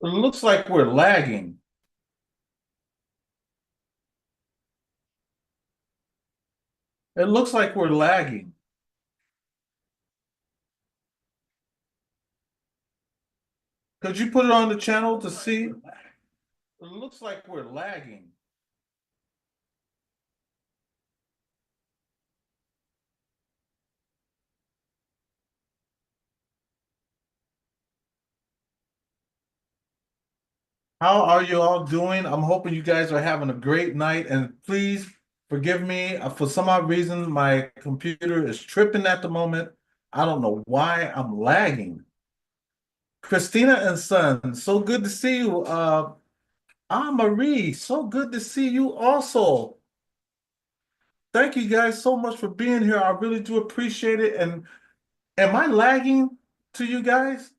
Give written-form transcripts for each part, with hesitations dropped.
It looks like we're lagging. It looks like we're lagging. Could you put it on the channel to see? It looks like we're lagging. How are you all doing? I'm hoping you guys are having a great night, and please forgive me. For some odd reason, my computer is tripping at the moment. I don't know why I'm lagging. Christina and Son, so good to see you. Marie, so good to see you also. Thank you guys so much for being here. I really do appreciate it. And am I lagging to you guys?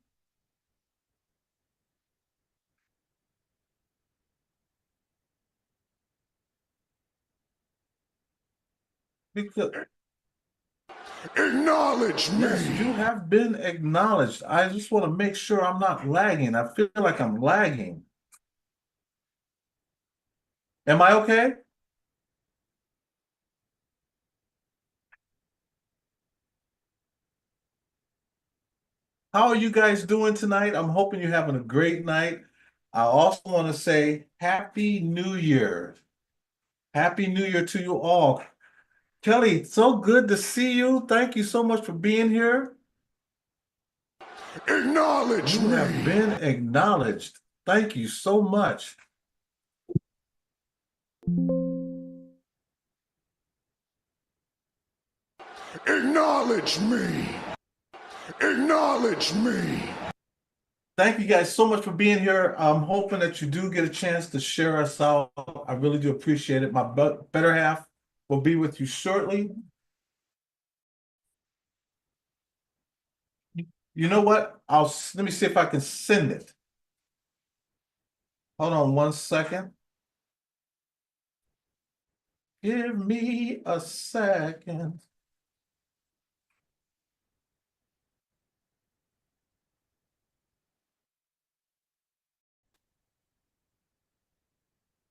Because Acknowledge yes, me. you have been acknowledged. I just want to make sure I'm not lagging. I feel like I'm lagging. Am I okay? How are you guys doing tonight? I'm hoping you're having a great night. I also want to say Happy New Year. Happy New Year to you all. Kelly, so good to see you. Thank you so much for being here. Acknowledge You have me. been acknowledged. Thank you so much. Acknowledge me. Acknowledge me. Thank you guys so much for being here. I'm hoping that you do get a chance to share us out. I really do appreciate it. My better half will be with you shortly. You know what? Let me see if I can send it. Hold on one second. Give me a second.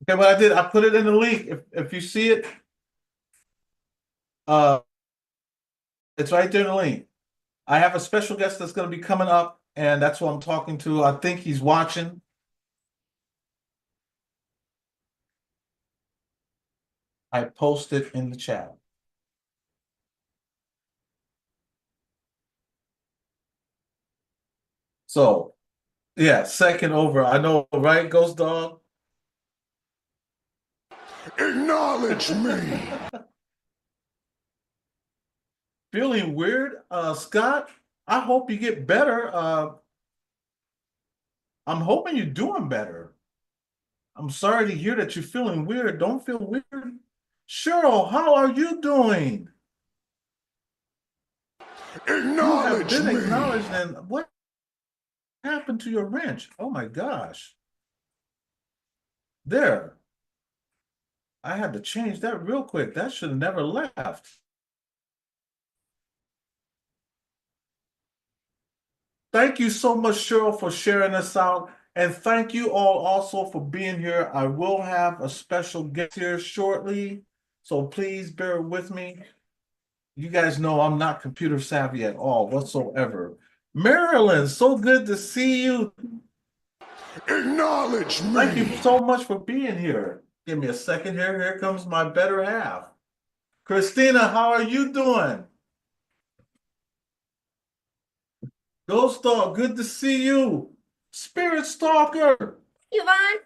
Okay, what I did, I put it in the link. If you see it, uh, it's right there in the link. I have a special guest that's going to be coming up, and that's who I'm talking to. I think he's watching. I posted in the chat. So, yeah, second over. I know, right, Ghost Dog? Acknowledge me. Feeling weird, Scott? I hope you get better. I'm hoping you're doing better. I'm sorry to hear that you're feeling weird. Don't feel weird. Cheryl, how are you doing? You have Acknowledge been me. acknowledged, and what happened to your wrench? Oh my gosh. There. I had to change that real quick. That should have never left. Thank you so much, Cheryl, for sharing this out. And thank you all also for being here. I will have a special guest here shortly. So please bear with me. You guys know I'm not computer savvy at all whatsoever. Marilyn, so good to see you. Acknowledge Thank you me. so much for being here. Give me a second here. Here comes my better half. Christina, how are you doing? Ghost Dog, good to see you. Spirit Stalker, Yvonne.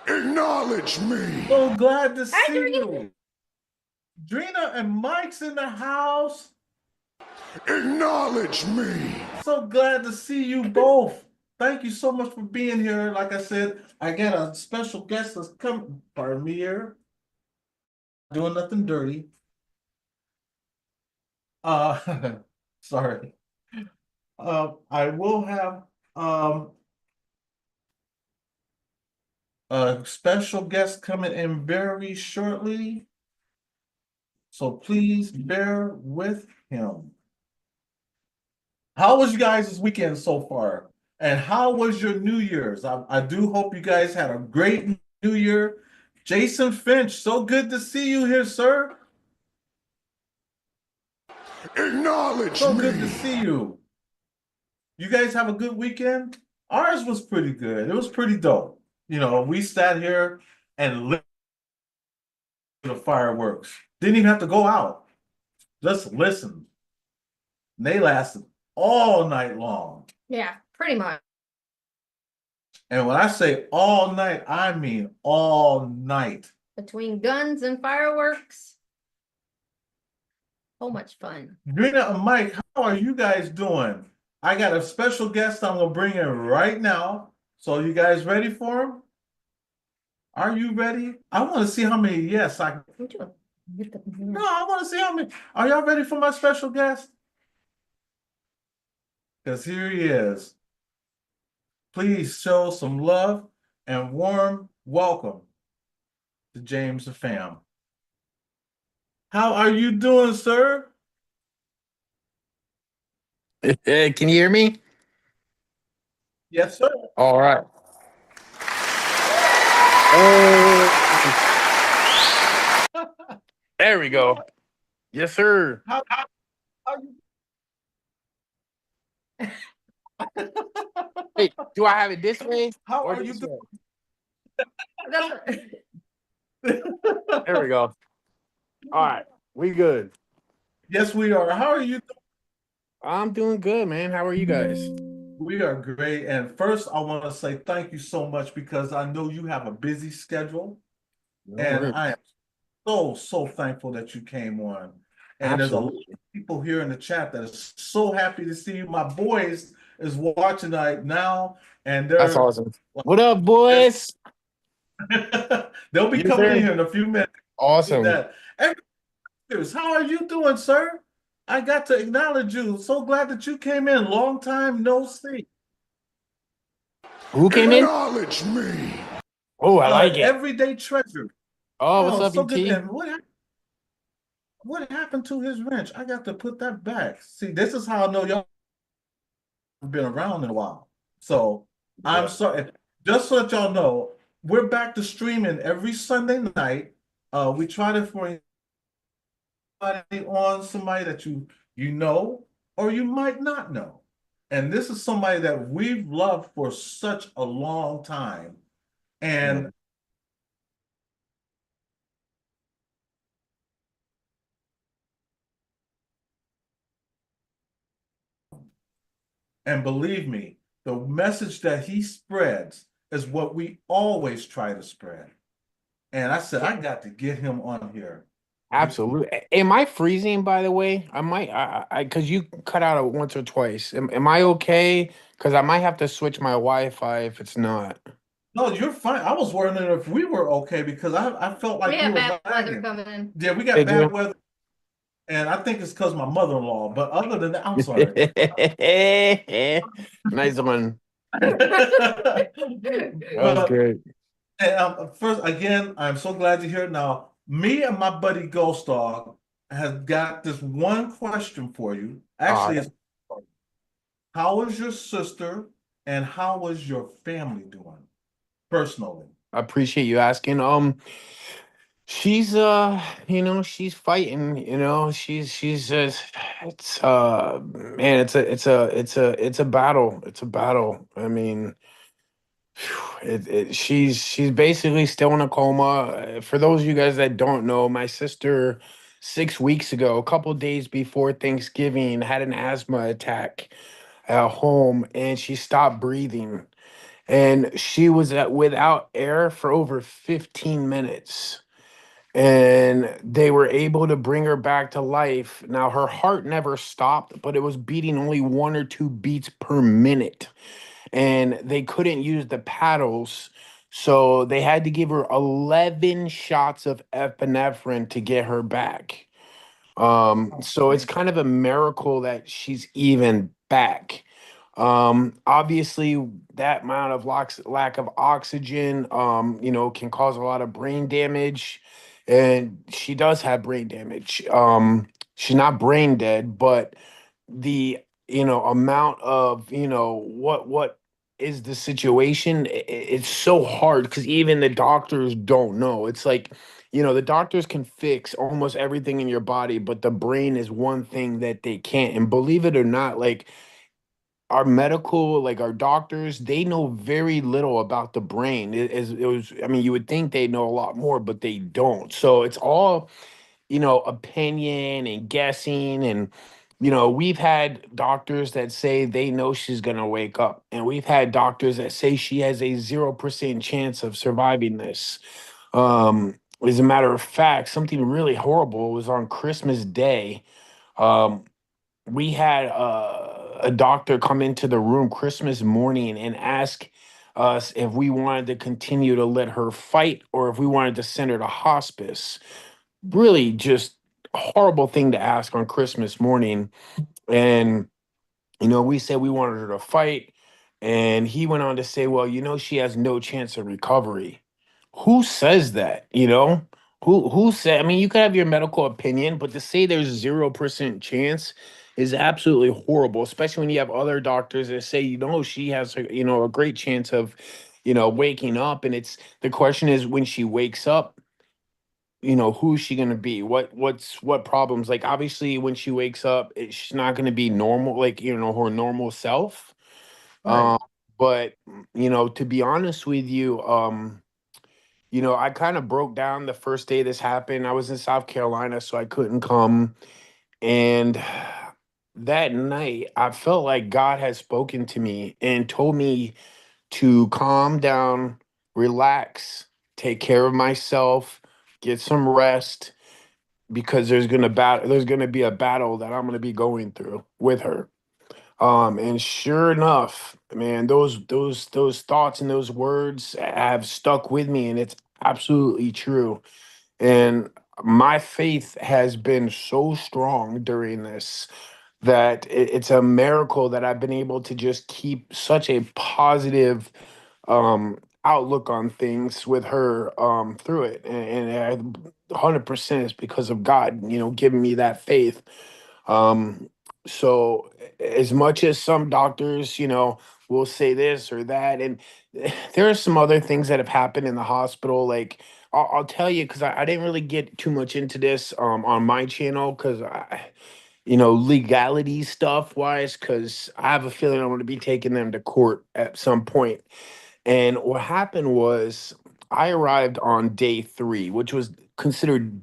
Acknowledge me. so glad to Hi, see you. Drina and Mike's in the house. Acknowledge me. So glad to see you both. Thank you so much for being here. Like I said, I got a special guest that's coming. Pardon me here. Doing nothing dirty. Sorry. I will have a special guest coming in very shortly. So please bear with him. How was you guys this weekend so far? And how was your New Year's? I do hope you guys had a great New Year. Jason Finch, so good to see you here, sir. Acknowledge So good to me. see you. You guys have a good weekend? Ours was pretty good. It was pretty dope. We sat here and listened to the fireworks. Didn't even have to go out. Just listen. They lasted all night long. Yeah, pretty much. And when I say all night, I mean all night. Between guns and fireworks. So much fun. Drina and Mike, how are you guys doing? I got a special guest I'm gonna bring in right now. So you guys ready for him? Are you ready? I want to see how many yes I What you get the no, I want to see how many. Are y'all ready for my special guest? Because here he is. Please show some love and warm welcome to James the Fam. How are you doing, sir? Can you hear me? Yes, sir. All right. Oh, there we go. Yes, sir. How you Wait, do I have it this way how or are you this doing? way? There we go. All right, we good. Yes, we are. How are you I'm doing good, man. How are you guys? We are great. And first, I want to say thank you so much because I know you have a busy schedule. No And worries. I am so thankful that you came on. And there's a lot Absolutely. of people here in the chat that is so happy to see you. My boys is watching right now, and That's they're awesome. What up, boys? they'll be Yes, coming in sir. here in a few minutes. Did Awesome. that. Everyone, how are you doing, sir? I got to acknowledge you. So glad that you came in. Long time no see. Who came in? Acknowledge me. Oh, I like it. Everyday treasure. Oh, what's Oh, up, so good. ET? And what happened to his wrench? I got to put that back. See, this is how I know y'all have been around in a while. So I'm Yeah. sorry. Just so that y'all know, we're back to streaming every Sunday night. We try to bring somebody that you know or you might not know. And this is somebody that we've loved for such a long time. Yeah. And And believe me, the message that he spreads is what we always try to spread. And I said, I got to get him on here. Absolutely. Am I freezing, by the way? I might, because you cut out once or twice. Am I okay? Because I might have to switch my Wi-Fi if it's not. No, you're fine. I was wondering if we were okay because I felt We like we have were bad weather lagging. coming in. Yeah, we got Did bad you? weather. And I think it's because my mother-in-law. But other than that, I'm sorry. Nice one. That was But good. first, again, I'm so glad you're here. Now, me and my buddy Ghost Dog has got this one question for you. All Actually, right. it's how is your sister and how is your family doing personally? I appreciate you asking. She's she's fighting, it's man, it's a battle. It's a battle. I mean, she's basically still in a coma. For those of you guys that don't know, my sister 6 weeks ago, a couple days before Thanksgiving, had an asthma attack at home and she stopped breathing. And she was without air for over 15 minutes. And they were able to bring her back to life. Now, her heart never stopped, but it was beating only 1 or 2 beats per minute, and they couldn't use the paddles. So they had to give her 11 shots of epinephrine to get her back. So it's kind of a miracle that she's even back. Obviously, that amount of lack of oxygen, can cause a lot of brain damage, and she does have brain damage. She's not brain dead, but the amount of what is the situation, it's so hard because even the doctors don't know. It's like, the doctors can fix almost everything in your body, but the brain is one thing that they can't. And believe it or not, like our medical, like our doctors, they know very little about the brain. I mean, you would think they know a lot more, but they don't. So it's all, opinion and guessing. And, we've had doctors that say they know she's going to wake up. And we've had doctors that say she has a 0% chance of surviving this. As a matter of fact, something really horrible was on Christmas Day. Um, we had a doctor come into the room Christmas morning and ask us if we wanted to continue to let her fight or if we wanted to send her to hospice. Really just a horrible thing to ask on Christmas morning. And, we said we wanted her to fight. And he went on to say, well, she has no chance of recovery. Who says that? Who said? I mean, you could have your medical opinion, but to say there's 0% chance is absolutely horrible, especially when you have other doctors that say, she has a great chance of, waking up. And it's the question is when she wakes up, who's she gonna be? What problems? Like obviously when she wakes up, she's not gonna be normal, like her normal self. Right. Um, but to be honest with you, I kind of broke down the first day this happened. I was in South Carolina, so I couldn't come. And that night, I felt like God had spoken to me and told me to calm down, relax, take care of myself, get some rest, because there's gonna be a battle that I'm gonna be going through with her. And sure enough, man, those thoughts and those words have stuck with me, and it's absolutely true. And my faith has been so strong during this that it's a miracle that I've been able to just keep such a positive outlook on things with her through it. And 100% is because of God, giving me that faith. Um, so as much as some doctors, will say this or that, and there are some other things that have happened in the hospital. Like I'll tell you, because I didn't really get too much into this on my channel, because legality stuff wise, because I have a feeling I'm going to be taking them to court at some point. And what happened was I arrived on day 3, which was considered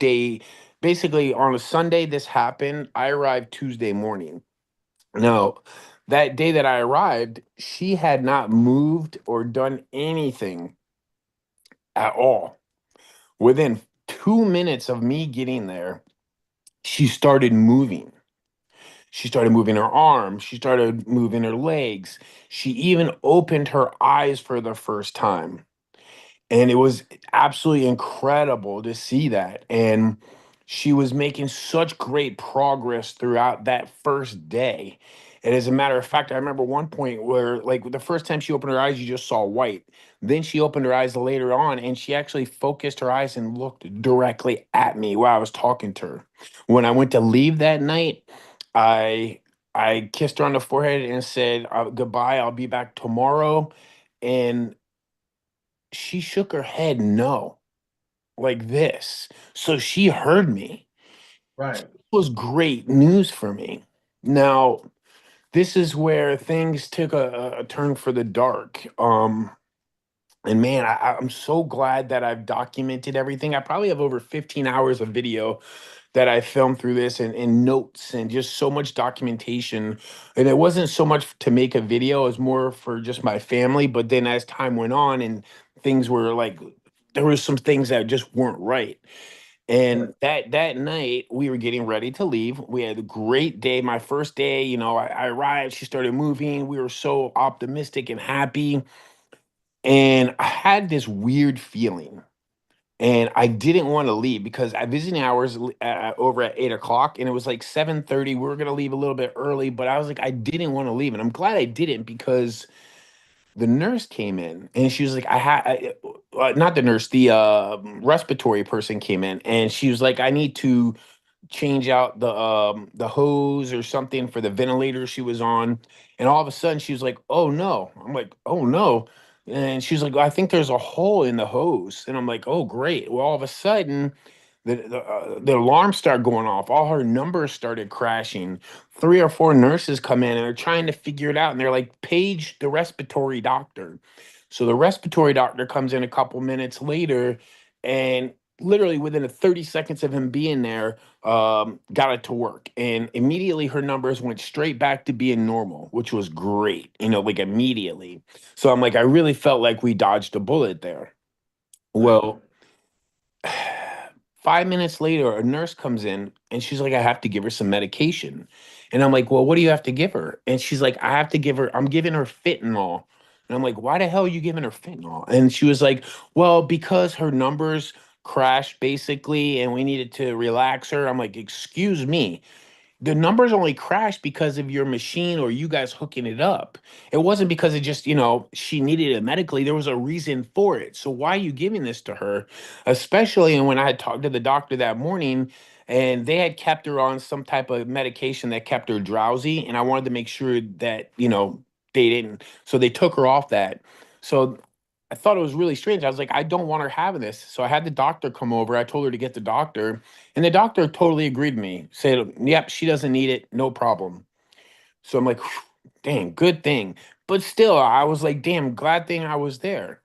basically on a Sunday. This happened. I arrived Tuesday morning. Now, that day that I arrived, she had not moved or done anything at all. Within 2 minutes of me getting there, she started moving. She started moving her arms. She started moving her legs. She even opened her eyes for the first time. And it was absolutely incredible to see that. And she was making such great progress throughout that first day. And as a matter of fact, I remember one point where, like, the first time she opened her eyes, you just saw white. Then she opened her eyes later on, and she actually focused her eyes and looked directly at me while I was talking to her. When I went to leave that night, I I kissed her on the forehead and said, "Goodbye. I'll be back tomorrow." And she shook her head no, like this. So she heard me. Right. It was great news for me. Now, this is where things took a turn for the dark. And man, I'm so glad that I've documented everything. I probably have over 15 hours of video that I filmed through this, and notes and just so much documentation. And it wasn't so much to make a video, it was more for just my family. But then as time went on and things were like, there was some things that just weren't right. Right. And that night we were getting ready to leave. We had a great day. My first day, I arrived, she started moving. We were so optimistic and happy. And I had this weird feeling, and I didn't want to leave because I visiting hours over at 8 o'clock, and it was like 7:30. We were gonna leave a little bit early, but I was like, I didn't want to leave, and I'm glad I didn't because the nurse came in and she was like, not the nurse, the respiratory person came in, and she was like, I need to change out the hose or something for the ventilator she was on, and all of a sudden she was like, "Oh no." I'm like, "Oh no." And she's like, "I think there's a hole in the hose." And I'm like, "Oh great." Well, all of a sudden the alarm started going off. All her numbers started crashing. Three or four nurses come in and they're trying to figure it out, and they're like, "Page the respiratory doctor." So the respiratory doctor comes in a couple minutes later, and literally within a 30 seconds of him being there, got it to work. And immediately her numbers went straight back to being normal, which was great, like immediately. So I'm like, I really felt like we dodged a bullet there. Well, 5 minutes later, a nurse comes in and she's like, I have to give her some medication. And I'm like, well, what do you have to give her? And she's like, I'm giving her fentanyl. And I'm like, why the hell are you giving her fentanyl? And she was like, well, because her numbers crashed basically and we needed to relax her. I'm like, excuse me, the numbers only crashed because of your machine or you guys hooking it up. It wasn't because it just, she needed it medically. There was a reason for it. So why are you giving this to her? Especially and when I had talked to the doctor that morning and they had kept her on some type of medication that kept her drowsy. And I wanted to make sure that, they didn't. So they took her off that. So I thought it was really strange. I was like, I don't want her having this. So I had the doctor come over. I told her to get the doctor. And the doctor totally agreed with me. Said, "Yep, she doesn't need it, no problem." So I'm like, "Whew, dang, good thing." But still, I was like, damn, glad thing I was there.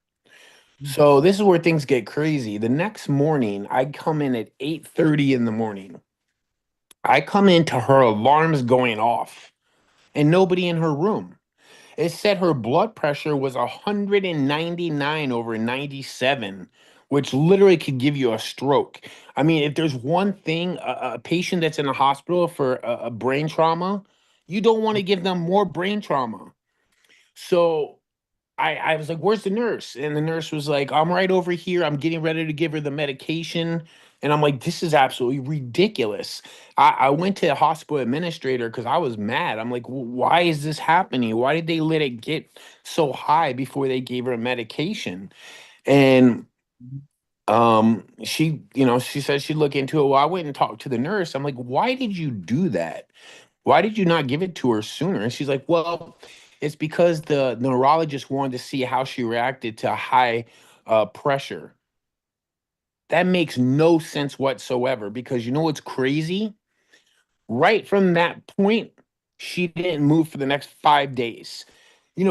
So this is where things get crazy. The next morning, I come in at 8:30 in the morning. I come into her alarms going off and nobody in her room. It said her blood pressure was 199 over 97, which literally could give you a stroke. I mean, if there's one thing, a patient that's in the hospital for a brain trauma, you don't want to give them more brain trauma. So I was like, "Where's the nurse?" And the nurse was like, "I'm right over here. I'm getting ready to give her the medication." And I'm like, "This is absolutely ridiculous." I went to the hospital administrator because I was mad. I'm like, Why is this happening? Why did they let it get so high before they gave her medication?" And she said she'd look into it. Well, I went and talked to the nurse. I'm like, "Why did you do that? Why did you not give it to her sooner?" And she's like, "Well, it's because the neurologist wanted to see how she reacted to high pressure." That makes no sense whatsoever because you know what's crazy? Right from that point, she didn't move for the next 5 days.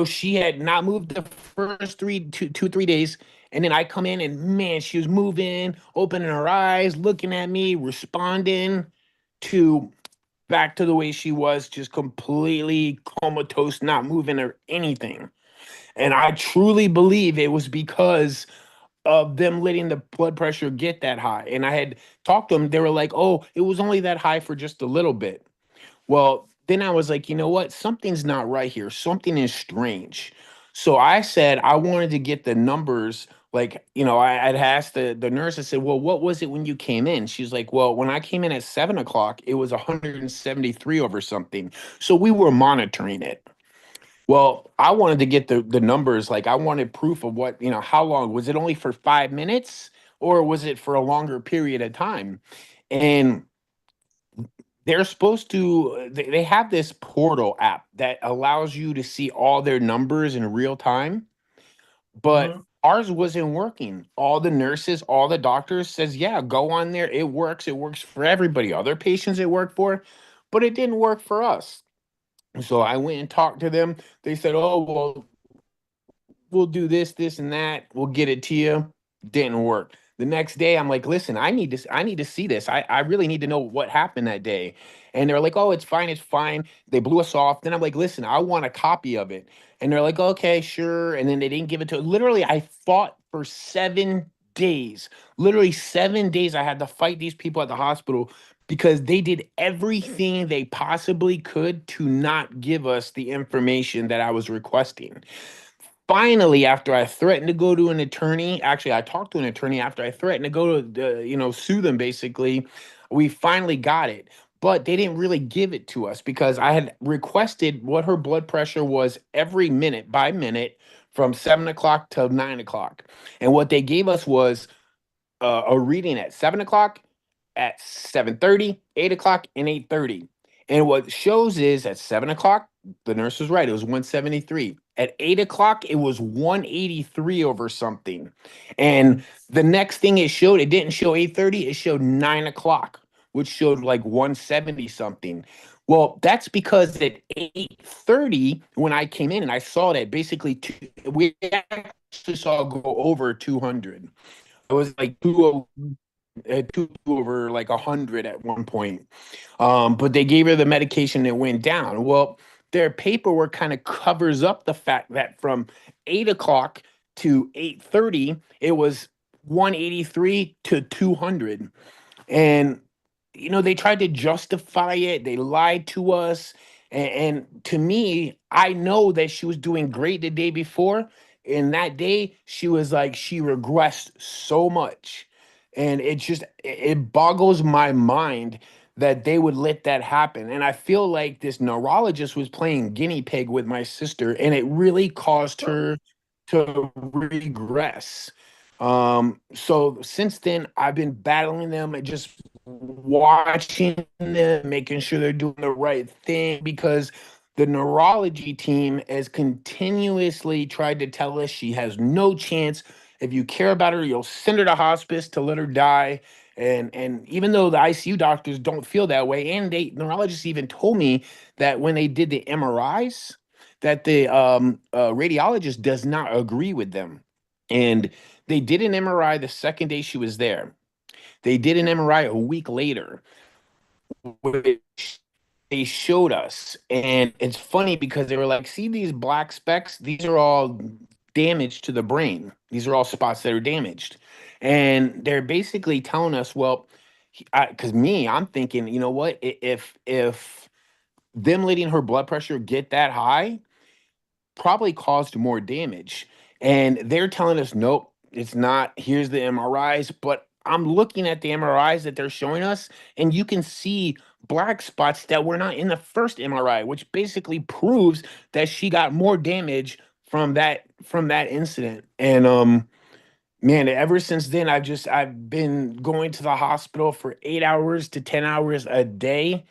She had not moved the first 3 days. And then I come in and man, she was moving, opening her eyes, looking at me, responding to back to the way she was, just completely comatose, not moving or anything. And I truly believe it was because of them letting the blood pressure get that high. And I had talked to them, they were like, "Oh, it was only that high for just a little bit." Well, then I was like, you know what? Something's not right here. Something is strange. So I said I wanted to get the numbers. Like, I'd asked the nurse, I said, well, what was it when you came in? She's like, well, when I came in at 7 o'clock, it was 173 over something. So we were monitoring it. Well, I wanted to get the numbers. Like, I wanted proof of what, how long was it only for 5 minutes or was it for a longer period of time? And they're supposed to they have this portal app that allows you to see all their numbers in real time, but Mhm. ours wasn't working. All the nurses, all the doctors says, yeah, go on there, it works for everybody, other patients it worked for, but it didn't work for us. So I went and talked to them. They said, oh well, we'll do this and that. We'll get it to you. Didn't work. The next day, I'm like, listen, I need to see this. I really need to know what happened that day. And they're like, oh, it's fine, it's fine. They blew us off. Then I'm like, listen, I want a copy of it. And they're like, okay, sure. And then they didn't give it to literally, I fought for 7 days. Literally 7 days. I had to fight these people at the hospital because they did everything they possibly could to not give us the information that I was requesting. Finally, after I threatened to go to an attorney, actually, I talked to an attorney after I threatened to go to, sue them basically. We finally got it, but they didn't really give it to us because I had requested what her blood pressure was every minute by minute from 7 o'clock to 9 o'clock. And what they gave us was a reading at 7 o'clock at 7:30, 8 o'clock, and 8:30. And what shows is at 7 o'clock, the nurse was right. It was 173. At 8 o'clock, it was 183 over something. And the next thing it showed, it didn't show 8:30, it showed 9 o'clock, which showed like 170 something. Well, that's because at 8:30, when I came in and I saw that basically we actually saw it go over 200. It was like 2 over like 100 at one point. But they gave her the medication and it went down. Well, their paperwork kind of covers up the fact that from 8 o'clock to 8:30, it was 183 to 200. And they tried to justify it. They lied to us. And to me, I know that she was doing great the day before. And that day, she was like, she regressed so much. And it boggles my mind that they would let that happen. And I feel like this neurologist was playing guinea pig with my sister, and it really caused her to regress. So since then, I've been battling them and just watching them, making sure they're doing the right thing because the neurology team has continuously tried to tell us she has no chance. If you care about her, you'll send her to hospice to let her die. And even though the ICU doctors don't feel that way, and neurologists even told me that when they did the MRIs, that the radiologist does not agree with them. And they did an MRI the second day she was there. They did an MRI a week later, which they showed us. And it's funny because they were like, see these black specks? These are all damage to the brain. These are all spots that are damaged. And they're basically telling us, well, because I'm thinking, you know what? If them letting her blood pressure get that high, probably caused more damage. And they're telling us, nope, it's not. Here's the MRIs. But I'm looking at the MRIs that they're showing us, and you can see black spots that were not in the first MRI, which basically proves that she got more damage from that incident. And man, ever since then, I've been going to the hospital for 8 hours to 10 hours a day.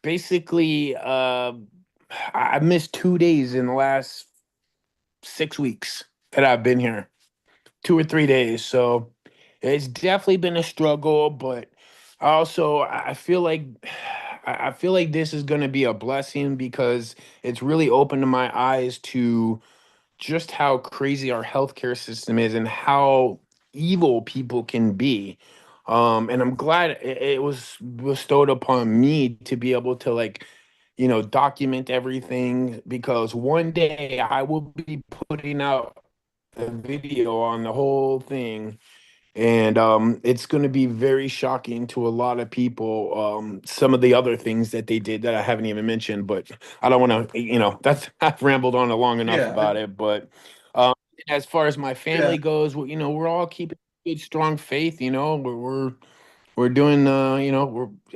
Basically, I missed 2 days in the last 6 weeks that I've been here, 2 or 3 days. So it's definitely been a struggle, but also I feel like I feel like this is going to be a blessing because it's really opened my eyes to just how crazy our healthcare system is and how evil people can be. And I'm glad it was bestowed upon me to be able to document everything because one day I will be putting out a video on the whole thing, and it's going to be very shocking to a lot of people. Some of the other things that they did that I haven't even mentioned, but I don't want to, that's I've rambled on long enough Yeah, about it. But um, as far as my yeah, family goes, we're all keeping good, strong faith. We're doing,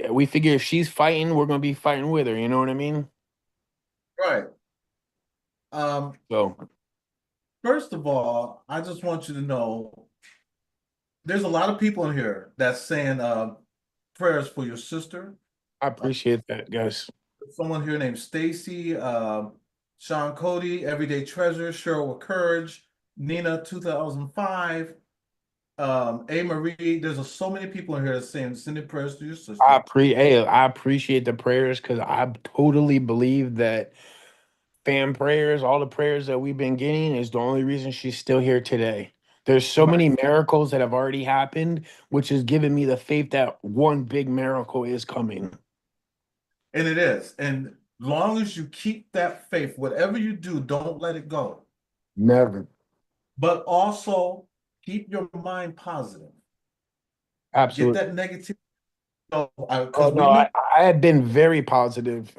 we figure if she's fighting, we're going to be fighting with her. You know what I mean? right. Um, So First of all, I just want you to know there's a lot of people in here that's saying prayers for your sister. I Uh, appreciate that, guys. Someone here named Stacy, Sean Cody, Everyday Treasure, Cheryl with Courage, Nina 2005, A Marie. So many people in here that's saying sending prayers to your sister. I appreciate the prayers because I totally believe that fan prayers, all the prayers that we've been getting, is the only reason she's still here today. There's so Right. many miracles that have already happened, which has given me the faith that one big miracle is coming. And it is. And long as you keep that faith, whatever you do, don't let it go. Never. But also keep your mind positive. Get Absolutely. that negativity. Oh Because we no, know, I have been very positive.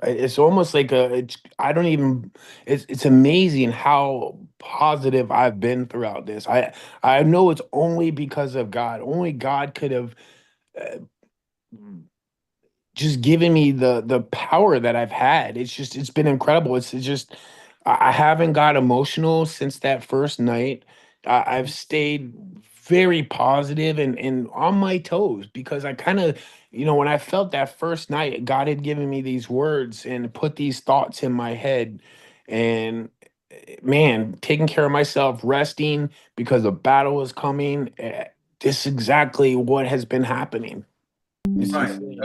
It's almost like I don't even. It's amazing how positive I've been throughout this. I know it's only because of God. Only God could have uh, just given me the power that I've had. It's been incredible. It's just I haven't got emotional since that first night. I've stayed very positive and on my toes because I kind of, when I felt that first night, God had given me these words and put these thoughts in my head. And man, taking care of myself, resting because a battle was coming. This is exactly what has been happening. It's Right. insane.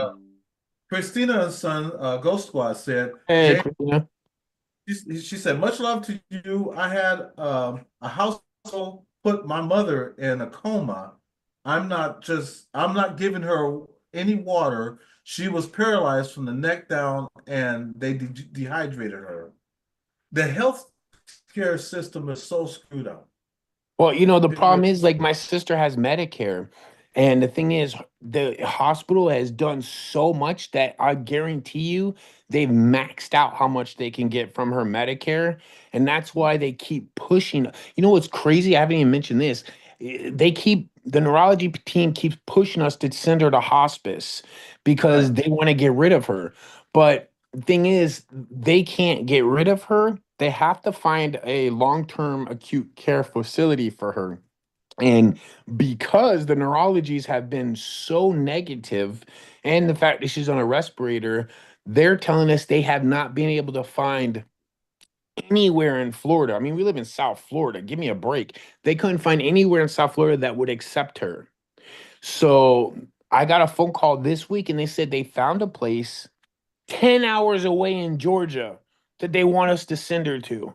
Christina's son, Ghost Squad said, Hey, Jay, Christina. she said, much love to you. I had a household put my mother in a coma. I'm not giving her any water. She was paralyzed from the neck down and they dehydrated her. The health care system is so screwed up. Well, the It really- problem is like my sister has Medicare. And the thing is, the hospital has done so much that I guarantee you they've maxed out how much they can get from her Medicare. And that's why they keep pushing. You know what's crazy? I haven't even mentioned this. The neurology team keeps pushing us to send her to hospice because Right. they want to get rid of her. But the thing is, they can't get rid of her. They have to find a long-term acute care facility for her. And because the neurologies have been so negative, and the fact that she's on a respirator, they're telling us they have not been able to find anywhere in Florida. I mean, we live in South Florida. Give me a break. They couldn't find anywhere in South Florida that would accept her. So I got a phone call this week and they said they found a place 10 hours away in Georgia that they want us to send her to.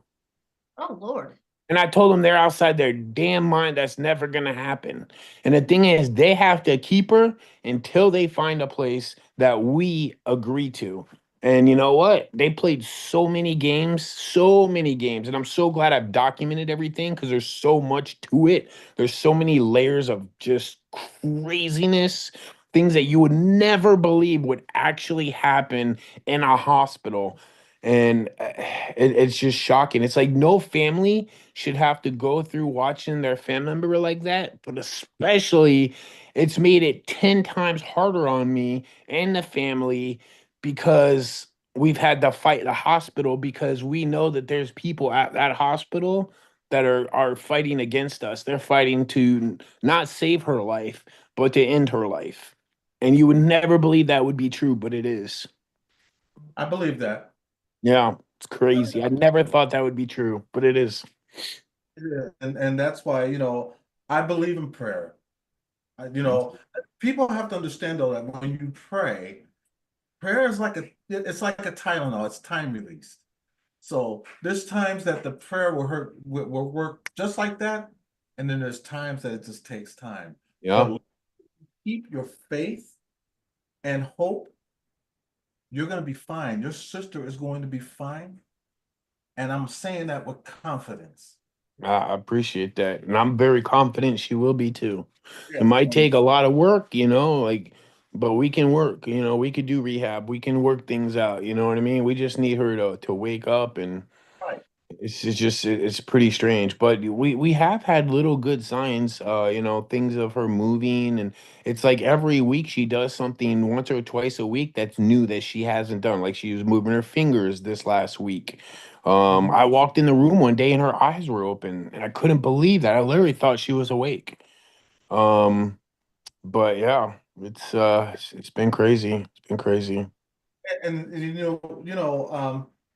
Oh, Lord. And I told them they're outside their damn mind. That's never going to happen. And the thing is, they have to keep her until they find a place that we agree to. And you know what? They played so many games, so many games. And I'm so glad I've documented everything because there's so much to it. There's so many layers of just craziness, things that you would never believe would actually happen in a hospital. And it's just shocking. It's like no family should have to go through watching their family member like that, but especially it's made it 10 times harder on me and the family because we've had to fight the hospital because we know that there's people at that hospital that are fighting against us. They're fighting to not save her life, but to end her life. And you would never believe that would be true, but it is. I believe that. Yeah, it's crazy. I never thought that would be true, but it is. Yeah. And that's why, I believe in prayer. People have to understand though that when you pray, prayer is it's like a Tylenol, it's time released. So there's times that the prayer will work just like that, and then there's times that it just takes time. Yeah. But keep your faith and hope. You're going to be fine. Your sister is going to be fine, and I'm saying that with confidence. I appreciate that. And I'm very confident she will be too. It Yes. might take a lot of work, like, but we can work, we could do rehab. We can work things out. You know what I mean? We just need her to wake up and Right. it's pretty strange. But we have had little good signs, things of her moving and it's like every week she does something once or twice a week that's new that she hasn't done. Like she was moving her fingers this last week. Mhm. I walked in the room one day and her eyes were open and I couldn't believe that. I literally thought she was awake. Um, but yeah, it's been crazy. It's been crazy And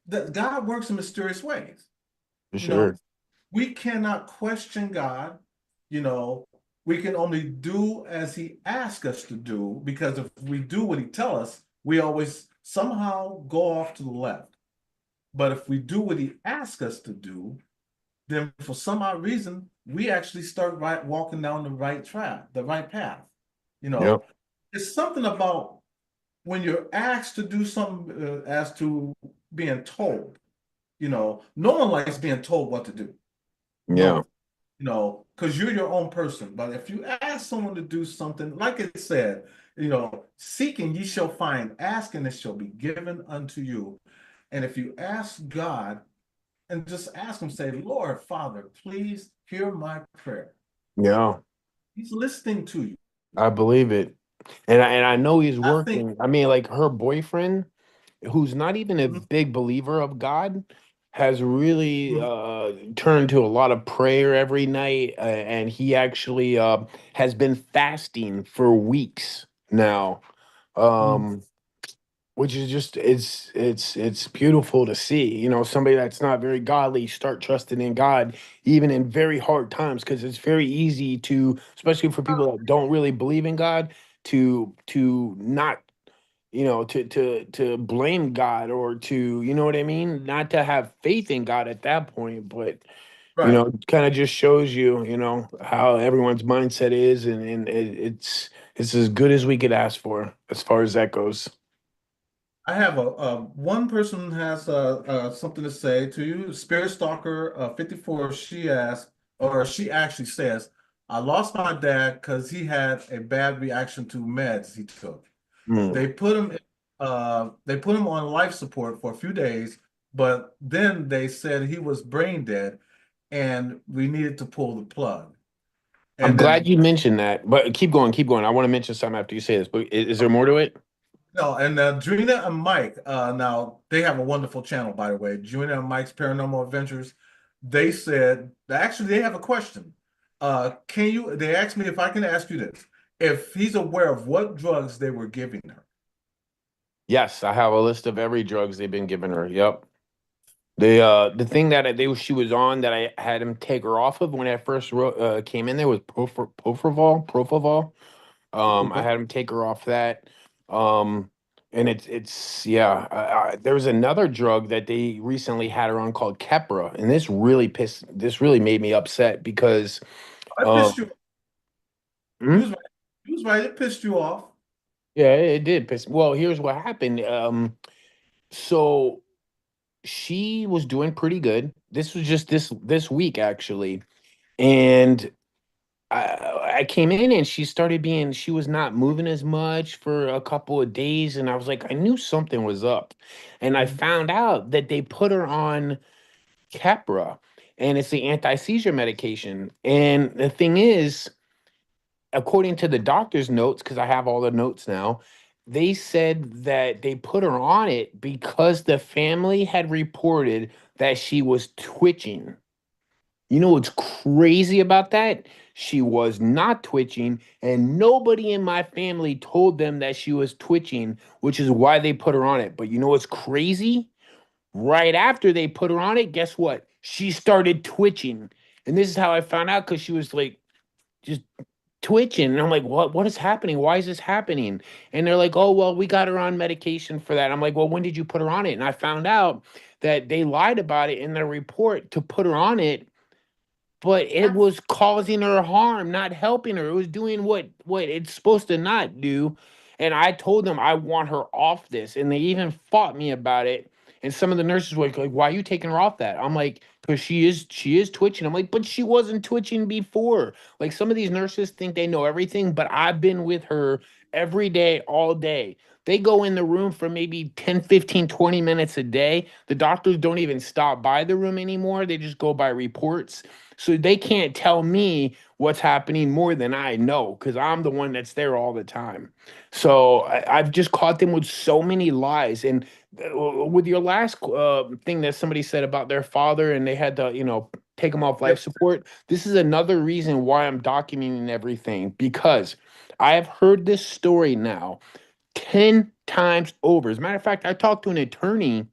that God works in mysterious ways. for You know, sure. we cannot question God. You know, we can only do as He asks us to do, because if we do what He tells us, we always somehow go off to the left. But if we do what He asks us to do, then for some odd reason, we actually start walking down the right track, the right path. You know, Yep. it's something about when you're asked to do something as to being told. No one likes being told what to do. No Yeah. one, because you're your own person. But if you ask someone to do something, like it said, seeking ye shall find, asking it shall be given unto you. And if you ask God and just ask Him, say, Lord, Father, please hear my prayer. Yeah. He's listening to you. I believe it. And I know he's I think, working. I mean, like her boyfriend, who's not even a Mhm. big believer of God, has really Mm. turned to a lot of prayer every night, and he actually has been fasting for weeks now. Mm. Um, which is just it's beautiful to see, you know, somebody that's not very godly start trusting in God even in very hard times, because it's very easy to, especially for people that don't really believe in God, to not, you know, to blame God, or to, you know what I mean, not to have faith in God at that point. But you Right. know, it kind of just shows you, you know, how everyone's mindset is, and it's as good as we could ask for as far as that goes. I have one person has something to say to you. Spirit Stalker 54. She asked, or she actually says, "I lost my dad because he had a bad reaction to meds he took. Mm. They put him on life support for a few days, but then they said he was brain dead, and we needed to pull the plug." I'm And glad then you mentioned that, but keep going, keep going. I want to mention something after you say this, but is there more to it? no, and Drina and Mike, now they have a wonderful channel, by the way. Drina and Mike's Paranormal Adventures. They said, actually, they have a question. They asked me if I can ask you this, if he's aware of what drugs they were giving her. Yes, I have a list of every drugs they've been giving her. Yep. The thing that she was on that I had him take her off of when I first came in there was propofol. I had him take her off that. Um, and it's yeah. There was another drug that they recently had her on called Keppra, and this really made me upset because I pissed um, you. You hmm? was right. You was right. It pissed you off. Yeah, it did piss. Well, here's what happened. So she was doing pretty good. This was just this week actually, and I came in and she was not moving as much for a couple of days, and I was like, I knew something was up, and I Mhm. found out that they put her on Keppra, and it's the anti-seizure medication. And the thing is, according to the doctor's notes, because I have all the notes now, they said that they put her on it because the family had reported that she was twitching. You know what's crazy about that? She was not twitching, and nobody in my family told them that she was twitching, which is why they put her on it. But you know what's crazy? Right after they put her on it, guess what? She started twitching. And this is how I found out, because she was like just twitching. And I'm like, what is happening? Why is this happening? And they're like, oh, well, we got her on medication for that. I'm like, well, when did you put her on it? And I found out that they lied about it in their report to put her on it, but it That's was causing her harm, not helping her. It was doing what it's supposed to not do. And I told them I want her off this, and they even fought me about it. And some of the nurses were like, "Why are you taking her off that?" I'm like, "Because she is twitching." I'm like, "But she wasn't twitching before." Like, some of these nurses think they know everything, but I've been with her every day, all day. They go in the room for maybe 10, 15, 20 minutes a day. The doctors don't even stop by the room anymore. They just go by reports. So they can't tell me what's happening more than I know, because I'm the one that's there all the time. So I've just caught them with so many lies. And with your last thing that somebody said about their father and they had to, you know, take him off life Yep. support, this is another reason why I'm documenting everything, because I have heard this story now 10 times over. As a matter of fact, I talked to an attorney,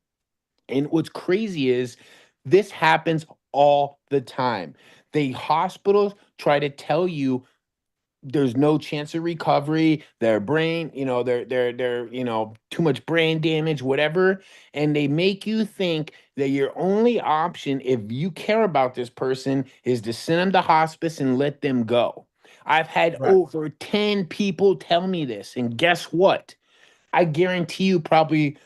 and what's crazy is this happens all the time. The hospitals try to tell you there's no chance of recovery, their brain, you know, they're, you know, too much brain damage, whatever. And they make you think that your only option, if you care about this person, is to send them to hospice and let them go. I've had Right. over 10 people tell me this. And guess what? I guarantee you probably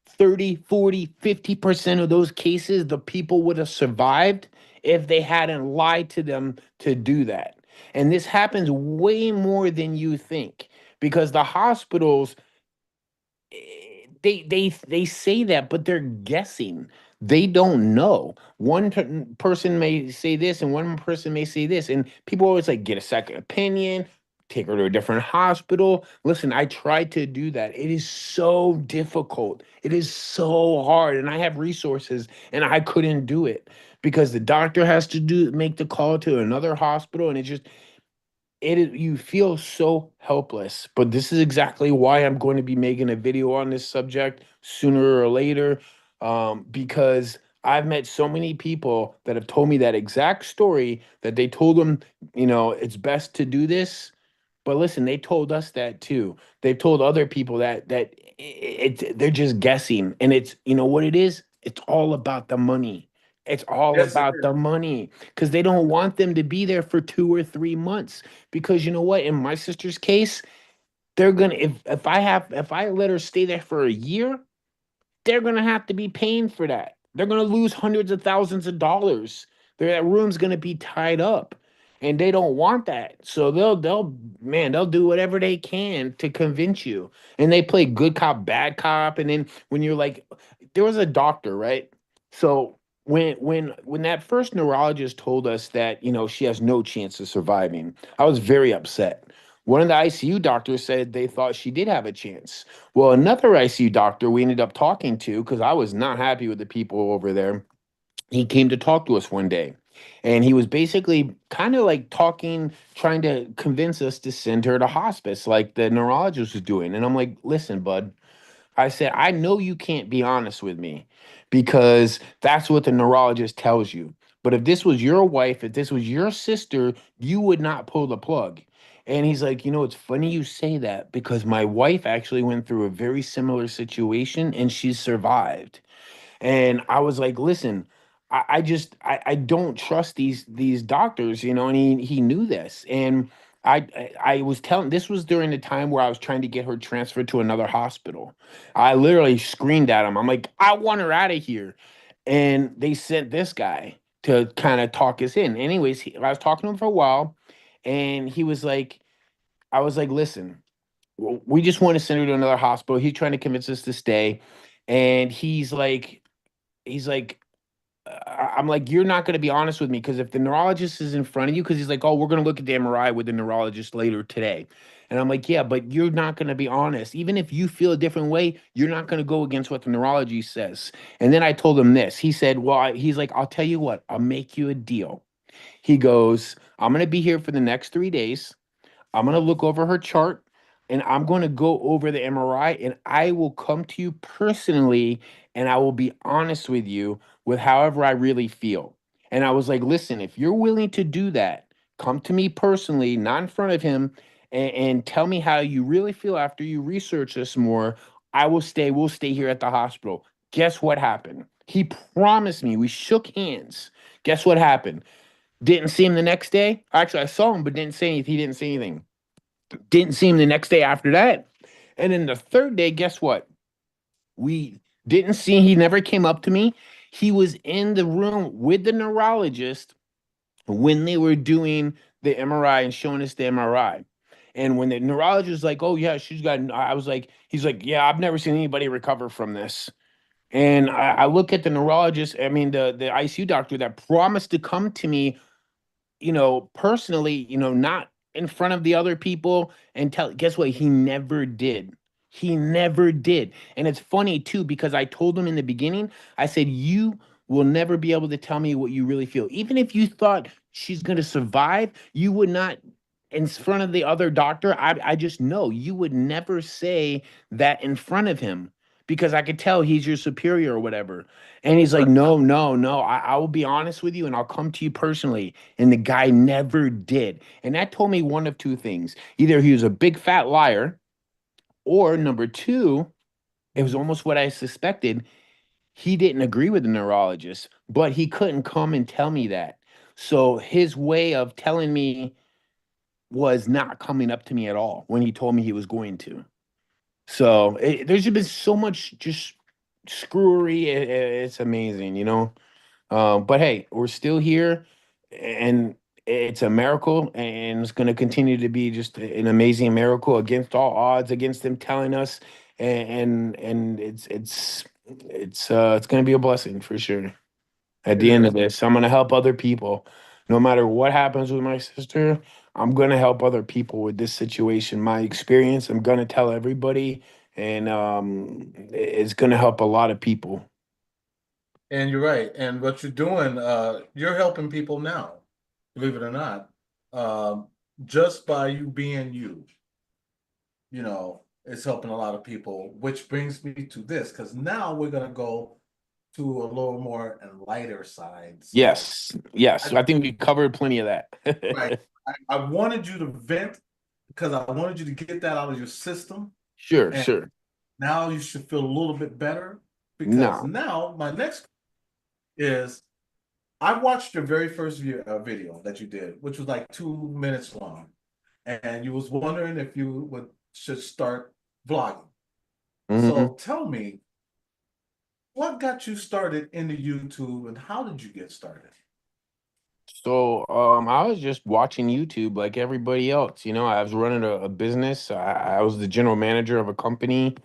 30, 40, 50% of those cases, the people would have survived if they hadn't lied to them to do that. And this happens way more than you think, because the hospitals, they say that, but they're guessing. They don't know. One person may say this and one person may say this, and people always like get a second opinion. take her to a different hospital. Listen, I tried to do that. It is so difficult. It is so hard. And I have resources and I couldn't do it because the doctor has to make the call to another hospital. And it is, you feel so helpless. But this is exactly why I'm going to be making a video on this subject sooner or later. Because I've met so many people that have told me that exact story, that they told them, it's best to do this. But listen, they told us that too. They've told other people that they're just guessing. And it's, you know what it is? It's all about the money. It's all Yes, it about is. the money because they don't want them to be there for 2 or 3 months. Because you know what? In my sister's case, they're gonna, if I let her stay there for a year, they're gonna have to be paying for that. They're gonna lose hundreds of thousands of dollars. That room's gonna be tied up, and they don't want that. So they'll do whatever they can to convince you. And they play good cop, bad cop. And then when you're like, there was a doctor, right? So when that first neurologist told us that she has no chance of surviving, I was very upset. One of the ICU doctors said they thought she did have a chance. Well, another ICU doctor we ended up talking to, because I was not happy with the people over there, he came to talk to us one day. And he was basically kind of like talking, trying to convince us to send her to hospice, like the neurologist was doing. And I'm like, listen, bud, I said, I know you can't be honest with me because that's what the neurologist tells you. But if this was your wife, if this was your sister, you would not pull the plug. And he's like, it's funny you say that because my wife actually went through a very similar situation and she survived. And I was like, listen, I don't trust these doctors, and he knew this. And I was telling, this was during the time where I was trying to get her transferred to another hospital. I literally screamed at him. I'm like, I want her out of here. And they sent this guy to kind of talk us in. Anyways, I was talking to him for a while, and he was like, I was like, listen, we just want to send her to another hospital. He's trying to convince us to stay. And he's like, I'm like, you're not going to be honest with me because if the neurologist is in front of you, because he's like, oh, we're going to look at the MRI with the neurologist later today. And I'm like, yeah, but you're not going to be honest. Even if you feel a different way, you're not going to go against what the neurology says. And then I told him this. He said, well, he's like, I'll tell you what, I'll make you a deal. He goes, I'm going to be here for the next 3 days. I'm going to look over her chart and I'm going to go over the MRI and I will come to you personally and I will be honest with you with however I really feel. And I was like, listen, if you're willing to do that, come to me personally, not in front of him, and tell me how you really feel after you research this more. We'll stay here at the hospital. Guess what happened? He promised me, we shook hands. Guess what happened? Didn't see him the next day. Actually, I saw him, but didn't say anything. He didn't say anything. Didn't see him the next day after that. And then the third day, guess what? We didn't see, he never came up to me. He was in the room with the neurologist when they were doing the MRI and showing us the MRI. And when the neurologist was like, oh, yeah, I was like, he's like, yeah, I've never seen anybody recover from this. And I look at the neurologist, I mean, the ICU doctor that promised to come to me personally, not in front of the other people and guess what? He never did. He never did. And it's funny too, because I told him in the beginning, I said, you will never be able to tell me what you really feel. Even if you thought she's going to survive, you would not, in front of the other doctor. I just know you would never say that in front of him because I could tell he's your superior or whatever. And he's like, Right. no, no, no. I will be honest with you and I'll come to you personally. And the guy never did. And that told me one of two things. Either he was a big fat liar, or number two, it was almost what I suspected. He didn't agree with the neurologist, but he couldn't come and tell me that. So his way of telling me was not coming up to me at all when he told me he was going to. So there's been so much just screwery. It's amazing. But hey, we're still here, and it's a miracle, and it's going to continue to be just an amazing miracle against all odds, against them telling us, and it's going to be a blessing for sure. At It the end is. of this, I'm going to help other people, no matter what happens with my sister. I'm gonna help other people with this situation. My experience, I'm gonna tell everybody, and it's gonna help a lot of people. And you're right. And what you're doing, you're helping people now, believe it or not, um, just by you being you. It's helping a lot of people, which brings me to this, because now we're gonna go to a little more and lighter side. So Yes, yes. I, I think we covered plenty of right, that. I wanted you to vent because I wanted you to get that out of your system. Sure, And sure. now you should feel a little bit better because No. now my next is I watched your very first video that you did, which was like 2 minutes long, and you was wondering if you would should start vlogging. Mhm. So tell me, what got you started into YouTube, and how did you get started? So, I was just watching YouTube like everybody else. I was running a business. I was the general manager of a company.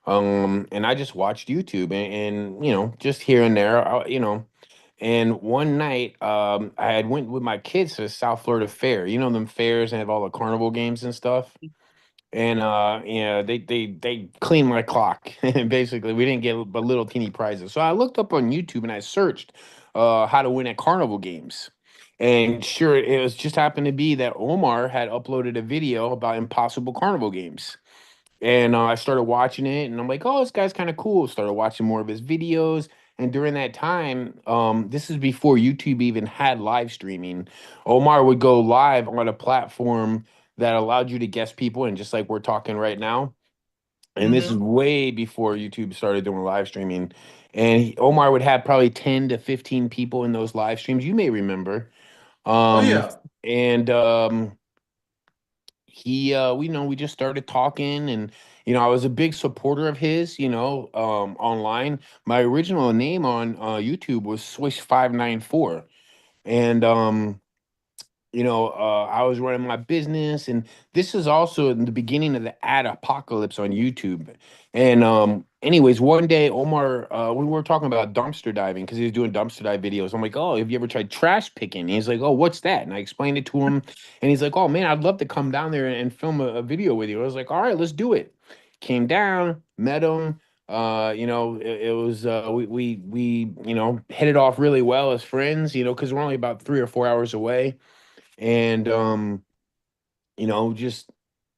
And I just watched YouTube and just here and there, And one night, I had went with my kids to the South Florida Fair. You know them fairs and have all the carnival games and stuff. And they cleaned my clock. Basically, we didn't get but little teeny prizes. So I looked up on YouTube and I searched how to win at carnival games. And sure, it was just happened to be that Omar had uploaded a video about impossible carnival games. And I started watching it, and I'm like, "Oh, this guy's kind of cool." Started watching more of his videos, and during that time, this is before YouTube even had live streaming. Omar would go live on a platform that allowed you to guess people, and just like we're talking right now. And this is Mm-hmm. way before YouTube started doing live streaming. And Omar would have probably 10 to 15 people in those live streams. You may remember. Oh Um, yeah, and we just started talking, and I was a big supporter of his, online. My original name on YouTube was Swish594. And I was running my business, and this is also in the beginning of the ad apocalypse on YouTube. And anyways, one day Omar, we were talking about dumpster diving because he was doing dumpster dive videos. I'm like, "Oh, have you ever tried trash picking?" And he's like, "Oh, what's that?" And I explained it to him, and he's like, "Oh man, I'd love to come down there and film a video with you." I was like, "All right, let's do it." Came down, met him. It was we hit it off really well as friends, because we're only about 3 or 4 hours away. And just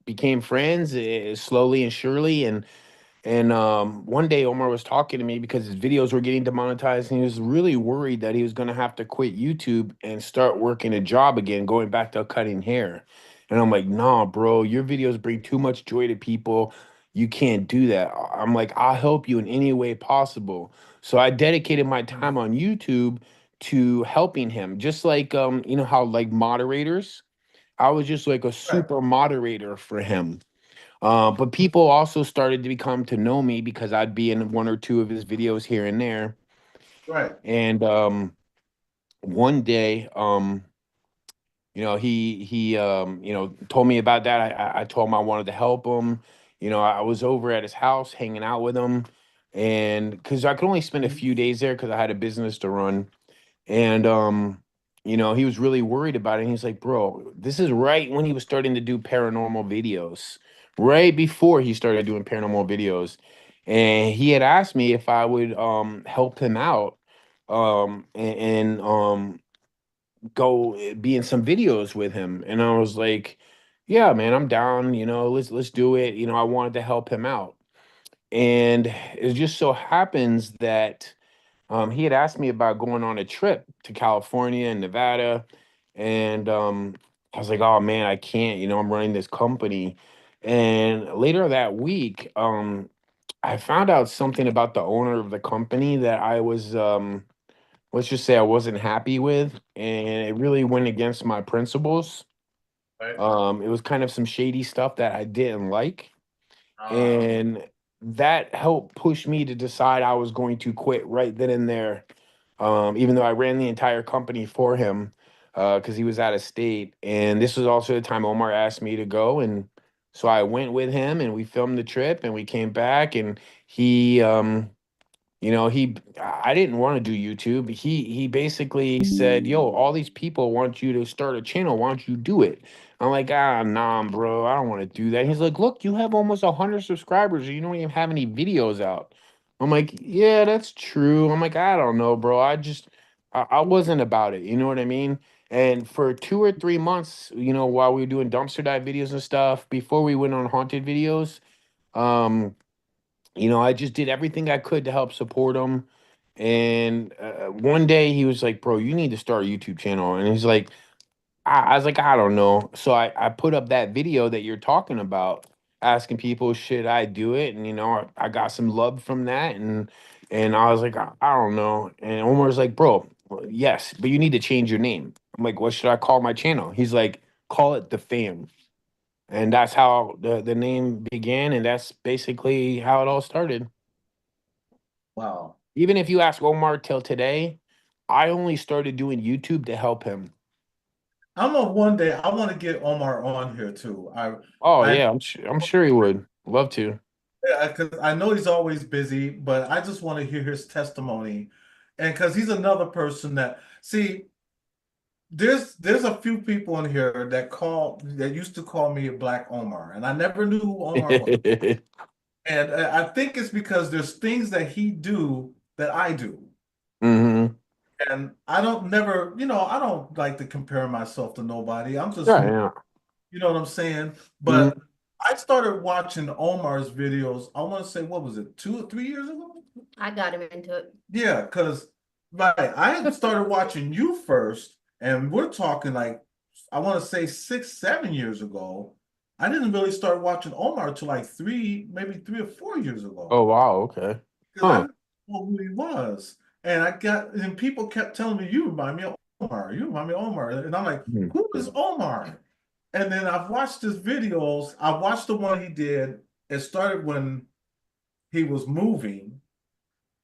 became friends, slowly and surely. And one day Omar was talking to me because his videos were getting demonetized, and he was really worried that he was going to have to quit YouTube and start working a job again, going back to cutting hair. And I'm like, "Nah, bro, your videos bring too much joy to people. You can't do that." I'm like, "I'll help you in any way possible." So I dedicated my time on YouTube to helping him, just like how like moderators, I was just like a right, super moderator for him. But people also started to become to know me because I'd be in one or two of his videos here and there. right. And one day, he told me about that. I told him I wanted to help him. I was over at his house hanging out with him, and because I could only spend a few days there because I had a business to run. And he was really worried about it. And he's like, "Bro, this is right when he was starting to do paranormal videos, right before he started doing paranormal videos." And he had asked me if I would help him out, and go be in some videos with him. And I was like, "Yeah, man, I'm down, let's do it." I wanted to help him out. And it just so happens that he had asked me about going on a trip to California and Nevada, and I was like, "Oh man, I can't. I'm running this company." And later that week, I found out something about the owner of the company that I was, let's just say, I wasn't happy with, and it really went against my principles. Right. It was kind of some shady stuff that I didn't like, Ah, and that helped push me to decide I was going to quit right then and there. Even though I ran the entire company for him, because he was out of state. And this was also the time Omar asked me to go, and so I went with him, and we filmed the trip, and we came back, and he I didn't want to do YouTube. He basically said, "Yo, all these people want you to start a channel. Why don't you do it?" I'm like, "Ah, nah, bro. I don't want to do that." He's like, "Look, you have almost 100 subscribers. And you don't even have any videos out." I'm like, "Yeah, that's true." I'm like, "I don't know, bro. I wasn't about it. You know what I mean?" And for 2 or 3 months, while we were doing dumpster dive videos and stuff, before we went on haunted videos, um, I just did everything I could to help support him. And one day he was like, "Bro, you need to start a YouTube channel." And he's like, I was like, "I don't know." So I put up that video that you're talking about, asking people, should I do it? And I got some love from that, and I was like, I don't know. And Omar's like, "Bro, well, yes, but you need to change your name." I'm like, "What should I call my channel?" He's like, "Call it The Fam." And that's how the name began, and that's basically how it all started. Wow. Even if you ask Omar till today, I only started doing YouTube to help him. I'm a one day. I want to get Omar on here too. Oh I, yeah, I'm sure he would love to. because I know he's always busy, but I just want to hear his testimony, and because he's another person that see. There's a few people in here that used to call me a Black Omar, and I never knew who Omar was. And I think it's because there's things that he do that I do. Hmm. And I don't never, I don't like to compare myself to nobody. I'm just Yeah, me, yeah. you know what I'm saying? But Mhm. I started watching Omar's videos, I want to say, what was it, 2 or 3 years ago? I got him into it. Yeah, because right, I had started watching you first, and we're talking like I want to say 6, 7 years ago. I didn't really start watching Omar till like maybe 3 or 4 years Oh ago. wow, okay. Because I Huh. didn't know who he was. And people kept telling me, you remind me of Omar, you remind me of Omar. And I'm like, Mhm. who is Omar? And then I've watched his videos. I watched the one he did. It started when he was moving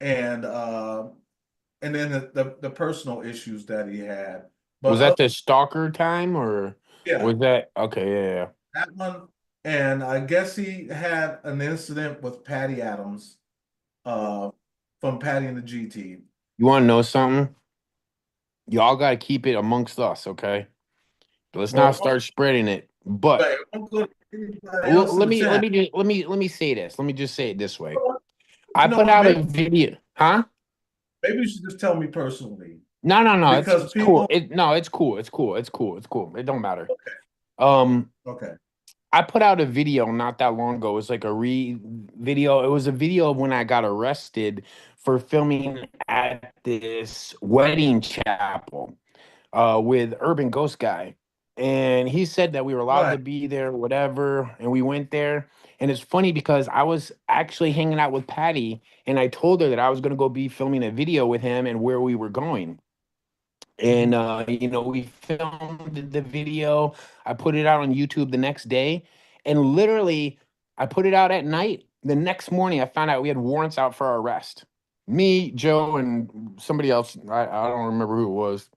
and then the personal issues that he had. But Was that the stalker time or yeah, was that okay, yeah, yeah. that one. And I guess he had an incident with Patty Adams, uh, from Patty and the GT. You want to know something? Y'all gotta keep it amongst us, okay? Let's not Well, start spreading it. But but I'm going to anybody else in let the me let chat. me just let me say this. Let me just say it this way. I You know put what? out Maybe a video, huh? maybe you should just tell me personally No, no, no. It's because it's cool. people. It's cool. It's cool. It's cool. It's cool. It don't matter. Okay, Um, okay, I put out a video not that long ago. It was like a video. It was a video of when I got arrested for filming at this wedding chapel with Urban Ghost Guy. And he said that we were allowed right. to be there, whatever. And we went there. And it's funny because I was actually hanging out with Patty and I told her that I was going to go be filming a video with him and where we were going. And we filmed the video. I put it out on YouTube the next day, and literally I put it out at night. The next morning I found out we had warrants out for our arrest. Me, Joe, and somebody else. I don't remember who it was.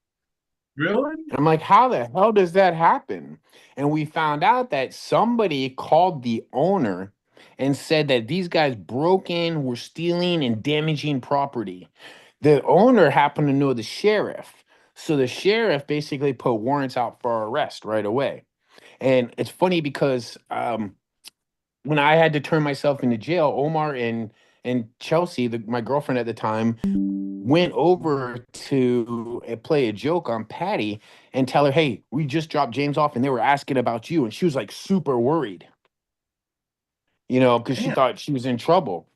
Really? And I'm like, how the hell does that happen? And we found out that somebody called the owner and said that these guys broke in, were stealing and damaging property. The owner happened to know the sheriff. So the sheriff basically put warrants out for our arrest right away. And it's funny because when I had to turn myself into jail, Omar and Chelsea, my girlfriend at the time, went over to play a joke on Patty and tell her, "Hey, we just dropped James off and they were asking about you." And she was like super worried, because she Damn. thought she was in trouble.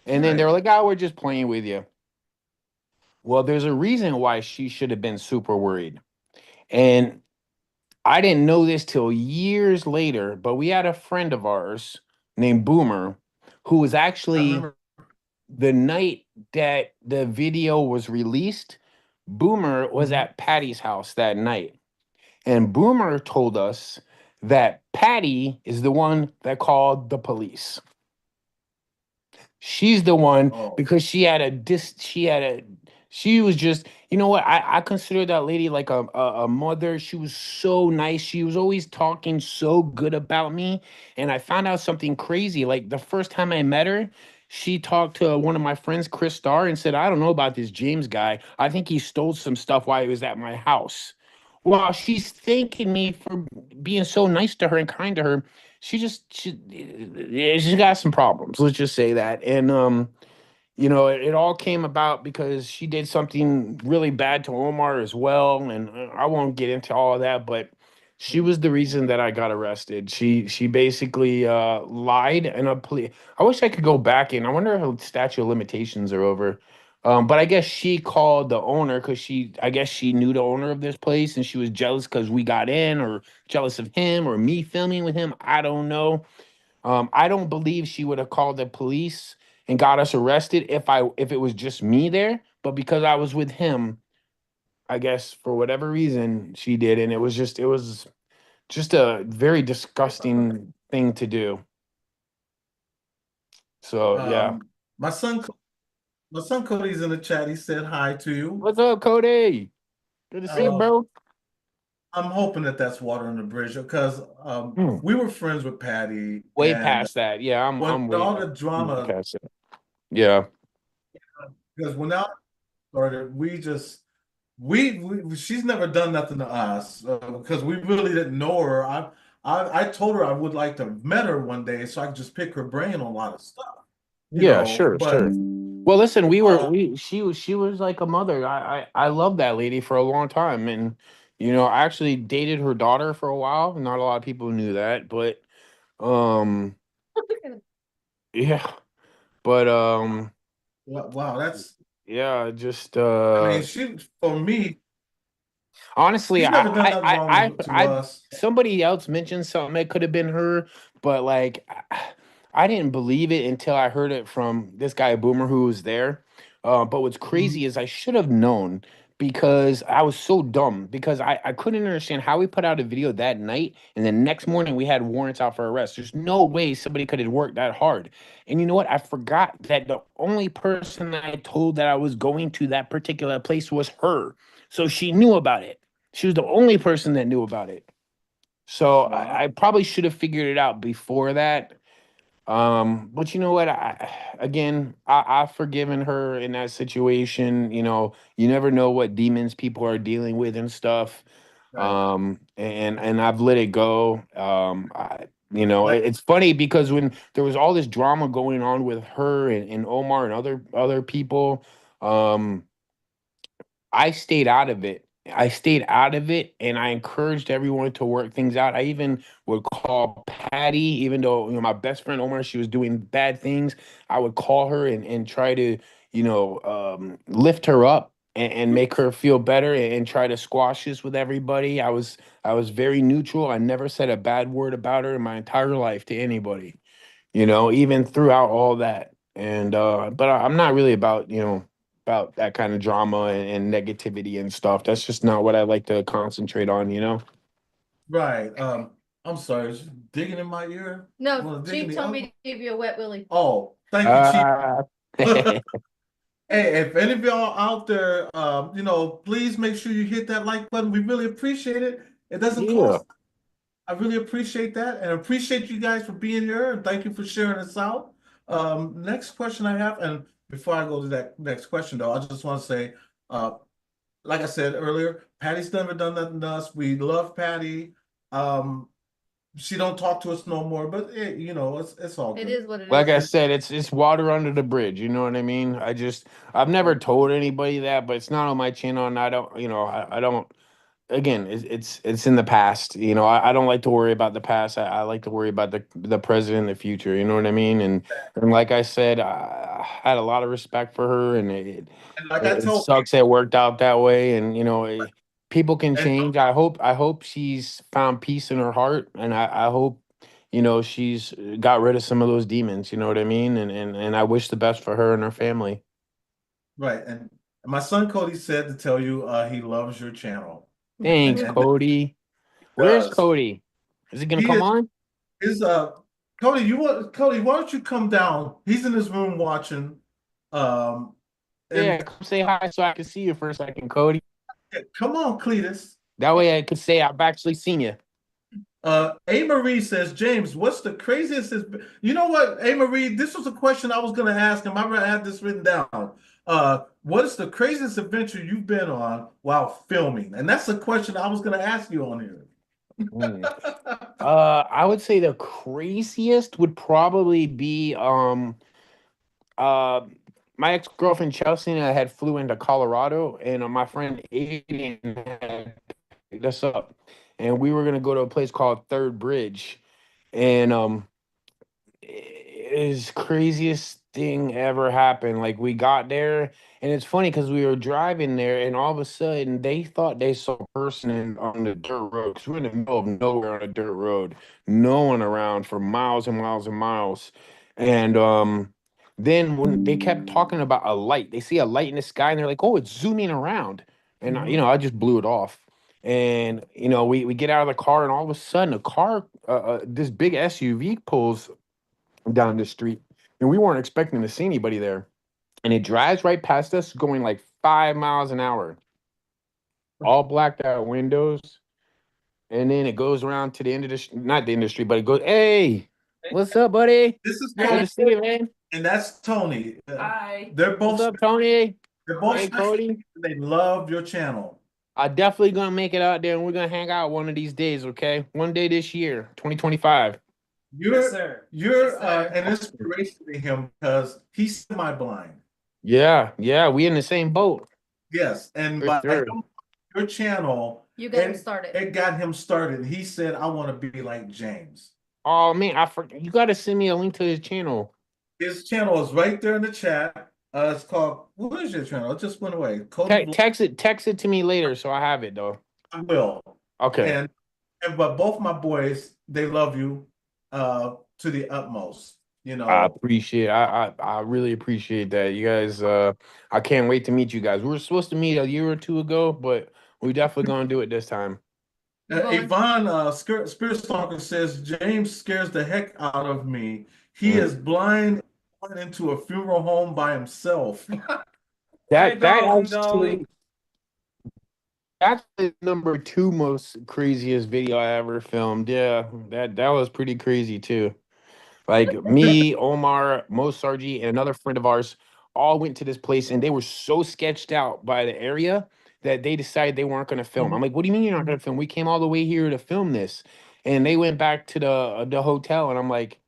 And then they were Right. like, "Oh, we're just playing with you." Well, there's a reason why she should have been super worried. And I didn't know this till years later, but we had a friend of ours named Boomer who was I actually remember. the night that the video was released. Boomer was Mhm. at Patty's house that night. And Boomer told us that Patty is the one that called the police. She's the one Oh, because she was just, what? I consider that lady like a mother. She was so nice. She was always talking so good about me. And I found out something crazy. Like the first time I met her, she talked to one of my friends, Chris Starr, and said, I don't know about this James guy. I think he stole some stuff while he was at my house. Well, she's thanking me for being so nice to her and kind to her. She's got some problems. Let's just say that. And it all came about because she did something really bad to Omar as well, and I won't get into all of that, but she was the reason that I got arrested. She basically lied and a plea. I wish I could go back in. I wonder if the statute of limitations are over. But I guess she called the owner because I guess she knew the owner of this place and she was jealous because we got in, or jealous of him, or me filming with him. I don't know. I don't believe she would have called the police and got us arrested if it was just me there. But because I was with him, I guess for whatever reason she did, and it was just a very disgusting thing to do. So yeah, Um, my son, my son Cody's in the chat. He said hi to you. what's up, Cody? Good to see you, Uh, bro. I'm hoping that that's water on the bridge because Hmm. we were friends with Patty, Way and past that. Yeah, I'm when I'm all way the drama, past it. Yeah, because when all started, we she's never done nothing to us because we really didn't know her. I told her I would like to have met her one day so I could just pick her brain on a lot of stuff, yeah, but sure. Well, listen, uh, she was like a mother. I loved that lady for a long time, and I actually dated her daughter for a while. Not a lot of people knew that, but um, yeah, but wow, that's yeah, just I mean, she for me, honestly, she's never done nothing wrong to us. somebody else mentioned something. It could have been her, but like, I didn't believe it until I heard it from this guy Boomer who was there. But what's Mhm. crazy is I should have known because I was so dumb because I couldn't understand how we put out a video that night and the next morning we had warrants out for arrest. There's no way somebody could have worked that hard. And you know what? I forgot that the only person that I told that I was going to that particular place was her. So she knew about it. She was the only person that knew about it. So I Wow. probably should have figured it out before that. But you know what? I've forgiven her in that situation. You never know what demons people are dealing with and stuff. Right. And I've let it go. Like It's funny because when there was all this drama going on with her and Omar and other people, um, I stayed out of it. I stayed out of it and I encouraged everyone to work things out. I even would call Patty, even though my best friend Omar, she was doing bad things. I would call her and try to, lift her up and make her feel better and try to squash this with everybody. I was very neutral. I never said a bad word about her in my entire life to anybody, even throughout all that. And but I'm not really about that kind of drama and negativity and stuff. That's just not what I like to concentrate on. right. I'm sorry, is she digging in my ear? You No, want to dig in Chief the told other me one? to give you a wet willy. Oh, thank you, Chief. Uh, Hey, if any of y'all out there, please make sure you hit that like button. We really appreciate it. It doesn't yeah. cost. I really appreciate that, and appreciate you guys for being here, and thank you for sharing us out. Next question I have, and before I go to that next question, though, I just want to say, uh, like I said earlier, Patty's never done nothing to us. We love Patty. Um, she don't talk to us no more, but it's all It good. is what it Like is. I said, it's water under the bridge. You know what I mean? I've never told anybody that, but it's not on my channel, and I don't, I don't. Again, it's in the past. I don't like to worry about the past. I like to worry about the present and the future. You know what I mean? And like I said, I had a lot of respect for her, and it And like I it told, sucks it worked out that way. And people can and change. I hope she's found peace in her heart, and I hope she's got rid of some of those demons. You know what I mean? And I wish the best for her and her family. right, and my son Cody said to tell you, he loves your channel, Thanks, and Cody. he Where's does. Cody? Is he gonna He come is on? is Cody. Cody? Why don't you come down? He's in his room watching. Um, Yeah, and come say hi so I can see you for a second, Cody. come on, Cletus. That way I could say I've actually seen you. A. Marie says, James, what's the craziest? You know what, A. Marie, this was a question I was going to ask him. I had this written down. What is the craziest adventure you've been on while filming? And that's a question I was going to ask you on here. Mm. I would say the craziest would probably be uh my ex-girlfriend Chelsea and I had flew into Colorado, and my friend Aiden had picked us up, and we were gonna go to a place called Third Bridge, and is craziest thing ever happened. Like we got there, and it's funny because we were driving there, and all of a sudden they thought they saw a person on the dirt road. Because we're in the middle of nowhere on a dirt road, no one around for miles and miles and miles. And then when they kept talking about a light, they see a light in the sky, and they're like, "Oh, it's zooming around," and Mhm. I just blew it off. And we get out of the car, and all of a sudden, a car, this big SUV pulls down the street, and we weren't expecting to see anybody there. And it drives right past us, going like 5 miles an hour, all blacked out windows. And then it goes around to the end of the not the industry, but it goes, "Hey, what's up, buddy? This is Good Tony, to see you, man. and that's Tony. Hi. They're What's both up, Tony? they're both Hey, special. Cody. They love your channel. I definitely gonna make it out there, and we're gonna hang out one of these days, okay? One day this year, 2025. You're an inspiration to him because he's semi-blind. Yeah, yeah, we in the same boat Yes, and for by sure. your channel, You got him it, started. it got him started. He said, "I want to be like James." Oh man, I forgot. You gotta send me a link to his channel. His channel is right there in the chat. It's called, what is your channel? It just went away. Cody Text it to me later so I have it though. Will. Okay. But both my boys, they love you to the utmost. You I know, appreciate I really appreciate that. You guys I can't wait to meet you guys. We were supposed to meet a year or two ago, but we definitely gonna do it this time. Yvonne Spirit Stalker says James scares the heck out of me. He Mm. is blind and went into a funeral home by himself. That actually that's the number two most craziest video I ever filmed. Yeah, that was pretty crazy too. Like me, Omar, Mo Sargi, and another friend of ours all went to this place, and they were so sketched out by the area that they decided they weren't going to film. I'm like, "What do you mean you're not going to film? We came all the way here to film this." And they went back to the hotel, and I'm like,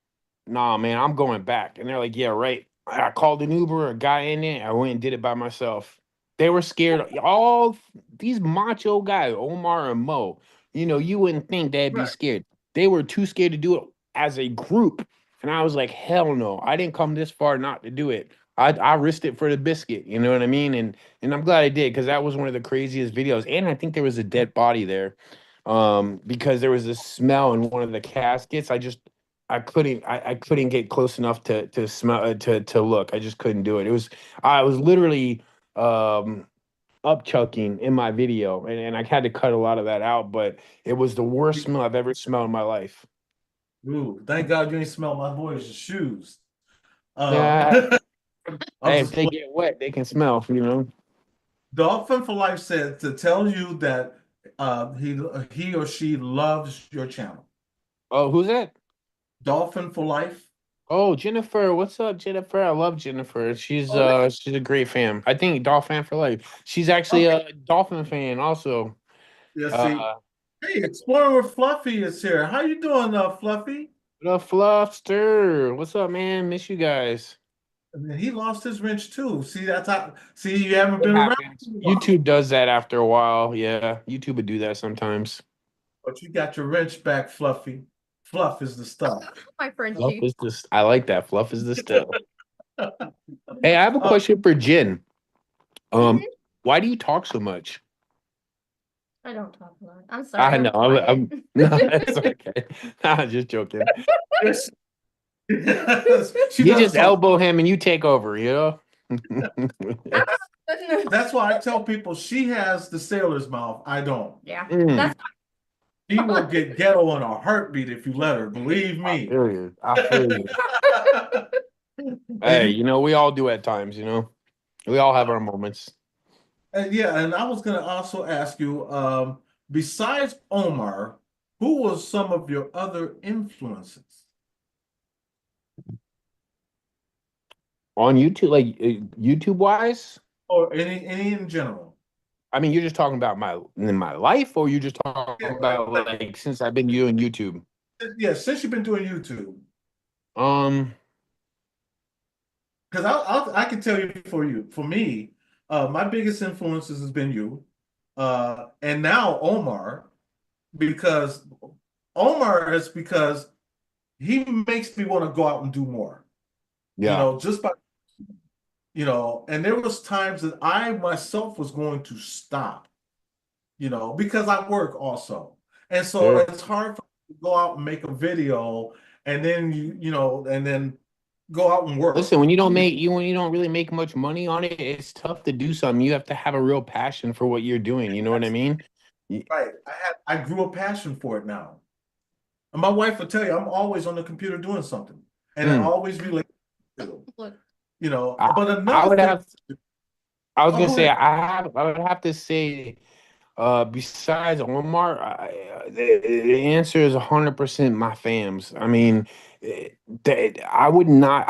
"Nah, man, I'm going back." And they're like, "Yeah, right." I called an Uber, a guy in it. I went and did it by myself. They were scared. All these macho guys, Omar and Mo, you wouldn't think they'd be Right. scared. They were too scared to do it as a group. And I was like, hell no, I didn't come this far not to do it. I risked it for the biscuit, you know what I mean? And I'm glad I did, because that was one of the craziest videos. And I think there was a dead body there. Because there was a smell in one of the caskets. I couldn't get close enough to smell to look. I just couldn't do it. I was literally up chucking in my video, and I had to cut a lot of that out, but it was the worst smell I've ever smelled in my life. Ooh, thank God you ain't smell my boys' shoes. Yeah. I'm Hey, if just they get wet, they can smell. Dolphin for Life said to tell you that he or she loves your channel. Oh, who's that? Dolphin for Life. Oh, Jennifer. What's up, Jennifer? I love Jennifer. She's Oh, she's a great fan. I think Dolphin for life. She's actually Okay. a Dolphin fan also. Yeah, see. Uh Hey, Exploring with Fluffy is here. How you doing, Fluffy? the Fluffster. What's up, man? Miss you guys. And he lost his wrench too. See, that's how. See, you haven't It been around happens. too long, YouTube does that after a while. Yeah, YouTube would do that sometimes. but you got your wrench back, Fluffy. Fluff is the stuff. my friend Fluff Chief. is this. I like that. Fluff is the stuff. Hey, I have a Uh, question for Jen. Mhm. Why do you talk so much? I don't talk a lot. I'm sorry. I I'm know. quiet. No, that's okay. I'm just joking. yes. She You does just talk. elbow him and you take over, That's why I tell people she has the sailor's mouth. I don't. Yeah, Mm, that's She will get ghetto in a heartbeat if you let her. Believe I me. feel you. I feel you. And Hey, we all do at times. We all have our moments. yeah, and I was gonna also ask you, besides Omar, who was some of your other influences? On YouTube, like YouTube wise. Or any in general? I mean, you're just talking about my in my life, or you just Yeah, talking about like since I've been doing YouTube. yeah, since you've been doing YouTube, Um, because I can tell you for me, my biggest influences has been you, and now Omar, because Omar is because he makes me want to go out and do more, yeah, just by, and there was times that I myself was going to stop, because I work also. And so sure. it's hard for me to go out and make a video and then and then go out and work. Listen, when you don't make you when you don't really make much money on it, it's tough to do something. You have to have a real passion for what you're doing. You know what I That's mean? Y- right. I grew a passion for it now. And my wife will tell you I'm always on the computer doing something. And I Mm. always relate to it. Look, But I another would thing, have. I was oh, gonna go say ahead. I would have to say besides Omar, the answer is 100% my fams. I mean, I would not.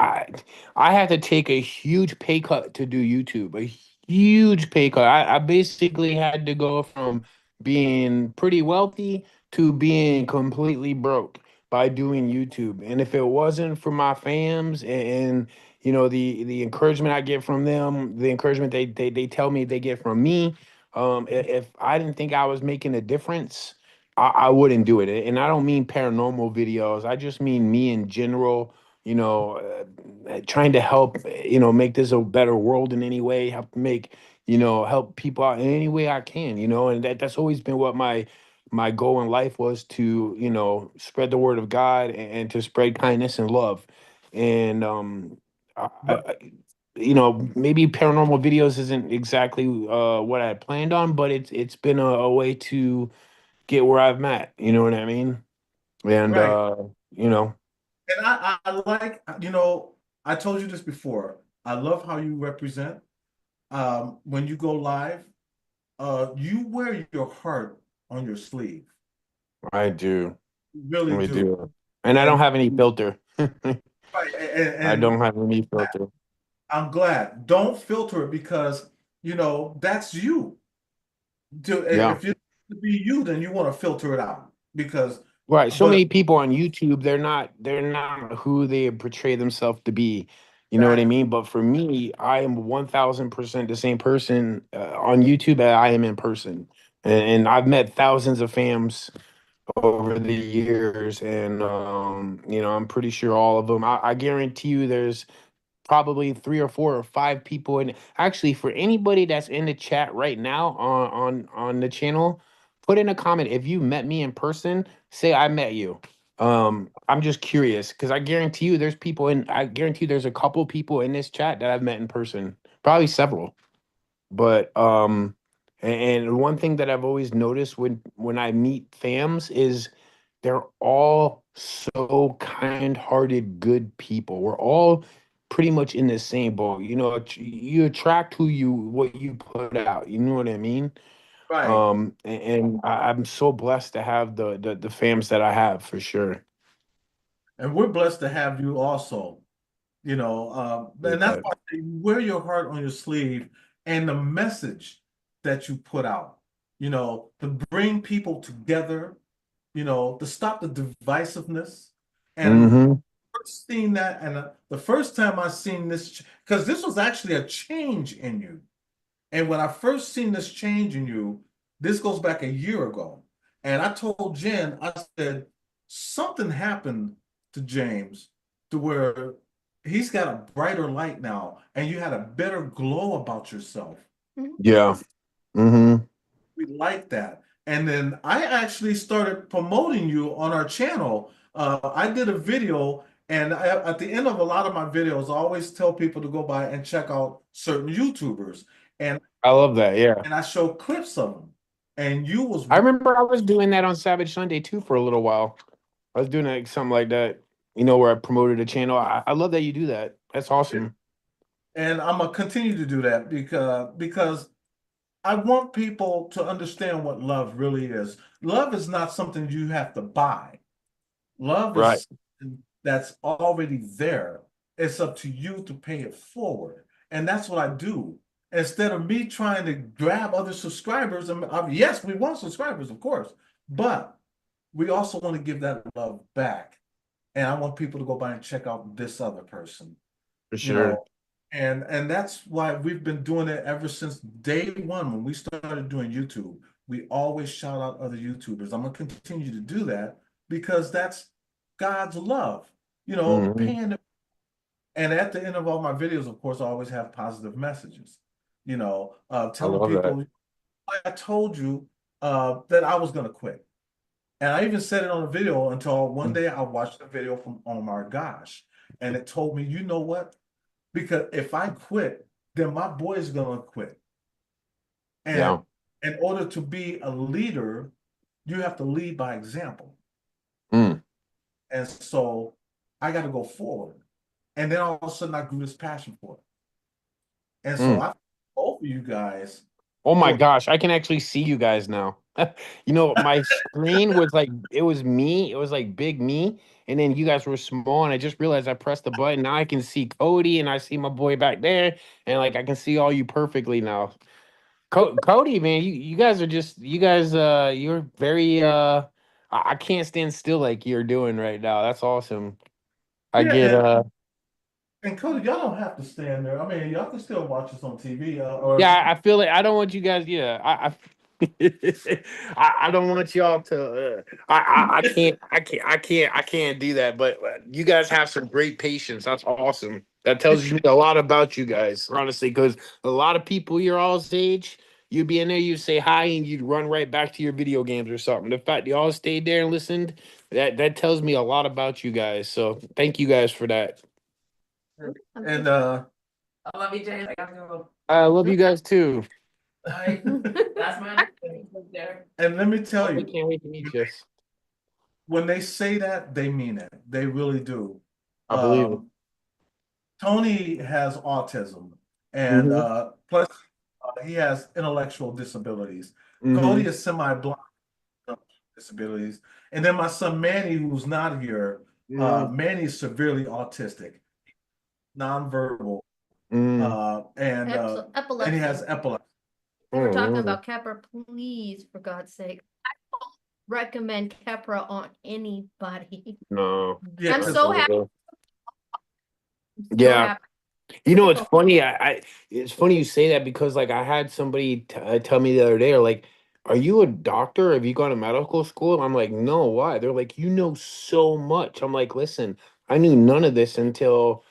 I had to take a huge pay cut to do YouTube. A huge pay cut. I basically had to go from being pretty wealthy to being completely broke by doing YouTube. And if it wasn't for my fams and the encouragement I get from them, the encouragement they tell me they get from me, if I didn't think I was making a difference, I wouldn't do it. And I don't mean paranormal videos. I just mean me in general. Trying to help, make this a better world in any way. Help people out in any way I can. And that's always been what my goal in life was to, spread the word of God and to spread kindness and love. And But maybe paranormal videos isn't exactly what I had planned on, but it's been a way to get where I've met. You know what I mean? And right. you know, And I like, I told you this before. I love how you represent when you go live. You wear your heart on your sleeve. I do, You really I do. do, and I don't And have any filter. right, I and don't have any filter. I'm glad. Don't filter it because that's you. Yeah. If you to be you, then you want to filter it out because, Right. So but many people on YouTube, they're not who they portray themselves to be. You know what I exactly mean? But for me, I am 1000% the same person on YouTube that I am in person. And I've met thousands of fams over the years, and I'm pretty sure all of them. I guarantee you, there's probably 3 or 4 or 5 people. And actually, for anybody that's in the chat right now on the channel, put in a comment if you met me in person. Say I met you. I'm just curious because I guarantee you there's a couple people in this chat that I've met in person, probably several. But and one thing that I've always noticed when I meet fams is they're all so kind-hearted, good people. We're all pretty much in the same boat. You attract what you put out. You know what I mean? right. And I'm so blessed to have the fams that I have for sure. And we're blessed to have you also. And that's But why I say you wear your heart on your sleeve and the message that you put out, to bring people together, to stop the divisiveness. And hmm first seen that, and the first time I seen this, because this was actually a change in you. And when I first seen this change in you, this goes back a year ago. And I told Jen, I said, something happened to James to where he's got a brighter light now, and you had a better glow about yourself. mhm. yeah. hmm We like that. And then I actually started promoting you on our channel. I did a video, and at the end of a lot of my videos, I always tell people to go by and check out certain YouTubers. And I love that. Yeah. I show clips of them. And you was I one. remember I was doing that on Savage Sunday too for a little while. I was doing like something like that, where I promoted a channel. I love that you do that. That's awesome. And I'm gonna continue to do that because I want people to understand what love really is. Love is not something you have to buy. Love Right. is something that's already there. It's up to you to pay it forward. And that's what I do. Instead of me trying to grab other subscribers, yes, we want subscribers, of course, but we also want to give that love back. And I want people to go by and check out this other person, For you sure. know. And that's why we've been doing it ever since day one when we started doing YouTube. We always shout out other YouTubers. I'm gonna continue to do that because that's God's love, Hmm. paying. And at the end of all my videos, of course, I always have positive messages, I telling love that. people, I told you that I was gonna quit. And I even said it on a video until one day I watched a video from Omar Gosh, and it told me, you know what? Because if I quit, then my boy is gonna quit. And Yeah. in order to be a leader, you have to lead by example. Mm, And so I got to go forward. And then all of a sudden I grew this passion for it. And so mm. I both of you guys Oh my for gosh, I can actually see you guys now. My screen was like it was me, it was like big me, and then you guys were small, and I just realized I pressed the button. Now I can see Cody and I see my boy back there, and like I can see all you perfectly now. Cody, man, you guys are just you guys you're very I can't stand still like you're doing right now. That's awesome. I yeah, get and Cody, y'all don't have to stand there. I mean, y'all can still watch us on TV, or yeah, I feel like I don't want you guys. Yeah, I don't want y'all to. I can't do that. But you guys have some great patience. That's awesome. That tells you a lot about you guys, honestly. Because a lot of people your all's age, you'd be in there, you'd say hi, and you'd run right back to your video games or something. The fact you all stayed there and listened, that tells me a lot about you guys. So thank you guys for that. and I love you, James. I gotta go. I love you guys too. Bye. That's my there. and let me tell I you, can't wait to meet you. when they say that, they mean it. They really do. I believe it. Um, Tony has autism, and Hmm. plus he has intellectual disabilities. Hmm. Cody is semi-blind disabilities, and then my son Manny, who's not here, Hmm. Manny is severely autistic, nonverbal, Mm. and he has Epilepsy. epilepsy. We were talking Oh, about Kepra, please, for God's sake. I don't recommend Kepra on anybody. no. Yeah, I'm I because so happy. believe it. I'm so Yeah. happy. It's funny. It's funny you say that because like I had somebody tell me the other day, like, are you a doctor? Have you gone to medical school? I'm like, no, why? They're like, you know so much. I'm like, listen, I knew none of this until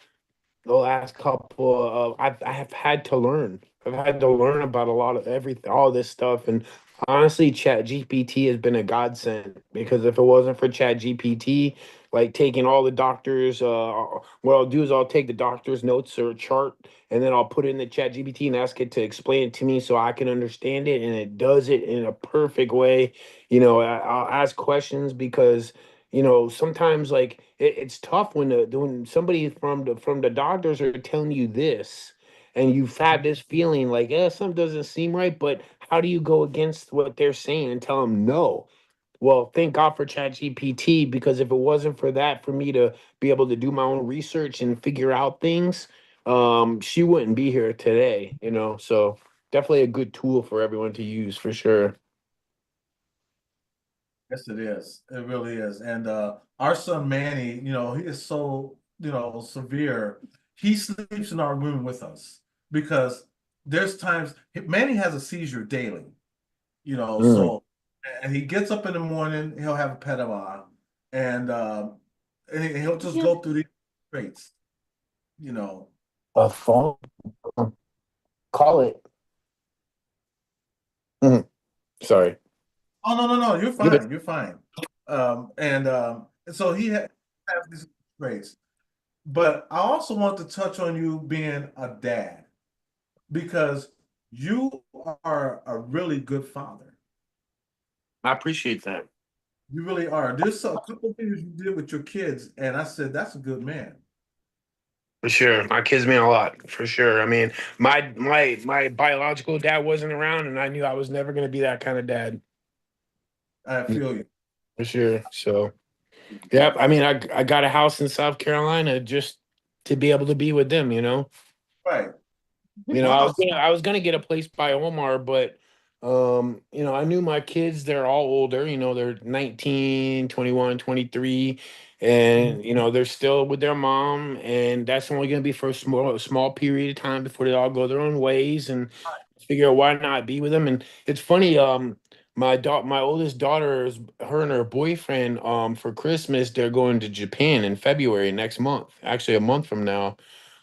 the last couple of I have had to learn. I've had to learn about a lot of everything, all this stuff. And honestly, Chat GPT has been a godsend because if it wasn't for Chat GPT, like taking all the doctors, what I'll do is I'll take the doctor's notes or chart and then I'll put it in the Chat GPT and ask it to explain it to me so I can understand it. And it does it in a perfect way. I'll ask questions because sometimes like it's tough when when somebody from the doctors are telling you this and you've had this feeling like something doesn't seem right, but how do you go against what they're saying and tell them no? Well, thank God for ChatGPT because if it wasn't for that, for me to be able to do my own research and figure out things, she wouldn't be here today. So definitely a good tool for everyone to use for sure. yes, it is. It really is. And our son Manny, he is so, severe. He sleeps in our room with us because there's times Manny has a seizure daily, Mm. so and he gets up in the morning, he'll have a pet on, and he'll just Yeah. go through these traits, you know. A phone call it. Mhm. Sorry. Oh no, you're Good. fine, you're fine. And so has these traits. But I also want to touch on you being a dad because you are a really good father. I appreciate that. You really are. There's a couple things you did with your kids, and I said, that's a good man. For sure. My kids mean a lot, for sure. I mean, my biological dad wasn't around and I knew I was never gonna be that kind of dad. I feel you. For sure. So yep. I mean, I got a house in South Carolina just to be able to be with them, you know. Right. You know, Wow. I was gonna get a place by Omar, but you know, I knew my kids, they're all older, you know, they're 19, 21, 23, and you know, they're still with their mom, and that's only gonna be for a small period of time before they all go their own ways and figure out why not be with them. And it's funny, my oldest daughter is her and her boyfriend for Christmas, they're going to Japan in February next month, actually a month from now.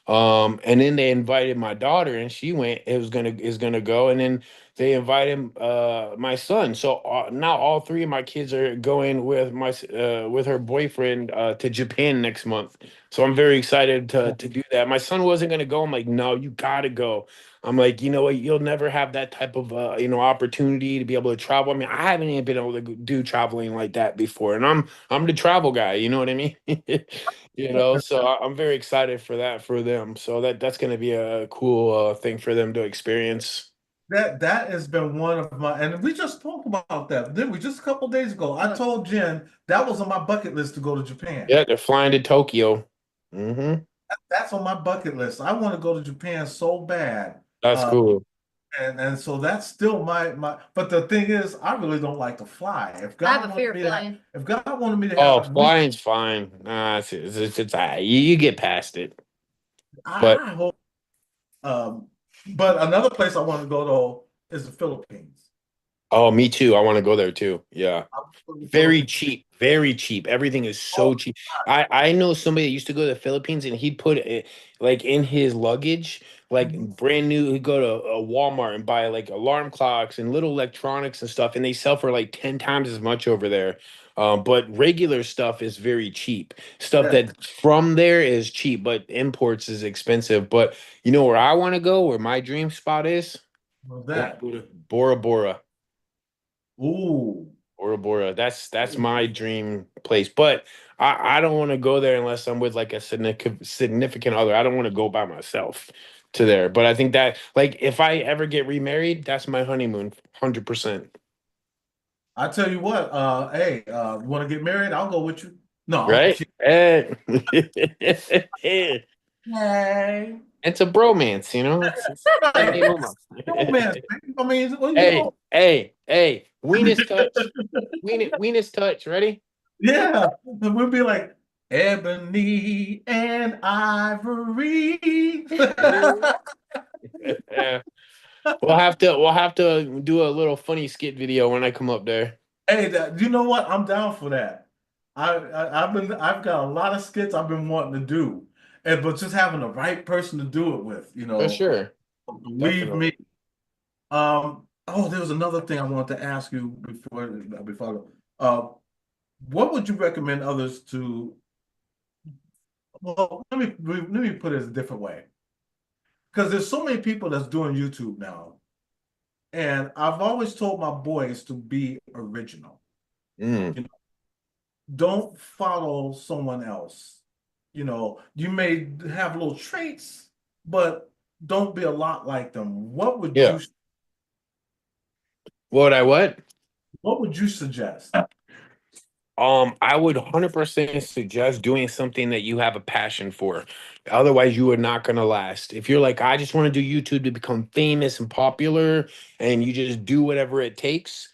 And then they invited my daughter and she went, it was gonna is gonna go, and then they invited my son. So now all three of my kids are going with with her boyfriend to Japan next month. So I'm very excited to do that. My son wasn't gonna go. I'm like, no, you gotta go. I'm like, you know what, you'll never have that type of you know, opportunity to be able to travel. I mean, I haven't even been able to do traveling like that before, and I'm the travel guy, you know what I mean? You know, so I'm very excited for that for them. So that's going to be a cool thing for them to experience. That has been one of my, and we just talked about that, didn't we? Just a couple days ago. I told Jen that was on my bucket list to go to Japan. Yeah, they're flying to Tokyo. Hmm. That's on my bucket list. I want to go to Japan so bad. That's cool. And so that's still my, but the thing is, I really don't like to fly. If I have God a wanted fear of me to have, flying. if God wanted me to Oh, have wings, flying's fine. It's all right. You get past it. But I hope. Um, but another place I want to go though is the Philippines. oh, me too. I want to go there too. Yeah. I want to go to the Very Philippines. cheap, very cheap. Everything is so Oh, cheap. I know somebody that used to go to the Philippines and he'd put it like in his luggage, like mhm. brand new. He'd go to a Walmart and buy like alarm clocks and little electronics and stuff, and they sell for like 10 times as much over there. But regular stuff is very cheap. Stuff Yeah, that from there is cheap, but imports is expensive. But you know where I want to go, where my dream spot is? what's I want to that? go to Bora Bora. Ooh, Bora Bora. That's my dream place. But I don't want to go there unless I'm with like a significant other. I don't want to go by myself to there. But I think that like if I ever get remarried, that's my honeymoon, 100%. I tell you what, hey, you want to get married? I'll go with you. No, I'm Right? kidding. Hey, It's a bromance, you know? It's right. hey, mama. Romance, man. I mean, well, you Hey, know, hey, hey. Weenus touch. Weenus touch. Ready? yeah. And we'll be like ebony and ivory. We'll have to do a little funny skit video when I come up there. Hey, you know what? I'm down for that. I've got a lot of skits I've been wanting to do, and but just having the right person to do it with, For sure. believe Definitely. me. Oh, there was another thing I wanted to ask you before I go. What would you recommend others to? Well, let me put it a different way, because there's so many people that's doing YouTube now, and I've always told my boys to be original. Mm, You know, don't follow someone else. You may have little traits, but don't be a lot like them. yeah. What? What would you suggest? I would 100% suggest doing something that you have a passion for. Otherwise, you are not going to last. If you're like, I just want to do YouTube to become famous and popular, and you just do whatever it takes,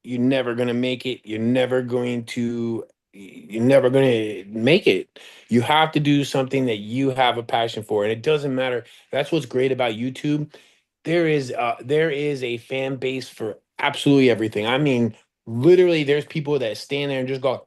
you're never going to make it. You're never going to make it. You have to do something that you have a passion for. And it doesn't matter. That's what's great about YouTube. There is a fan base for absolutely everything. I mean, literally, there's people that stand there and just go,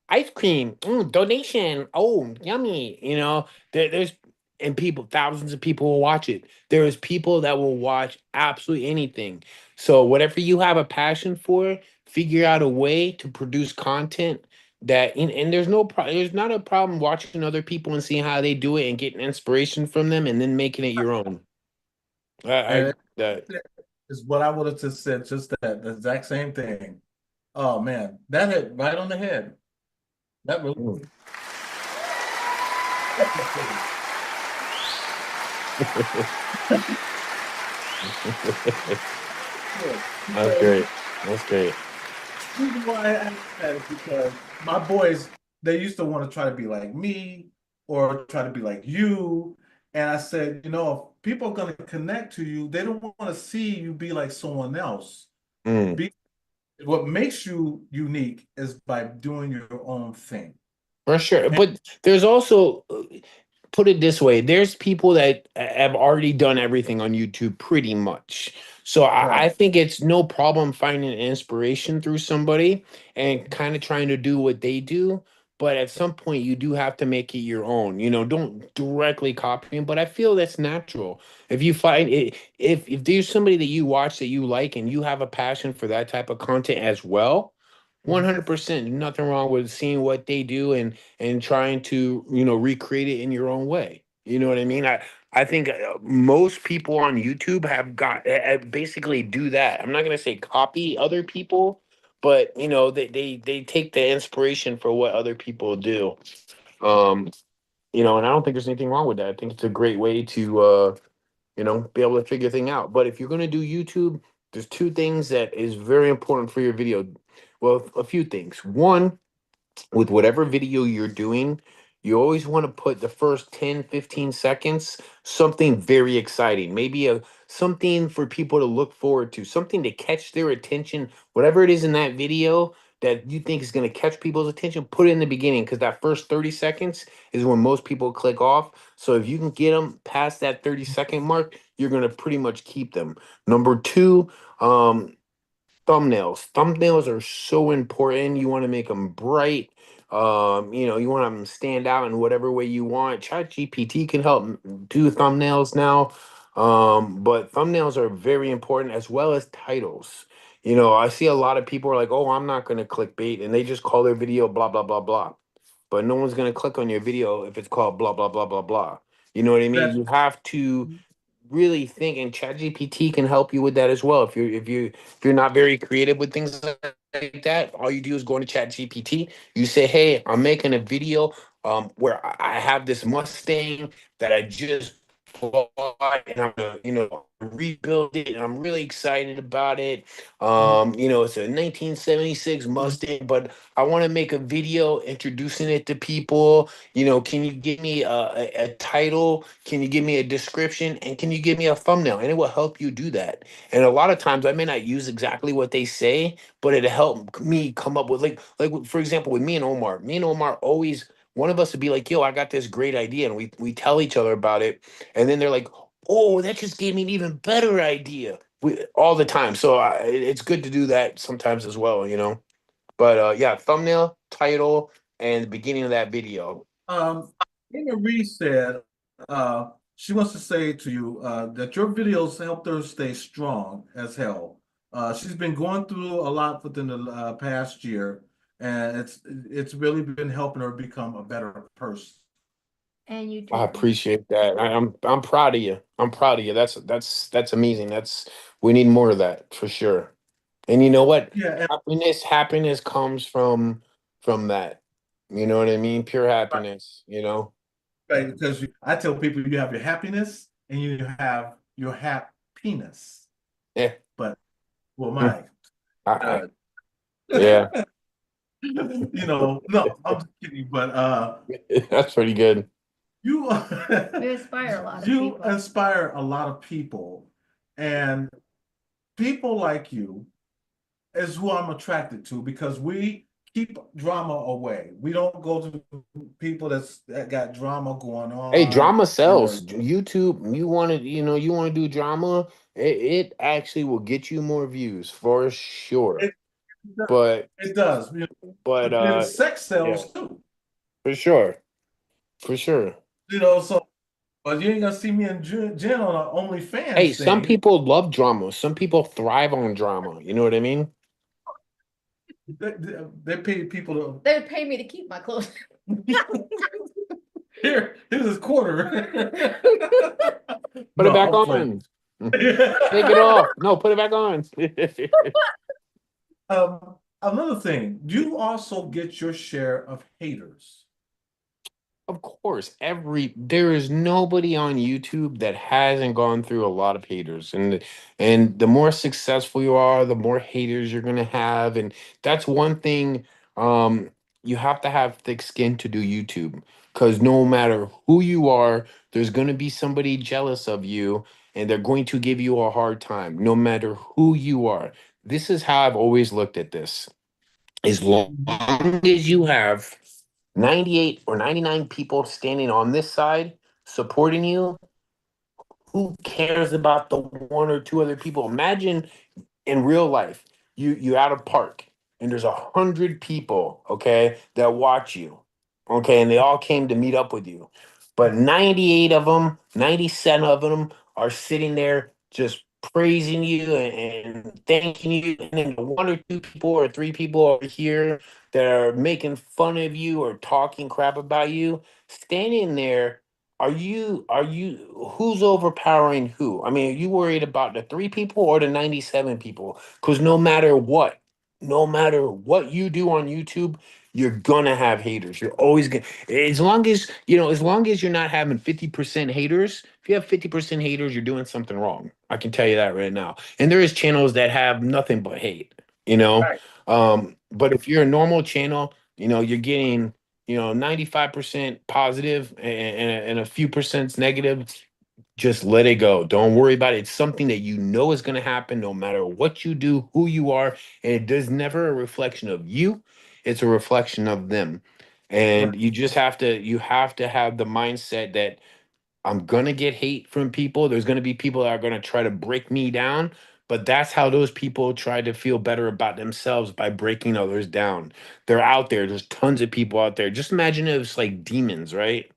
ice cream, donation, oh, yummy. You know, there's and people, thousands of people will watch it. There's people that will watch absolutely anything. So whatever you have a passion for, figure out a way to produce content and there's not a problem watching other people and seeing how they do it and getting inspiration from them and then making it your own. I And that that is what I would have just said, just that the exact same thing. Oh man, that hit right on the head. That really. That's great. That's great. The reason why I asked that is because my boys, they used to want to try to be like me or try to be like you. And I said, if people are going to connect to you, they don't want to see you be like someone else. Mm. Be What makes you unique is by doing your own thing. For sure. And But there's also, put it this way, there's people that have already done everything on YouTube pretty much. So I right. think it's no problem finding inspiration through somebody and kind of trying to do what they do. But at some point, you do have to make it your own. Don't directly copy them. But I feel that's natural. If you find it, if there's somebody that you watch that you like and you have a passion for that type of content as well, 100%, nothing wrong with seeing what they do and trying to recreate it in your own way. You know what I mean? I think most people on YouTube have got basically do that. I'm not going to say copy other people, but they take the inspiration for what other people do. um and I don't think there's anything wrong with that. I think it's a great way to be able to figure thing out. But if you're going to do YouTube, there's two things that is very important for your video. Well, a few things. One, with whatever video you're doing, you always want to put the first 10, 15 seconds something very exciting. Maybe something for people to look forward to, something to catch their attention. Whatever it is in that video that you think is going to catch people's attention, put it in the beginning, because that first 30 seconds is when most people click off. So if you can get them past that 30-second mark, you're going to pretty much keep them. Number two, thumbnails are so important. You want to make them bright. You want them to stand out in whatever way you want. ChatGPT can help do thumbnails now. But thumbnails are very important, as well as titles. I see a lot of people are like, oh, I'm not going to clickbait, and they just call their video blah blah blah blah, but no one's going to click on your video if it's called blah blah blah blah blah. You know what I mean? That's You have to really think, and ChatGPT can help you with that as well. If you're not very creative with things like that, all you do is go into ChatGPT. You say, "Hey, I'm making a video where I have this Mustang that I just bought, and I'm gonna, rebuild it, and I'm really excited about it. It's a 1976 Mustang, but I want to make a video introducing it to people. Can you give me a title? Can you give me a description? And can you give me a thumbnail?" And it will help you do that. And a lot of times I may not use exactly what they say, but it'll help me come up with, like for example, with me and Omar. Me and Omar always, one of us would be like, "Yo, I got this great idea," and we tell each other about it, and then they're like, "Oh, that just gave me an even better idea." All the time. So it's good to do that sometimes as well. But yeah, thumbnail, title, and the beginning of that video. Um, Ina Reed said, she wants to say to you that your videos helped her stay strong as hell. She's been going through a lot within the past year, and it's really been helping her become a better person. And you I too. appreciate that. I'm proud of you. I'm proud of you. That's amazing. We need more of that for sure. And you know what? Yeah, Happiness comes from that. You know what I mean? Pure happiness. right, because I tell people you have your happiness and you have your happiness, Yeah. but well, Mm. my I, uh, yeah. no, I'm just kidding, but That's pretty good. you We inspire a lot of you people. inspire a lot of people, and people like you is who I'm attracted to because we keep drama away. We don't go to people that got drama going Hey, on drama in sells. their YouTube, you want to do drama, it actually will get you more views for sure. it, But it does. but But then sex yeah, sells too. for sure. For sure. So but you ain't gonna see me and Jen on an Hey, OnlyFans some thing. people love drama. Some people thrive on drama. You know what I mean? They pay people to They would pay me to keep my clothes. here's his quarter. Put it No, back I'm playing. on. Take it off. No, put it back on. Another thing, you also get your share of haters. Of course, there is nobody on YouTube that hasn't gone through a lot of haters, and the more successful you are, the more haters you're gonna have, and that's one thing. Um, you have to have thick skin to do YouTube, because no matter who you are, there's gonna be somebody jealous of you, and they're going to give you a hard time, no matter who you are. This is how I've always looked at this. As long Mhm. as you have 98 or 99 people standing on this side supporting you, who cares about the one or two other people? Imagine in real life, you at a park and there's 100 people, okay, that watch you, okay, and they all came to meet up with you, but 98 of them, 97 of them are sitting there just praising you and thanking you, and then the one or two people or three people over here that are making fun of you or talking crap about you, standing there. Are you who's overpowering who? I mean, are you worried about the three people or the 97 people? Because no matter what you do on YouTube, you're gonna have haters. You're always gonna, as long as as long as you're not having 50% haters. If you have 50% haters, you're doing something wrong. I can tell you that right now. And there is channels that have nothing but hate, you know. Right. But if you're a normal channel, you're getting 95% positive and a few percent negative. Just let it go. Don't worry about it. It's something that you know is going to happen no matter what you do, who you are. And it does never a reflection of you. It's a reflection of them. Right. And you have to have the mindset that I'm going to get hate from people. There's going to be people that are going to try to break me down. But that's how those people try to feel better about themselves, by breaking others down. They're out there. There's tons of people out there. Just imagine if it's like demons, right?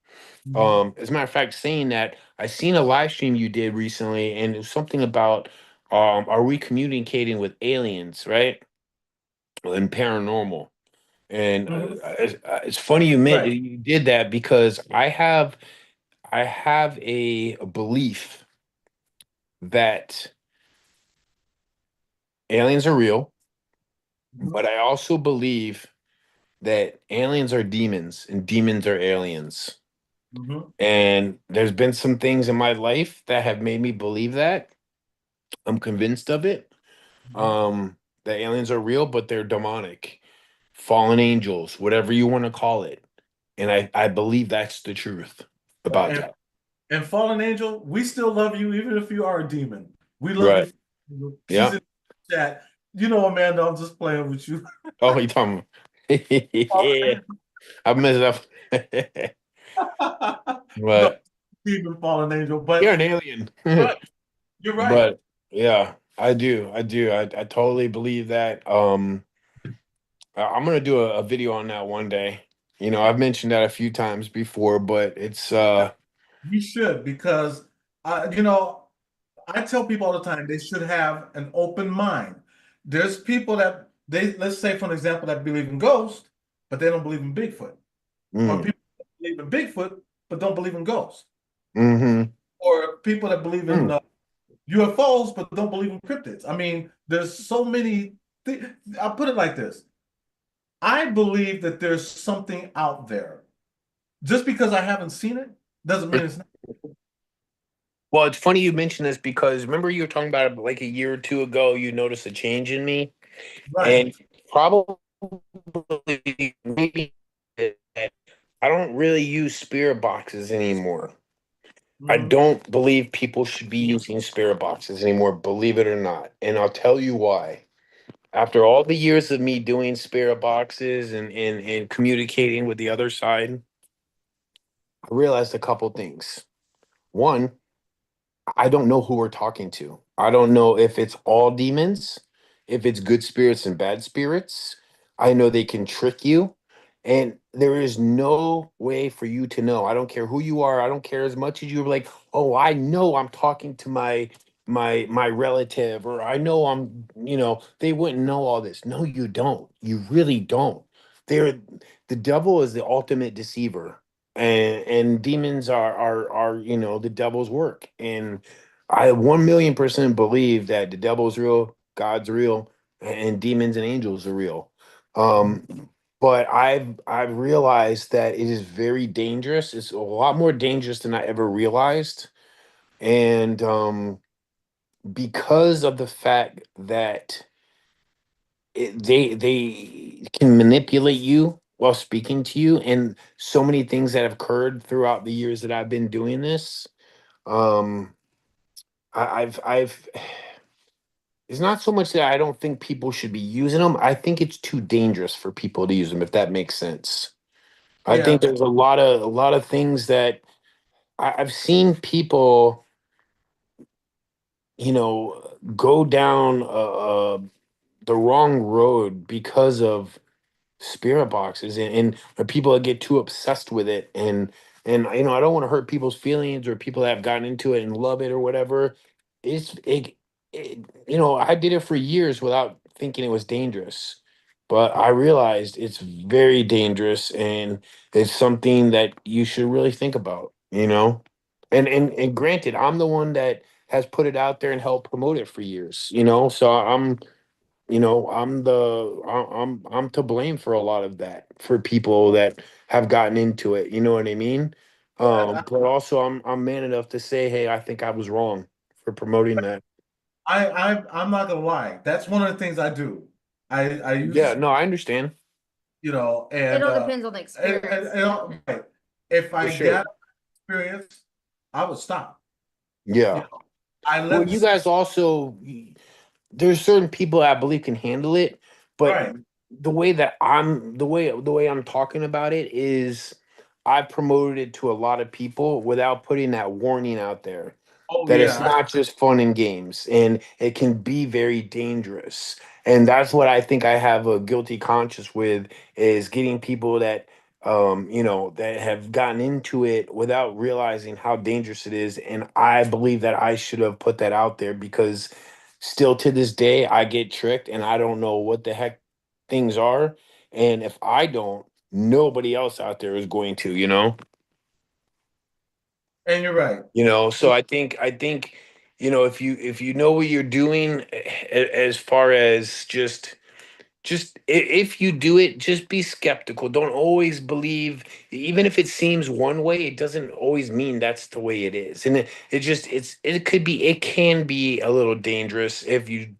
Mhm. As a matter of fact, saying that, I seen a live stream you did recently, and it was something about are we communicating with aliens, right? And paranormal. And Mhm. it's funny you meant Right. you did that, because I have a belief that aliens are real, Mhm. but I also believe that aliens are demons and demons are aliens. Mhm. And there's been some things in my life that have made me believe that. I'm convinced of it. Mhm. um the aliens are real, but they're demonic, fallen angels, whatever you want to call it. And I believe that's the truth Right. about that. And fallen angel, we still love you even if you are a demon. We love Right. you. She's Yeah. in the chat. You know, Amanda, I'm just playing with you. Oh, you talking yeah, I messed up. No, But demon, fallen angel. you're But an alien. right, you're right. But yeah, I totally believe that. I'm gonna do a video on that one day. I've mentioned that a few times before, but it's You should because I tell people all the time they should have an open mind. There's people that let's say for an example that believe in ghosts, but they don't believe in Bigfoot. Or mm, people that believe in Bigfoot but don't believe in ghosts. mm-hmm, Or people that believe in mm. UFOs but don't believe in cryptids. I mean, there's so many I'll put it like this. I believe that there's something out there. Just because I haven't seen it doesn't mean it's not Well, it's funny you mention this, because remember you were talking about it like a year or two ago. You noticed a change in me, right. and probably maybe that I don't really use spirit boxes anymore. I Mhm. don't believe people should be using spirit boxes anymore, believe it or not. And I'll tell you why. After all the years of me doing spirit boxes and communicating with the other side, I realized a couple things. One, I don't know who we're talking to. I don't know if it's all demons, if it's good spirits and bad spirits. I know they can trick you, and there is no way for you to know. I don't care who you are. I don't care as much as you're like, "Oh, I know I'm talking to my relative," or "I know they wouldn't know all this." No, you don't. You really don't. They're The devil is the ultimate deceiver, and demons are the devil's work. And I 1,000,000% believe that the devil's real, God's real, and demons and angels are real. um but I've realized that it is very dangerous. It's a lot more dangerous than I ever realized. And because of the fact that they can manipulate you while speaking to you, and so many things that have occurred throughout the years that I've been doing this. Um, I've it's not so much that I don't think people should be using them. I think it's too dangerous for people to use them, if that makes sense. I Yeah, think there's a lot of things that I've seen people, go down the wrong road because of spirit boxes, and or people that get too obsessed with it, and I don't want to hurt people's feelings or people that have gotten into it and love it or whatever. I did it for years without thinking it was dangerous, but I realized it's very dangerous, and it's something that you should really think about, and granted, I'm the one that has put it out there and helped promote it for years, so I'm to blame for a lot of that, for people that have gotten into it. You know what I mean? But also I'm man enough to say, hey, I think I was wrong for promoting that. I'm not gonna lie. That's one of the things I do. I Yeah, use, no, I understand It and all depends on the right. If for I sure. got experience, I would stop. You Yeah. know, I Well, let you the guys also, there's certain people I believe can handle it, but right. the way I'm talking about it is I've promoted it to a lot of people without putting that warning out there Oh that it's yeah, not just fun and games, and it can be very dangerous. And that's what I think I have a guilty conscience with, is getting people that have gotten into it without realizing how dangerous it is. And I believe that I should have put that out there, because still to this day I get tricked and I don't know what the heck things are. And if I don't, nobody else out there is going to, and you're right. so I think if you know what you're doing, as far as if you do it, just be skeptical. Don't always believe, even if it seems one way, it doesn't always mean that's the way it is. And it can be a little dangerous if you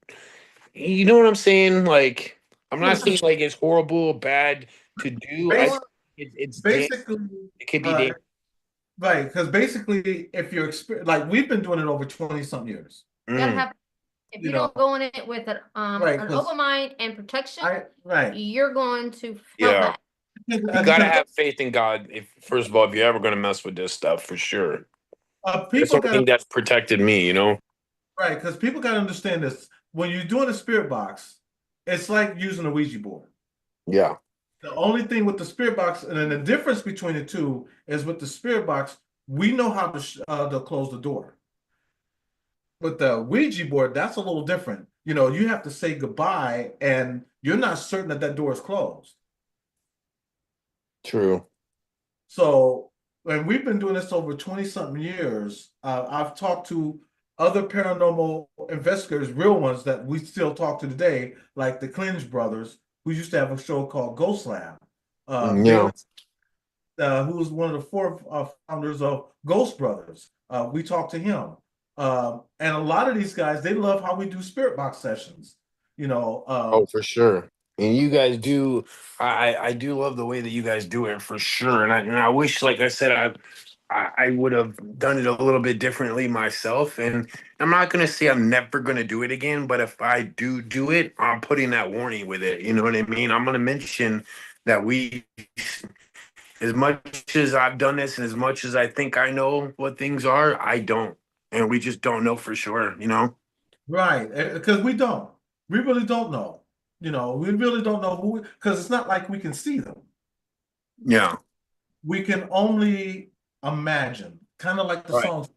know what I'm saying? Like, I'm not saying like it's horrible, bad to do. Bas- It Basically, could be uh, dangerous. right, because basically, if you're like we've been doing it over 20 something years, gotta Mm, have, if you you know, don't go in it with right? an Because open mind and protection, right, you're going to fall yeah. back. You gotta because have faith in God, if first of all, if you're ever gonna mess with this stuff, for sure. That's the people only got thing that's protected me. right, because people got to understand this. When you're doing a spirit box, it's like using a Ouija board. Yeah, The only thing with the spirit box, and then the difference between the two is with the spirit box, we know how to close the door. With the Ouija board, that's a little different. You have to say goodbye, and you're not certain that that door is closed. true. So, and we've been doing this over 20 something years. I've talked to other paranormal investigators, real ones that we still talk to today, like the Clinch brothers, who used to have a show called Ghost Lab. Yeah. Billy, who was one of the four founders of Ghost Brothers. We talked to him. And a lot of these guys, they love how we do spirit box sessions. You know, Oh, for sure. And you guys do. I do love the way that you guys do it, for sure. And I wish, like I said, I would have done it a little bit differently myself. And I'm not gonna say I'm never gonna do it again, but if I do it, I'm putting that warning with it. You know what I mean? I'm gonna mention that as much as I've done this and as much as I think I know what things are, I don't. And we just don't know for sure. right. Because we don't. We really don't know. We really don't know who, because it's not like we can see them. Yeah. We can only imagine, kind of like the Right. song,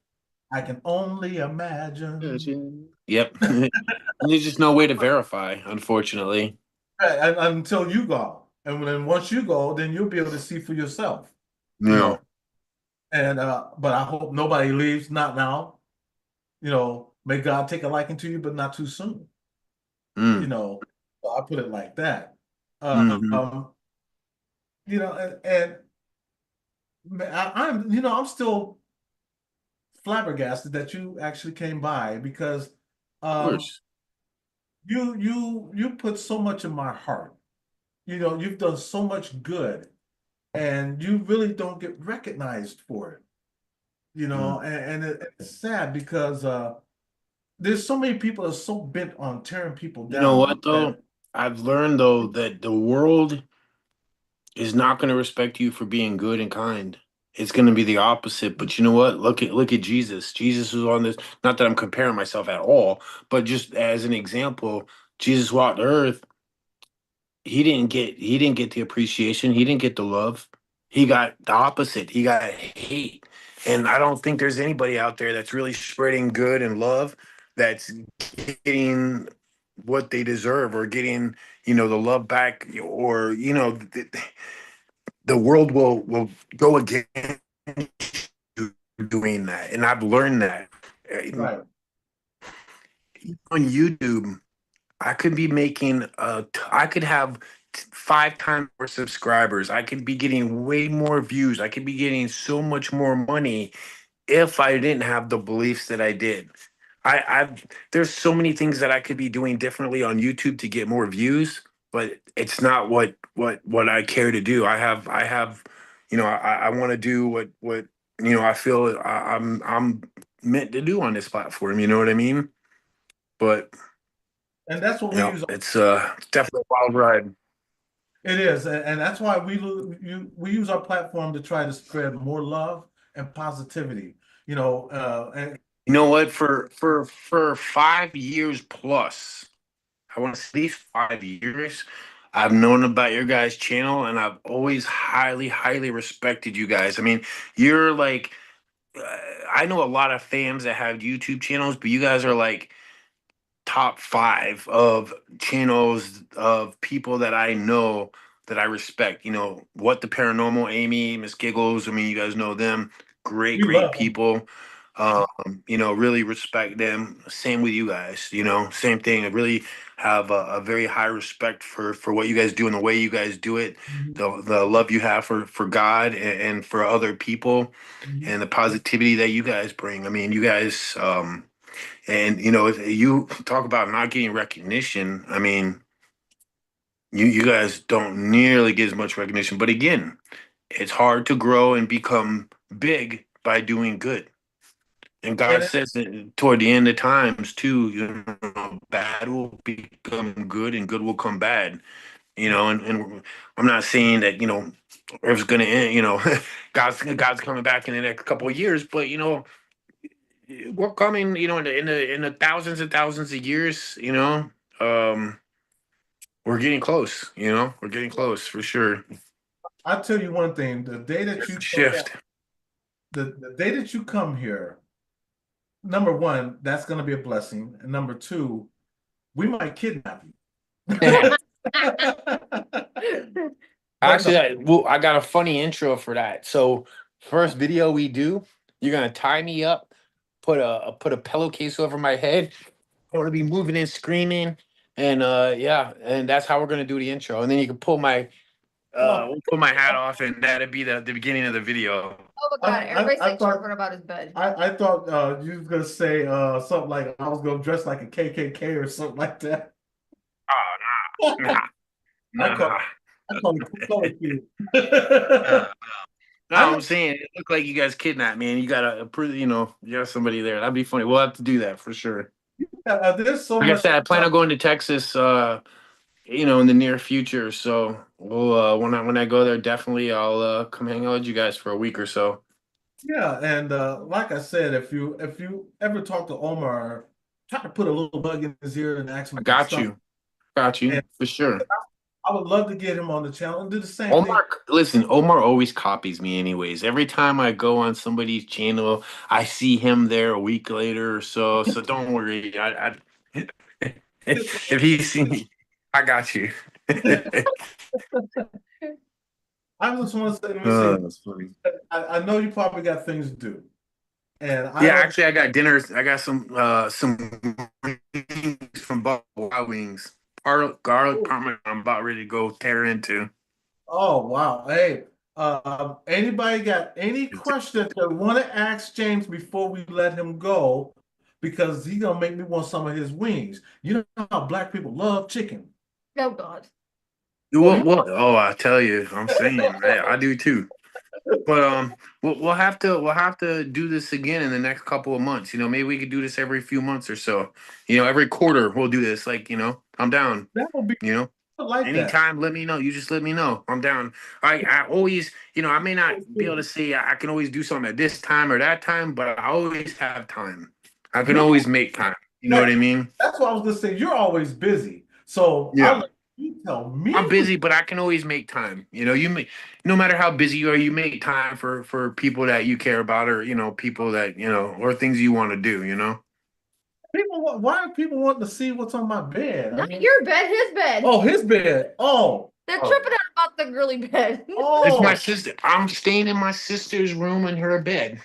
I can only imagine. Yep. There's just no way to verify, unfortunately. Right, until you go. And then once you go, then you'll be able to see for yourself. You Yeah. know, and but I hope nobody leaves, not now. May God take a liking to you, but not too soon. Mm. You know, so I put it like that. Hmm. Um, you know, I'm still flabbergasted that you actually came by because Of um, course. you put so much in my heart. You know, you've done so much good, and you really don't get recognized for it. You Mm. know, it's sad because there's so many people that are so bent on tearing people You know down what though? that I've learned though that the world is not going to respect you for being good and kind. It's going to be the opposite. But you know what? Look at Jesus. Jesus was on this. Not that I'm comparing myself at all, but just as an example, Jesus walked the earth. He didn't get the appreciation. He didn't get the love. He got the opposite. He got hate. And I don't think there's anybody out there that's really spreading good and love that's getting what they deserve or getting the love back or the world will go against you doing that. And I've learned that. right. On YouTube, I could be making I could have 5 times more subscribers. I could be getting way more views. I could be getting so much more money if I didn't have the beliefs that I did. I've there's so many things that I could be doing differently on YouTube to get more views, but it's not what I care to do. I have I want to do what I feel I'm meant to do on this platform. You know what I mean? But And that's what we use. it's definitely a wild ride. It is, and that's why we use our platform to try to spread more love and positivity. You know, and You know what? For 5 years plus, I want to say at least 5 years. I've known about your guys' channel, and I've always highly, highly respected you guys. I mean, you're like, uh, I know a lot of fans that have YouTube channels, but you guys are like top five of channels of people that I know that I respect. What the Paranormal, Amy, Miss Giggles. I mean, you guys know them. Great, we great love them. people. Really respect them. Same with you guys. Same thing. I really have a very high respect for what you guys do and the way you guys do it. Mhm, The love you have for God and for other people, mhm. and the positivity that you guys bring. I mean, you guys. And if you talk about not getting recognition, I mean, you guys don't nearly get as much recognition. But again, it's hard to grow and become big by doing good. And And God says that toward the end of times too, bad will become good and good will come bad. And I'm not saying that, Earth's gonna end, God's coming back in the next couple of years, but we're coming, in the thousands and thousands of years, um, we're getting close, we're getting close for sure. I'll tell you one thing: the day that There's you a come shift. the day that you come here, number one, that's going to be a blessing, and number two, we might kidnap you. But no, Actually, I got a funny intro for that. So, first video we do, you're gonna tie me up, put a pillowcase over my head. I'm gonna be moving and screaming, and yeah, and that's how we're gonna do the intro. And then you can no, we'll pull my hat off, and that'd be the beginning of the video. Oh my God, everybody's I like thought talking about his bed. I thought you was gonna say something like I was gonna dress like a KKK or something like that. Oh, nah, I nah, call nah. I call it color kid. Uh, no, I I'm know. saying it looked like you guys kidnapped me, and you got you got somebody there. That'd be funny. We'll have to do that for sure. There's so Like I much said, I plan stuff. on going to Texas, in the near future. So we'll when I go there, definitely I'll come hang out with you guys for a week or so. Yeah, and like I said, if you ever talk to Omar, try to put a little bug in his ear and ask I him some got stuff. you, got you And for sure. I would love to get him on the channel and do the same thing. Listen, Omar always copies me anyways. Every time I go on somebody's channel, I see him there a week later or so. So don't worry. If he see me, I got you. I just want to say, let me say, Oh, that's funny. I know you probably got things to do, and I Yeah, don't. actually, I got dinner. I got some wings from Buffalo Wild Wings. Garlic Oh, parmesan. I'm about ready to go tear into. Oh, wow. Hey, anybody got any questions they want to ask James before we let him go? Because he's gonna make me want some of his wings. You know how black people love chicken. Oh God. Oh, I tell you, I'm saying, I do too. But we'll have to do this again in the next couple of months. You know, maybe we could do this every few months or so. You know, every quarter we'll do this. Like, I'm down. That would be You know, like that. anytime, let me know. You just let me know. I'm down. I always, I may not be able to say I can always do something at this time or that time, but I always have time. I can You're always make time. You know what that, I mean? that's what I was gonna say. You're always busy. So I'll Yeah. let you tell I'm me. busy, but I can always make time. You make no matter how busy you are, you make time for people that you care about, or people that or things you want to do. Why are people wanting to see what's on my bed? I Not mean, your bed, his bed. oh, his bed. Oh, They're Oh, tripping out about the girly bed. it's my oh. sister. I'm staying in my sister's room in her bed.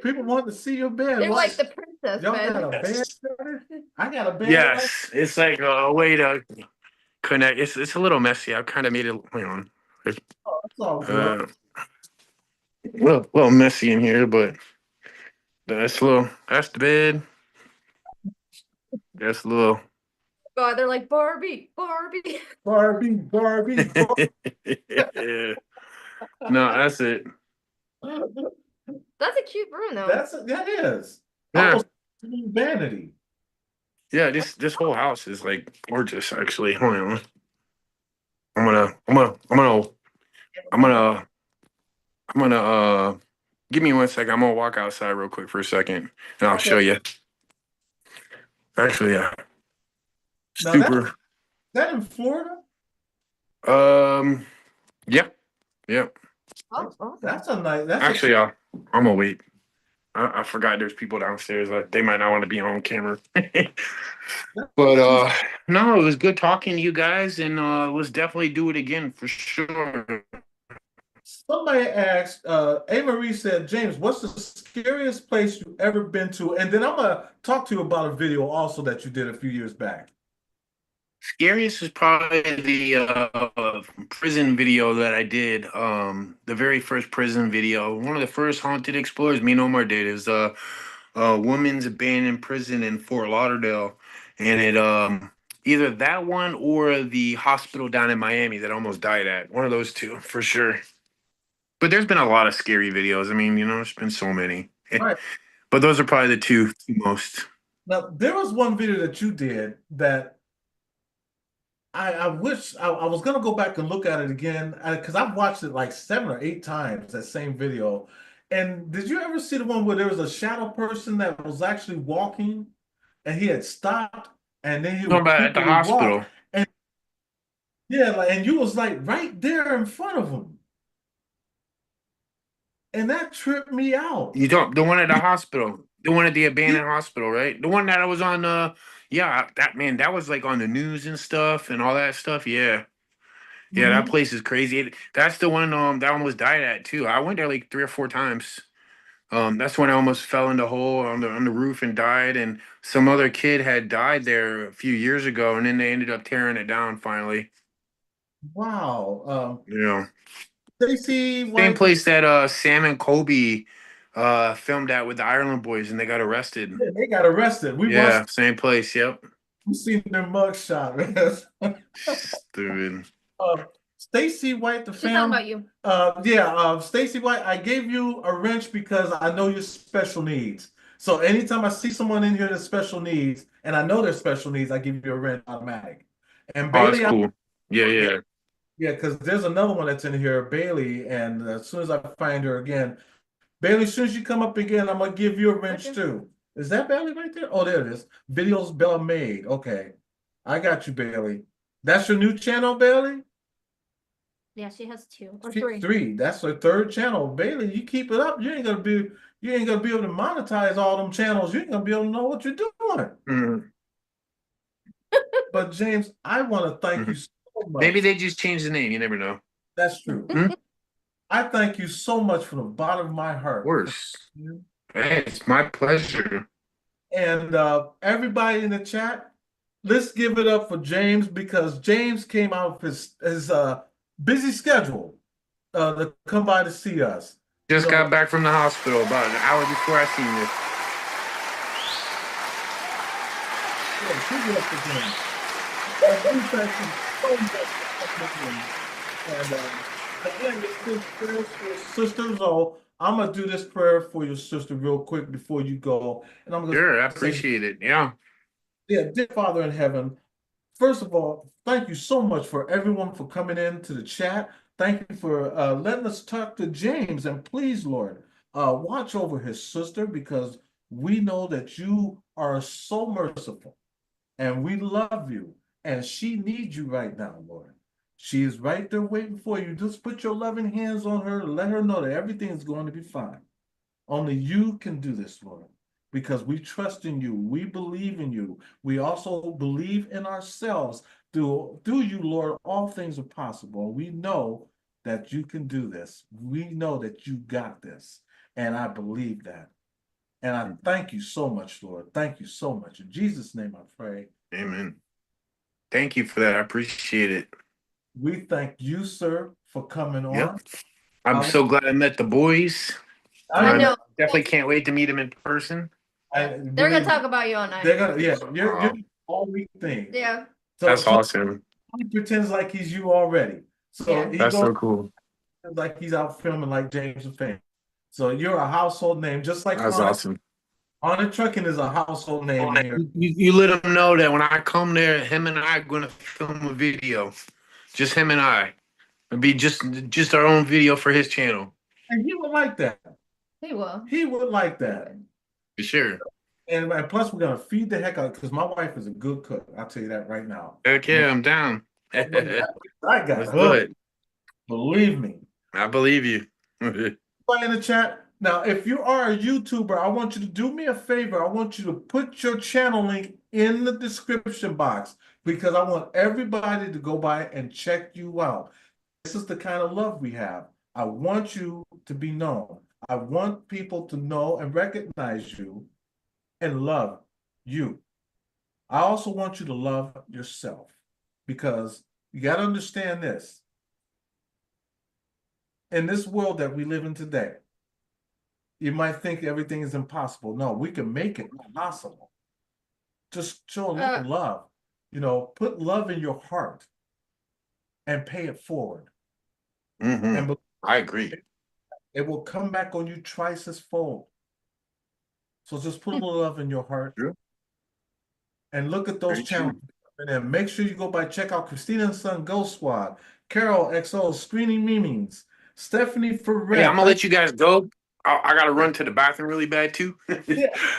People want to see your bed. They're like What? the princess Y'all got a bed. bed? Yes, Better? I got a bed right. yes. It's like a way to connect. It's a little messy. I've kind of made it. It's, It's all good. uh, little messy in here, but that's a little. That's the bed. That's a little. God, they're like Barbie, Barbie. Barbie, Barbie, Yeah. No, that's it. Barbie. That's a cute room though. That is Yeah, almost vanity. yeah. This whole house is like gorgeous. Actually, hold on. I'm gonna. I'm gonna. Give me one second. I'm gonna walk outside real quick for a second, and I'll Okay. show you. Actually, yeah. Now that's Super. that in Florida? Um. Yep. Yep. Oh, awesome. That's a nice. That's a Actually, I'm gonna wait. I forgot there's people downstairs. Like they might not want to be on camera. But that's no, it was good talking to you guys, and let's definitely do it again for sure. Somebody asked, A. Marie said, James, what's the scariest place you've ever been to? And then I'm gonna talk to you about a video also that you did a few years back. Scariest is probably the prison video that I did. The very first prison video. One of the first haunted explorers me no more did is a woman's abandoned prison in Fort Lauderdale, and it either that one or the hospital down in Miami that I almost died at. One of those two for sure. But there's been a lot of scary videos. I mean, there's been so many. Right. But those are probably the two most. Now, there was one video that you did that I wish I was gonna go back and look at it again because I've watched it like 7 or 8 times, that same video. And did you ever see the one where there was a shadow person that was actually walking and he had stopped and then he No, would but at the creepily walk? hospital. And yeah, like, and you was like right there in front of him. And that tripped me out. You don't the one at the hospital. The one at the abandoned hospital, right? The one that I was on yeah, that man, that was like on the news and stuff and all that stuff. Yeah. Yeah, that Mhm. place is crazy. That's the one that I almost died at too. I went there like 3 or 4 times. That's when I almost fell in the hole on the roof and died. And some other kid had died there a few years ago, and then they ended up tearing it down finally. Wow. Yeah. Stacey Same White, place that Sam and Kobe filmed at with the Ireland boys and they got arrested. yeah, they got arrested. Yeah, same place. Yep. We seen their mugshot, man. Stupid. Uh, Stacy White, the She's talking fam. about you. Yeah, Stacy White, I gave you a wrench because I know your special needs. So anytime I see someone in here that's special needs, and I know they're special needs, I give you a wrench automatic. And Oh, that's Bailey, cool. Yeah, yeah. yeah, because there's another one that's in here, Bailey, and as soon as I find her again, Bailey, as soon as you come up again, I'm gonna give you a wrench Okay. too. Is that Bailey right there? Oh, there it is. Videos Bella made. Okay. I got you, Bailey. That's your new channel, Bailey? Yeah, she has 2 or 3. Three. That's her third channel. Bailey, you keep it up. You ain't gonna be able to monetize all them channels. You ain't gonna be able to know what you're doing. Mhm, But James, I want to thank you mhm. so Maybe much. they just changed the name. You never know. That's true. Hmm? I thank you so much from the bottom of my heart. Worse. Hey, it's my pleasure. And everybody in the chat, let's give it up for James because James came out of his busy schedule to come by to see us. Just got back from the hospital about an hour before I seen you. Yeah, give it up for James. And we thank you so much for coming in. And again, this is prayers for your sister. So I'm gonna do this prayer for your sister real quick before you go. And I'm gonna Sure, I say, appreciate it. Yeah. yeah, dear Father in heaven, first of all, thank you so much for everyone for coming in to the chat. Thank you for letting us talk to James. And please, Lord, watch over his sister because we know that you are so merciful and we love you. And she needs you right now, Lord. She is right there waiting for you. Just put your loving hands on her. Let her know that everything is going to be fine. Only you can do this, Lord, because we trust in you. We believe in you. We also believe in ourselves. Through you, Lord, all things are possible. We know that you can do this. We know that you got this. And I believe that. And I thank you so much, Lord. Thank you so much. In Jesus' name I pray. Amen. Thank you for that. I appreciate it. We thank you, sir, for coming Yep. on. I'm so glad I met the boys. I know. Definitely can't wait to meet them in person. They're gonna talk about you all night. They're gonna, yeah, you're all week thing. Yeah. So That's awesome. he pretends like he's you already. So Yeah. he That's goes so cool. like he's out filming like James and Fan. So you're a household name, just like That's awesome. Honor Trucking is a household name in here. You let them know that when I come there, him and I are going to film a video. Just him and I. It'd be just our own video for his channel. And he would like that. He will. He would like that. For sure. And plus, we're gonna feed the heck out because my wife is a good cook. I'll tell you that right now. Heck yeah, I'm down. I got Let's do hooked. it. Believe me. I believe you. Everybody in the chat. Now, if you are a YouTuber, I want you to do me a favor. I want you to put your channel link in the description box because I want everybody to go by and check you out. This is the kind of love we have. I want you to be known. I want people to know and recognize you and love you. I also want you to love yourself because you got to understand this. In this world that we live in today, you might think everything is impossible. No, we can make it possible. Just show a little love. You know, put love in your heart and pay it forward. And I agree. it will come back on you twice as full. So just put a little love in your heart. True. And look at those Very channels. true. And then make sure you go by, check out Christina and Son Ghost Squad, Carol XO, Screening Meanings, Stephanie Ferret. Hey, I'm gonna let you guys go. I gotta run to the bathroom really bad too.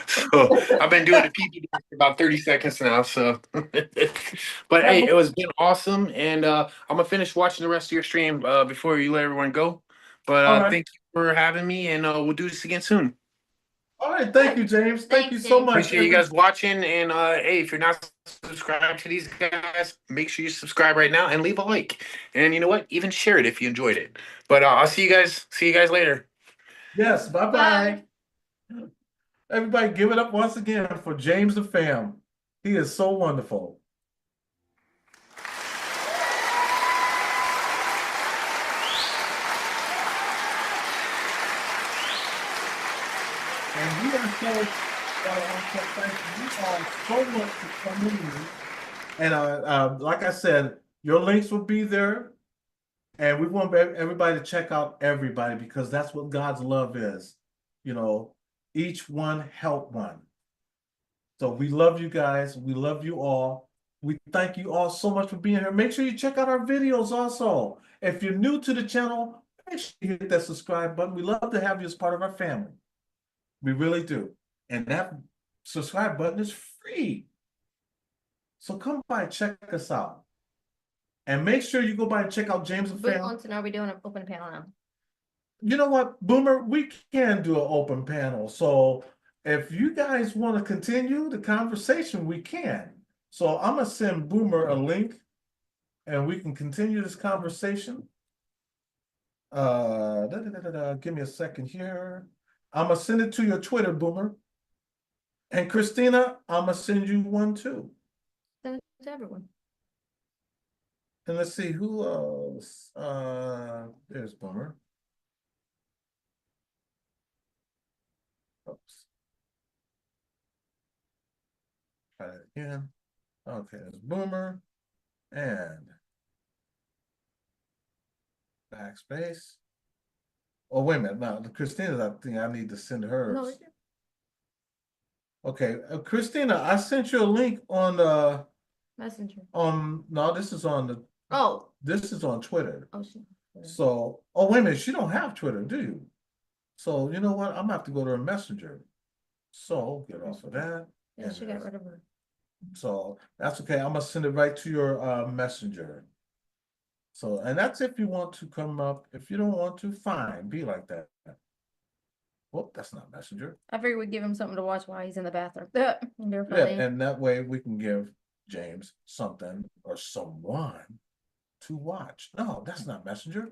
So I've been doing the pee for about 30 seconds now. So, but hey, it was been awesome, and I'm gonna finish watching the rest of your stream before you let everyone go. But All right. thank you for having me, and we'll do this again soon. All right, thank you, James. Thank you Thanks, so James. much. Appreciate you guys watching, and hey, if you're not subscribed to these guys, make sure you subscribe right now and leave a like. And you know what? Even share it if you enjoyed it. But I'll see you guys. See you guys later. Yes, bye-bye. Everybody give it up once again for James the Fam. He is so wonderful. And we are so thank you all so much for coming in. And like I said, your links will be there. And we want everybody to check out everybody because that's what God's love is. You know, each one help one. So we love you guys. We love you all. We thank you all so much for being here. Make sure you check out our videos also. If you're new to the channel, make sure you hit that subscribe button. We love to have you as part of our family. We really do. And that subscribe button is free. So come by and check us out. And make sure you go by and check out James and Fam. So now we're doing an open panel now. You know what, Boomer? We can do an open panel. So if you guys want to continue the conversation, we can. So I'm going to send Boomer a link and we can continue this conversation. Give me a second here. I'm going to send it to your Twitter, Boomer. And Christina, I'm going to send you one too. Send to everyone. And let's see who else. There's Boomer. Oops. Try that again. Okay, there's Boomer and backspace. Oh, wait a minute. Now, Christina, I think I need to send No, hers. Okay, Christina, I sent you a link Messenger. no, this is on Oh, Twitter. oh, she. So, oh, wait a minute, she don't have Twitter, do you? So, you know what? I'm gonna have to go to her messenger. So, get off of that. Yeah, and she got rid of her. So, that's okay. I'm gonna send it right to your messenger. So, and that's if you want to come up. If you don't want to, fine, be like that. Well, that's not messenger. I figured we'd give him something to watch while he's in the bathroom. They're Yeah, funny. and that way we can give James something or someone to watch. No, that's not messenger.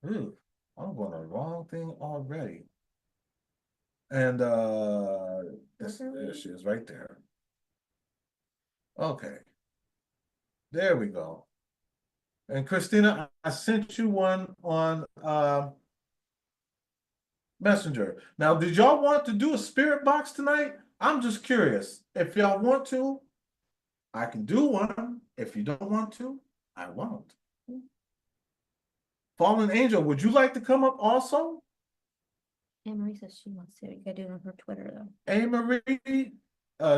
Ooh, I'm going the wrong thing already. And there she is right there. Okay. There we go. And Christina, I sent you one on Messenger. Now, did y'all want to do a spirit box tonight? I'm just curious. If y'all want to, I can do one. If you don't want to, I won't. Fallen Angel, would you like to come up also? Anne Marie says she wants to. You gotta do it on her Twitter though. A Marie,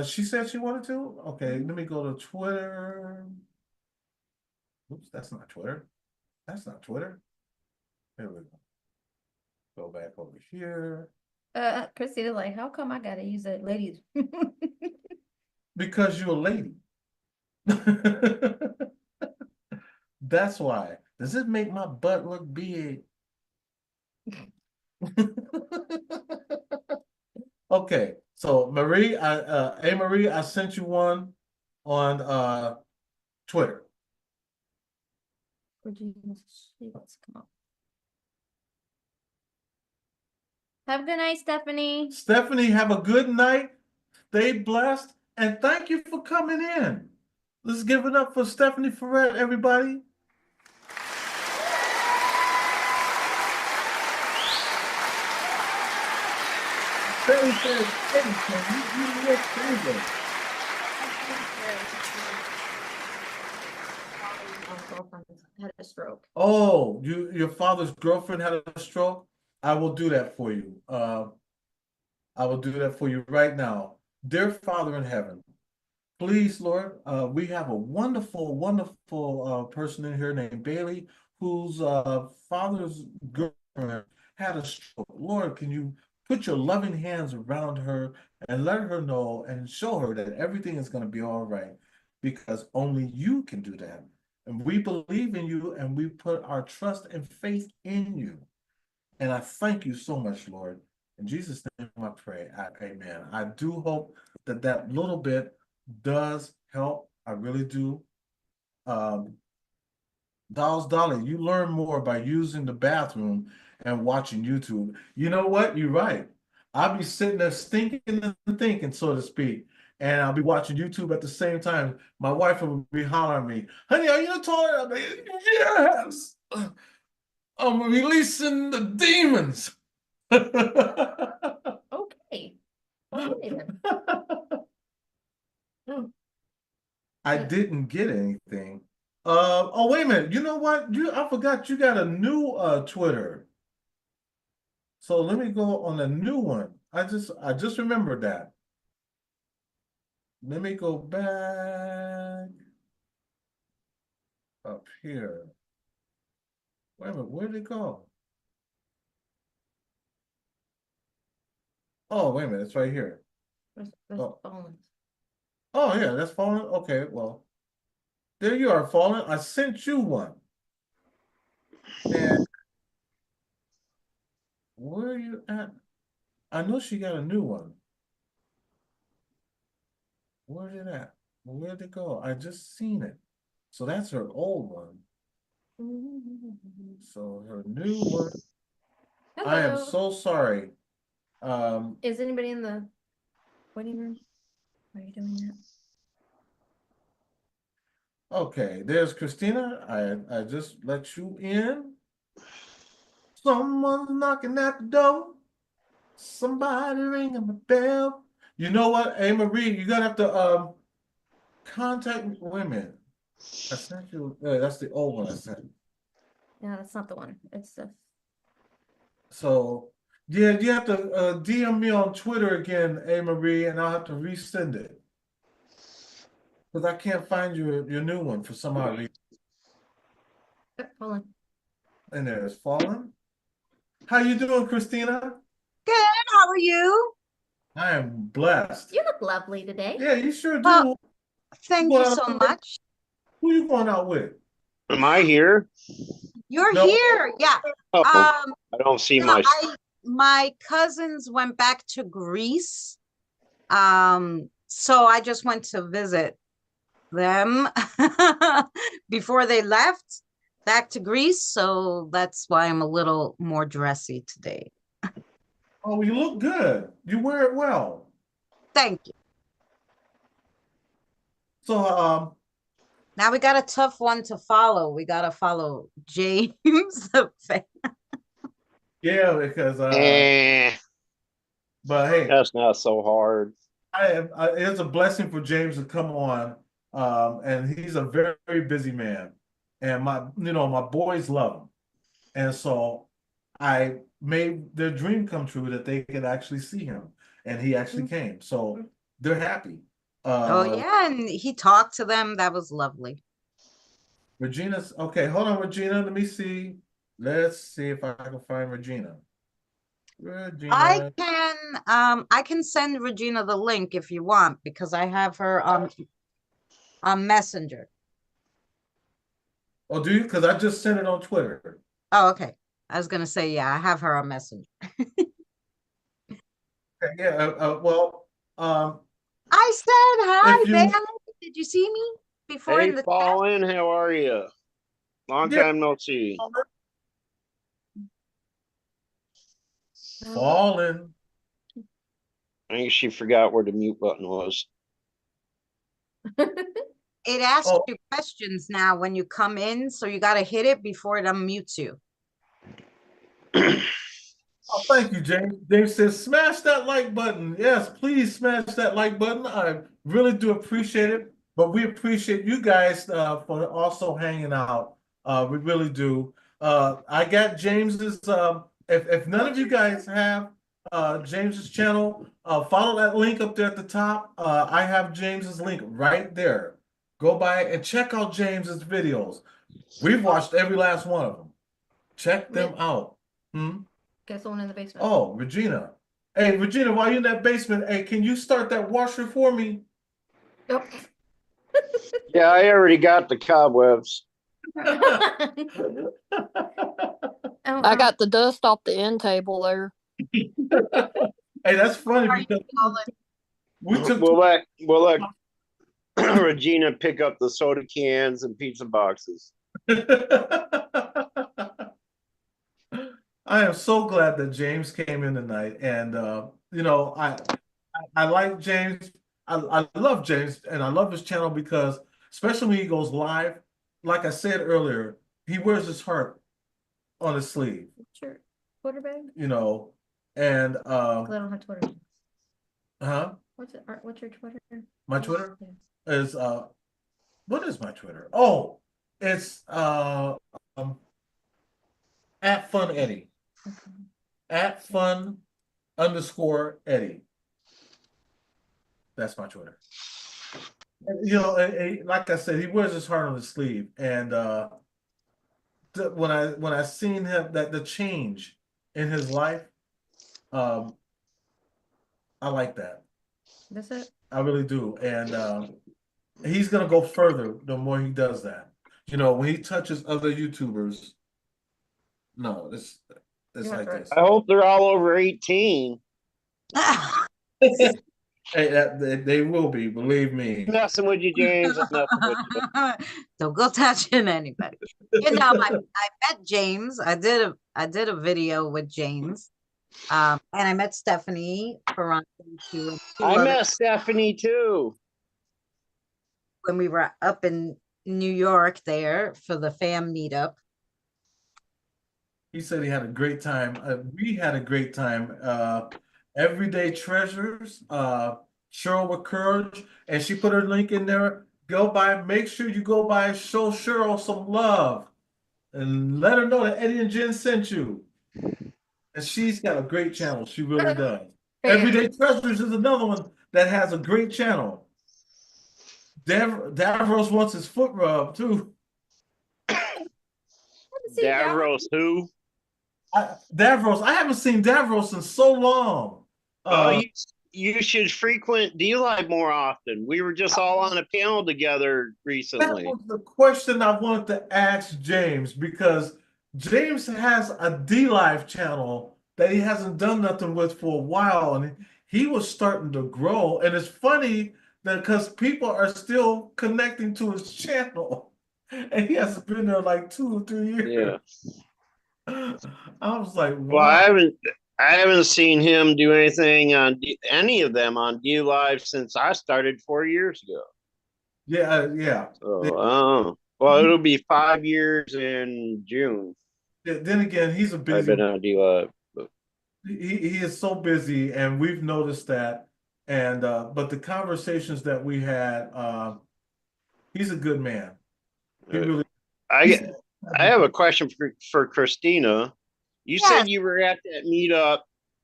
she said she wanted to. Okay, let me go to Twitter. Oops, that's not Twitter. That's not Twitter. Here we go. Go back over here. Christina, like, how come I gotta use that ladies? Because you're a lady. That's why. Does it make my butt look big? Okay, so Marie, Marie, I sent you one on Twitter. Regina, she wants to come up. Have a good night, Stephanie. Stephanie, have a good night. Stay blessed, and thank you for coming in. Let's give it up for Stephanie Ferret, everybody. Very, very, you look very Had a stroke. Oh, your father's girlfriend had a stroke? I will do that for you. I will do that for you right now. Dear Father in heaven, please, Lord, we have a wonderful, wonderful person in here named Bailey, whose father's girlfriend had a stroke. Lord, can you put your loving hands around her and let her know and show her that everything is going to be all right, because only you can do that. And we believe in you and we put our trust and faith in you. And I thank you so much, Lord. In Jesus' name I pray. Amen. I do hope that that little bit does help. I really do. Dolly, you learn more by using the bathroom and watching YouTube. You know what? You're right. I'll be sitting there stinking and thinking, so to speak, and I'll be watching YouTube at the same time. My wife will be hollering at me, honey, are you in the toilet? I'll be, yes, I'm releasing the demons. Okay. Alrighty then. I didn't get anything. Oh, wait a minute. You know what? I forgot you got a new Twitter. So let me go on a new one. I just remembered that. Let me go back up here. Wait a minute, where'd it go? Oh, wait a minute, it's right here. That's Oh. Fallen. Oh yeah, that's Fallen. Okay, well, there you are, Fallen. I sent you one. And where are you at? I know she got a new one. Where did it at? Where'd it go? I just seen it. So that's her old one. So her new one. I am Hello. so sorry. Is anybody in the waiting room? Are you doing that? Okay, there's Christina. I just let you in. Someone's knocking at the door. Somebody ringing the bell. You know what, Hey Marie, you're gonna have to contact women. I sent you. That's the old one I sent. Yeah, that's not the one. It's the. So yeah, you have to DM me on Twitter again, A Marie, and I'll have to resend it because I can't find your new one for some odd reason. Hold on. And there's Fallen. How you doing, Christina? Good. How are you? I am blessed. You look lovely today. Yeah, you sure do. Well, thank Going you out so with- much. Who you going out with? Am I here? You're No. here. Yeah. Oh, Um, I don't see no, my. my cousins went back to Greece. So I just went to visit them before they left back to Greece. So that's why I'm a little more dressy today. Oh, you look good. You wear it well. Thank you. So Now we got a tough one to follow. We got to follow James. yeah, because but hey, That's not so hard. it's a blessing for James to come on. And he's a very, very busy man. And my boys love him. And so I made their dream come true that they could actually see him. And he actually came. So they're happy. Oh, yeah. And he talked to them. That was lovely. Regina's okay. Hold on, Regina. Let me see. Let's see if I can find Regina. Regina. I can send Regina the link if you want because I have her on Messenger. Oh, do you? Because I just sent it on Twitter. Oh, okay. I was gonna say, yeah, I have her on Messenger. Okay, yeah. Well, I said hi, If you- man. Did you see me before Hey, in the chat? Fallen, how are you? Long Yeah. time no see. Fallen. I think she forgot where the mute button was. It asks Oh. you questions now when you come in, so you gotta hit it before it unmutes you. Oh, thank you, James. James says, smash that like button. Yes, please smash that like button. I really do appreciate it. But we appreciate you guys for also hanging out. We really do. I got James's. If none of you guys have James's channel, follow that link up there at the top. I have James's link right there. Go by and check out James's videos. We've watched every last one of them. Check them out. Guess the one in the basement. Oh, Regina. Hey, Regina, while you're in that basement, hey, can you start that washer for me? Yep. Yeah, I already got the cobwebs. Oh, I got the dust off the end table there. Hey, that's funny because we took We'll let Regina pick up the soda cans and pizza boxes. I am so glad that James came in tonight, and I like James. I love James, and I love his channel because, especially when he goes live, like I said earlier, he wears his heart on his sleeve. Sure. Twitter bag? You know, and 'Cause I don't have Twitter. What's your Twitter? my Twitter Yeah. is what is my Twitter? Oh, it's at Fun Eddie. Okay. At Fun_Eddie. That's my Twitter. You know, like I said, he wears his heart on his sleeve, and when I seen him that the change in his life, I like that. That's it. I really do, and he's gonna go further the more he does that. You know, when he touches other YouTubers, no, it's You're like right. this. I hope they're all over 18. Hey, they will be, believe me. Messing with you, James. I'm messing with you. Don't go touching anybody. You know, I met James. I did a video with James. And I met Stephanie Ferrante too. I met Stephanie too. When we were up in New York there for the fam meetup. He said he had a great time. We had a great time. Everyday Treasures, Cheryl with Courage, and she put her link in there. Go by, make sure you go by, show Cheryl some love, and let her know that Eddie and Jen sent you. And she's got a great channel. She really does. Everyday Treasures is another one that has a great channel. Davros wants his foot rubbed too. Davros who? Davros, I haven't seen Davros in so long. You should frequent D-Live more often. We were just all on a panel together recently. That was the question I wanted to ask James, because James has a D-Live channel that he hasn't done nothing with for a while, and he was starting to grow. And it's funny that because people are still connecting to his channel, and he hasn't been there like 2 or 3 years. Yeah. I was like, wow. Well, I haven't seen him do anything on any of them on D-Live since I started 4 years ago. Yeah, yeah. So, well, it'll be 5 years in June. Then again, he's a busy. I've been on D-Live. He is so busy, and we've noticed that. And but the conversations that we had, he's a good man. He really. I have a question for Christina. You said you were at that meetup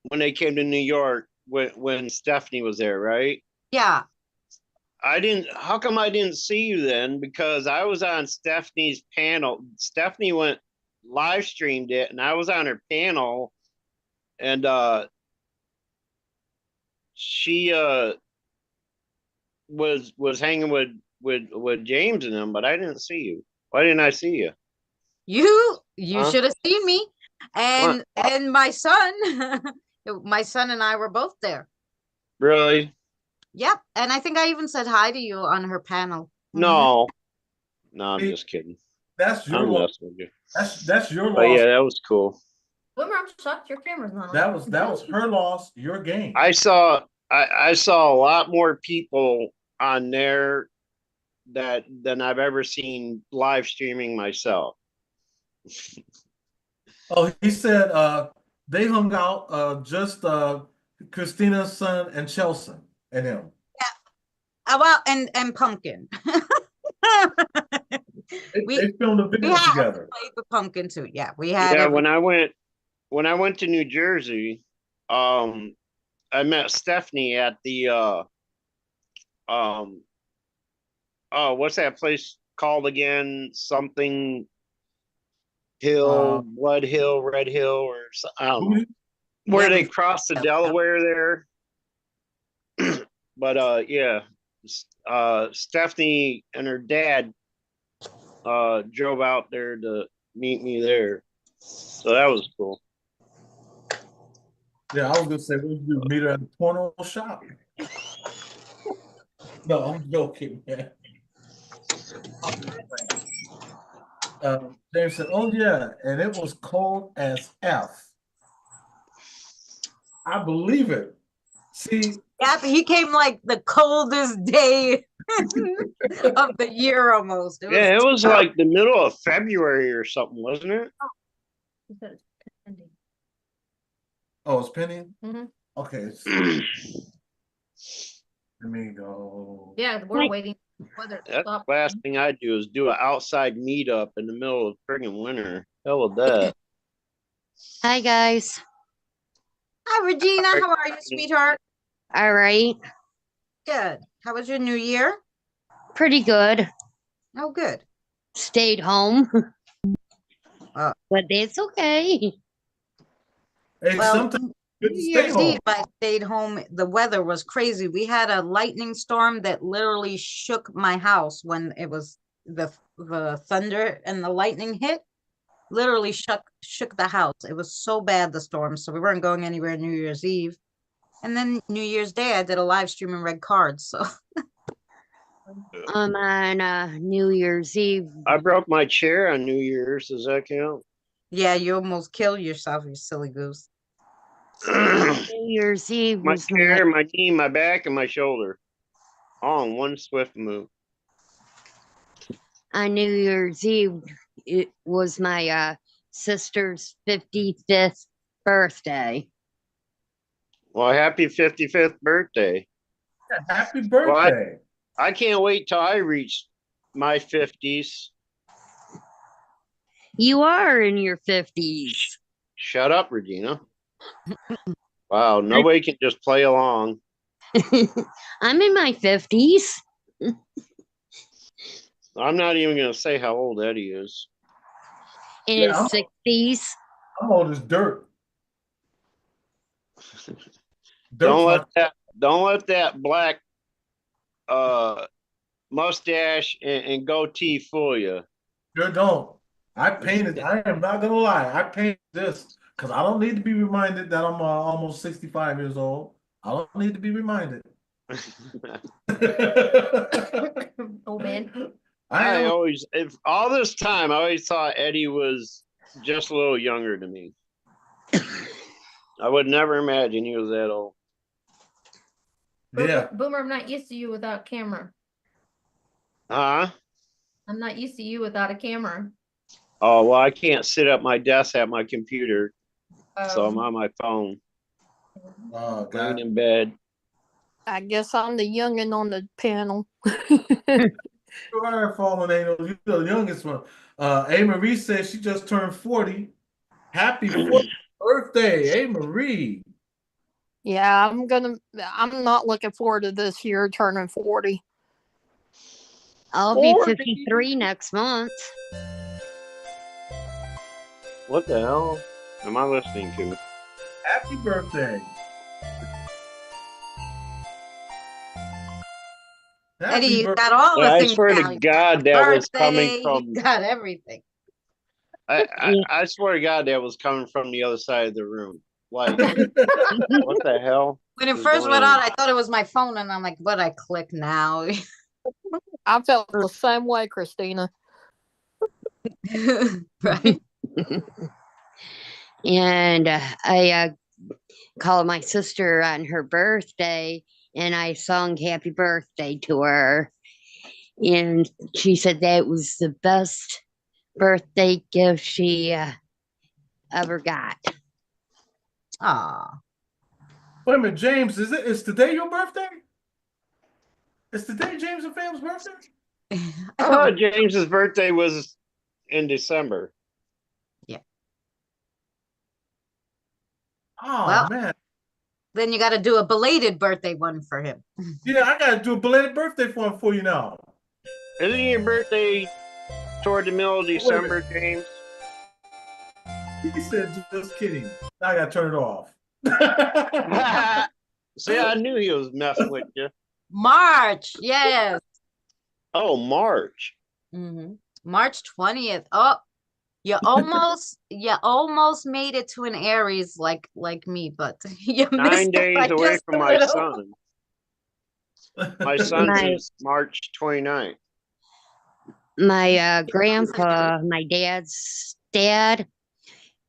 when they came to New York when Stephanie was there, right? Yeah. How come I didn't see you then? Because I was on Stephanie's panel. Stephanie live streamed it, and I was on her panel, and she was hanging with James and them, but I didn't see you. Why didn't I see you? You should have seen me. And my son, my son and I were both there. Really? Yep. And I think I even said hi to you on her panel. No, I'm just kidding. That's your loss. That's your loss. Oh yeah, that was cool. Boomer, I'm shocked your camera's not on. That was her loss, your game. I saw a lot more people on there than I've ever seen live streaming myself. Oh, he said they hung out just Christina's son and Chelsea and him. Yeah. Well, and Pumpkin. They filmed a video together. Played with Pumpkin too. Yeah, we had. Yeah, when I went to New Jersey, I met Stephanie at the what's that place called again? Something Hill, Blood Hill, Red Hill, or I don't know. Where they cross the Delaware there. But yeah, Stephanie and her dad drove out there to meet me there. So that was cool. Yeah, I was gonna say we do meet her at the porno shop. No, I'm joking, man. James said, "Oh yeah, and it was cold as F." I believe it. See, yeah, he came like the coldest day of the year almost. It was like the middle of February or something, wasn't it? Oh, it's pending? Mm-hmm. Okay. Let me go. Yeah, we're waiting. That's the last thing I do is do an outside meetup in the middle of friggin' winter. Hell with that. Hi, guys. Hi, Regina. How are you, sweetheart? All right. Good. How was your new year? Pretty good. Oh, good. Stayed home. But it's okay. Hey, well, New Year's Eve, I stayed home. The weather was crazy. We had a lightning storm that literally shook my house when it was the thunder and the lightning hit. Literally shook the house. It was so bad, the storm. So we weren't going anywhere New Year's Eve. And then New Year's Day, I did a live stream and read cards. So I'm on New Year's Eve. I broke my chair on New Year's. Does that count? Yeah, you almost killed yourself, you silly goose. New Year's Eve. My chair, my knee, my back, and my shoulder. All in one swift move. on New Year's Eve, it was my sister's 55th birthday. Well, happy 55th birthday. Happy Well, birthday. I can't wait till I reach my 50s. You are in your 50s. Shut up, Regina. Wow, nobody can just play along. I'm in my 50s. I'm not even going to say how old Eddie is. In his 60s. I'm old as dirt. Don't let that black mustache and goatee fool you. Sure don't. I painted. I am not gonna lie. I painted this because I don't need to be reminded that I'm almost 65 years old. I don't need to be reminded. Oh man. I always, if all this time, I always thought Eddie was just a little younger than me. I would never imagine he was that old. Yeah. Boomer, I'm not used to you without camera. Huh? I'm not used to you without a camera. Oh, well, I can't sit at my desk at my computer. So I'm on my phone. Oh, laying in bed. I guess I'm the youngin' on the panel. You are fallen angel. You're the youngest one. A. Marie says she just turned 40. Happy 40th birthday, A. Marie. Yeah, I'm not looking forward to this year turning 40. I'll be 53 next month. What the hell am I listening to? Happy birthday. Eddie, you got all the things. I swear to God, that was coming from. You got everything. I swear to God, that was coming from the other side of the room. Like, what the hell? When it first went on, I thought it was my phone, and I'm like, "What? I click now." I felt the same way, Christina. Right. And I called my sister on her birthday, and I sung happy birthday to her. And she said that was the best birthday gift she ever got. Aw. Wait a minute, James, is today your birthday? Is today James and Fam's birthday? Oh, James's birthday was in December. Yeah. Oh, well, man. Then you got to do a belated birthday one for him. Yeah, I got to do a belated birthday for you now. Isn't your birthday toward the middle of December, James? He said, just kidding. Now I got to turn it off. See, I knew he was messing with you. March, yes. Oh, March. Mm-hmm. March 20th. Oh, you almost made it to an Aries like me, but you 9 missed days it away just from a my little. son. My son is March 29th. My grandpa, my dad's dad,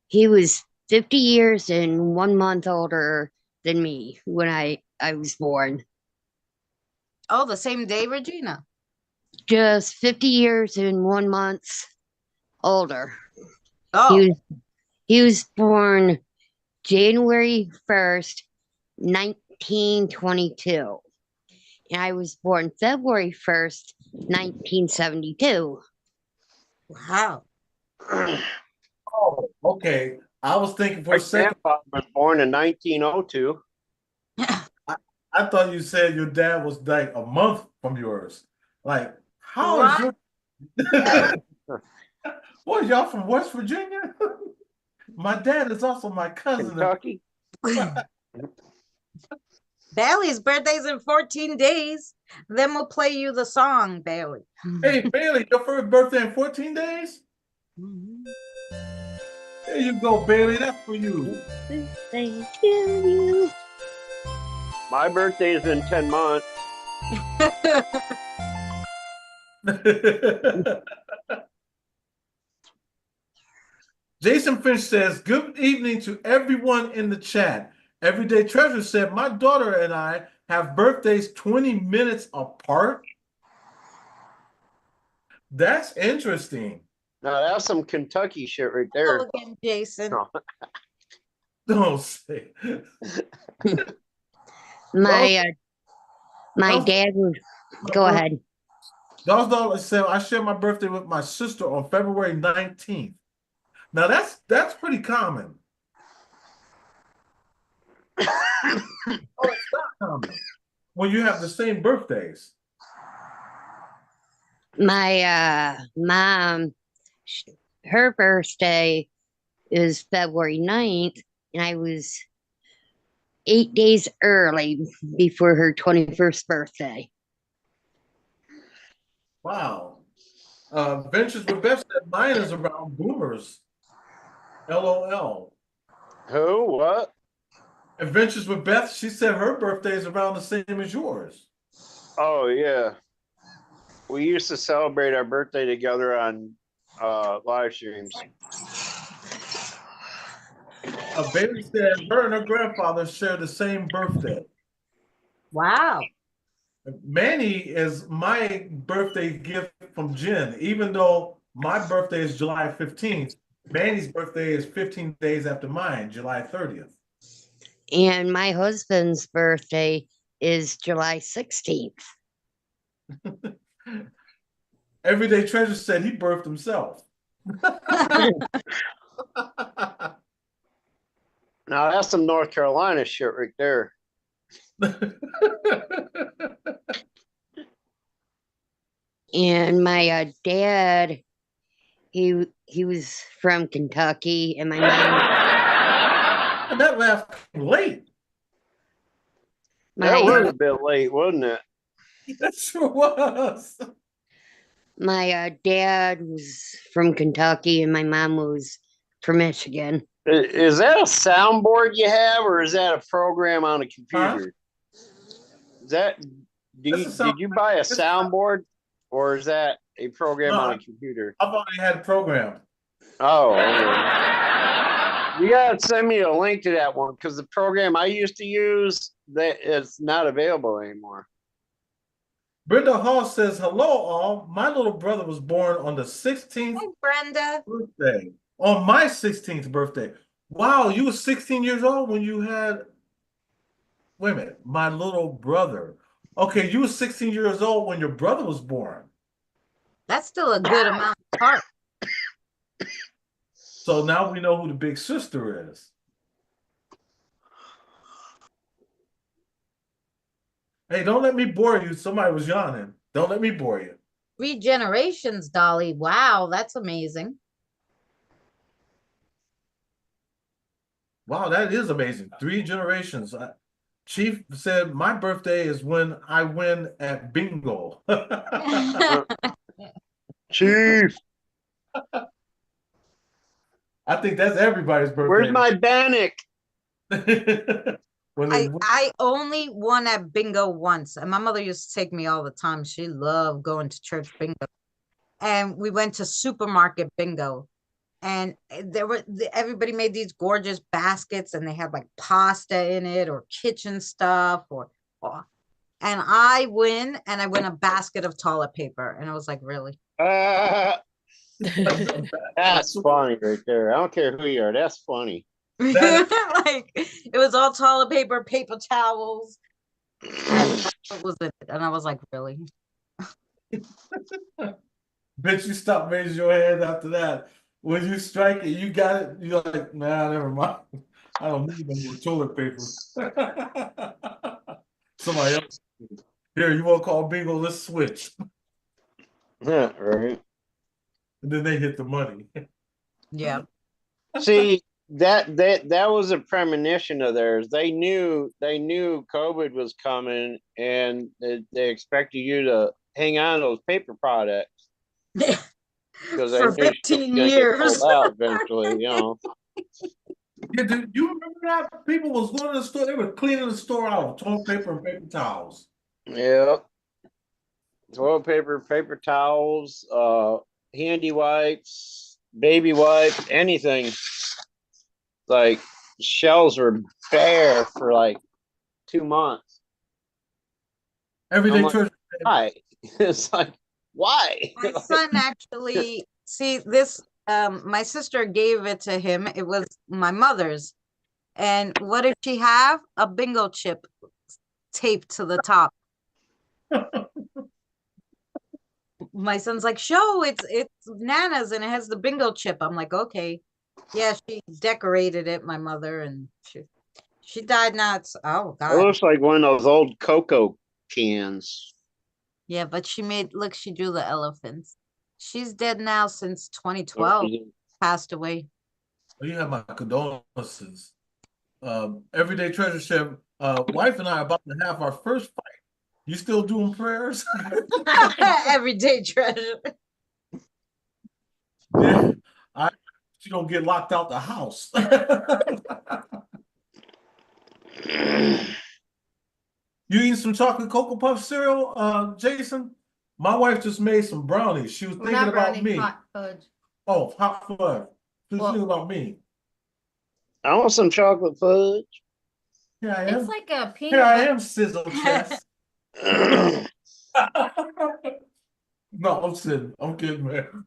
he was 50 years and 1 month older than me when I was born. Oh, the same day, Regina. Just 50 years and 1 month older. Oh. He was born January 1st, 1922. And I was born February 1st, 1972. Wow. Oh, okay. I was thinking for My a second. grandpa was born in 1902. I thought you said your dad was like a month from yours. Like, how What? is your what, y'all from West Virginia? My dad is also my cousin. Kentucky. Bailey's birthday's in 14 days. Then we'll play you the song, Bailey. Hey, Bailey, your first birthday in 14 days? There you go, Bailey. That's for you. Thank you. My birthday is in 10 months. Jason Finch says, good evening to everyone in the chat. Everyday Treasure said, my daughter and I have birthdays 20 minutes apart. That's interesting. Now that's some Kentucky shit right Hello there. again, Jason. No. Don't say. My my Those- dad was. Go ahead. Those dollars said I shared my birthday with my sister on February 19th. Now that's pretty common. Oh, it's not common when you have the same birthdays. My mom, her birthday is February 9th, and I was 8 days early before her 21st birthday. Wow. Ventures with Beth said mine is around boomers. LOL. Who? What? Adventures with Beth, she said her birthday is around the same as yours. Oh yeah. We used to celebrate our birthday together on live streams. Bailey said her and her grandfather share the same birthday. Wow. Manny is my birthday gift from Jen. Even though my birthday is July 15th, Manny's birthday is 15 days after mine, July 30th. And my husband's birthday is July 16th. Everyday Treasure said he birthed himself. Now that's some North Carolina shit right there. And my dad, he was from Kentucky, and my mom. That laugh late. That was My a bit late, wasn't it? That sure was. my dad was from Kentucky, and my mom was from Michigan. Is that a soundboard you have, or is that a program on a computer? Is that did you buy a soundboard, or is that a program on a computer? I've already had it programmed. Oh, okay. You gotta send me a link to that one because the program I used to use that is not available anymore. Brenda Hall says, hello all. My little brother was born on the 16th Hey, Brenda. birthday. On my 16th birthday. Wow, you were 16 years old when you had, wait a minute, my little brother. Okay, you were 16 years old when your brother was born. That's still a good amount of heart. So now we know who the big sister is. Hey, don't let me bore you. Somebody was yawning. Don't let me bore you. 3 generations, Dolly. Wow, that's amazing. Wow, that is amazing. 3 generations. Chief said my birthday is when I win at bingo. Chief, I think that's everybody's birthday. where's my Bannock? When they win. I only won at bingo once, and my mother used to take me all the time. She loved going to church bingo, and we went to supermarket bingo, and everybody made these gorgeous baskets, and they had like pasta in it or kitchen stuff, and I win a basket of toilet paper, and I was like, really? That's funny right there. I don't care who you are. That's funny. Like it was all toilet paper, paper towels. What was it? And I was like, really? Bitch, you stop raising your hand after that. When you strike it, you got it. You're like, nah, never mind. I don't need no more toilet paper. Somebody else. Here, you want to call bingo? Let's switch. Yeah, right. And then they hit the money. Yeah. See, that was a premonition of theirs. They knew COVID was coming, and they expected you to hang on to those paper products because For 15 years. out eventually. You know. Yeah, do you remember that? People was going to the store, they were cleaning the store out of toilet paper and paper towels. Yeah. Toilet paper, paper towels, handy wipes, baby wipes, anything. Like shelves were bare for like 2 months. Everyday Like, church. hi. It's like Why? My son actually, see this, my sister gave it to him. It was my mother's. And what did she have? A bingo chip taped to the top. My son's like, show, it's Nana's and it has the bingo chip. I'm like, okay. Yeah, she decorated it, my mother, and she died now. Oh It God. looks like one of those old cocoa cans. Yeah, but she made, look, she drew the elephants. She's dead now since Or 2012, is it- passed away. Well, you have my condolences. Everyday Treasure Share, wife and I are about to have our first fight. You still doing prayers? Everyday treasure. Yeah, you don't get locked out the house. You eating some chocolate Cocoa Puff cereal, Jason? My wife just made some brownies. She was Well, thinking not about brownie, me. hot fudge. Oh, hot fudge. She was Well- thinking about me. I want some chocolate fudge. Here I It's am. like a peanut Here I butter. am, sizzle chest. No, I'm kidding. I'm kidding, man.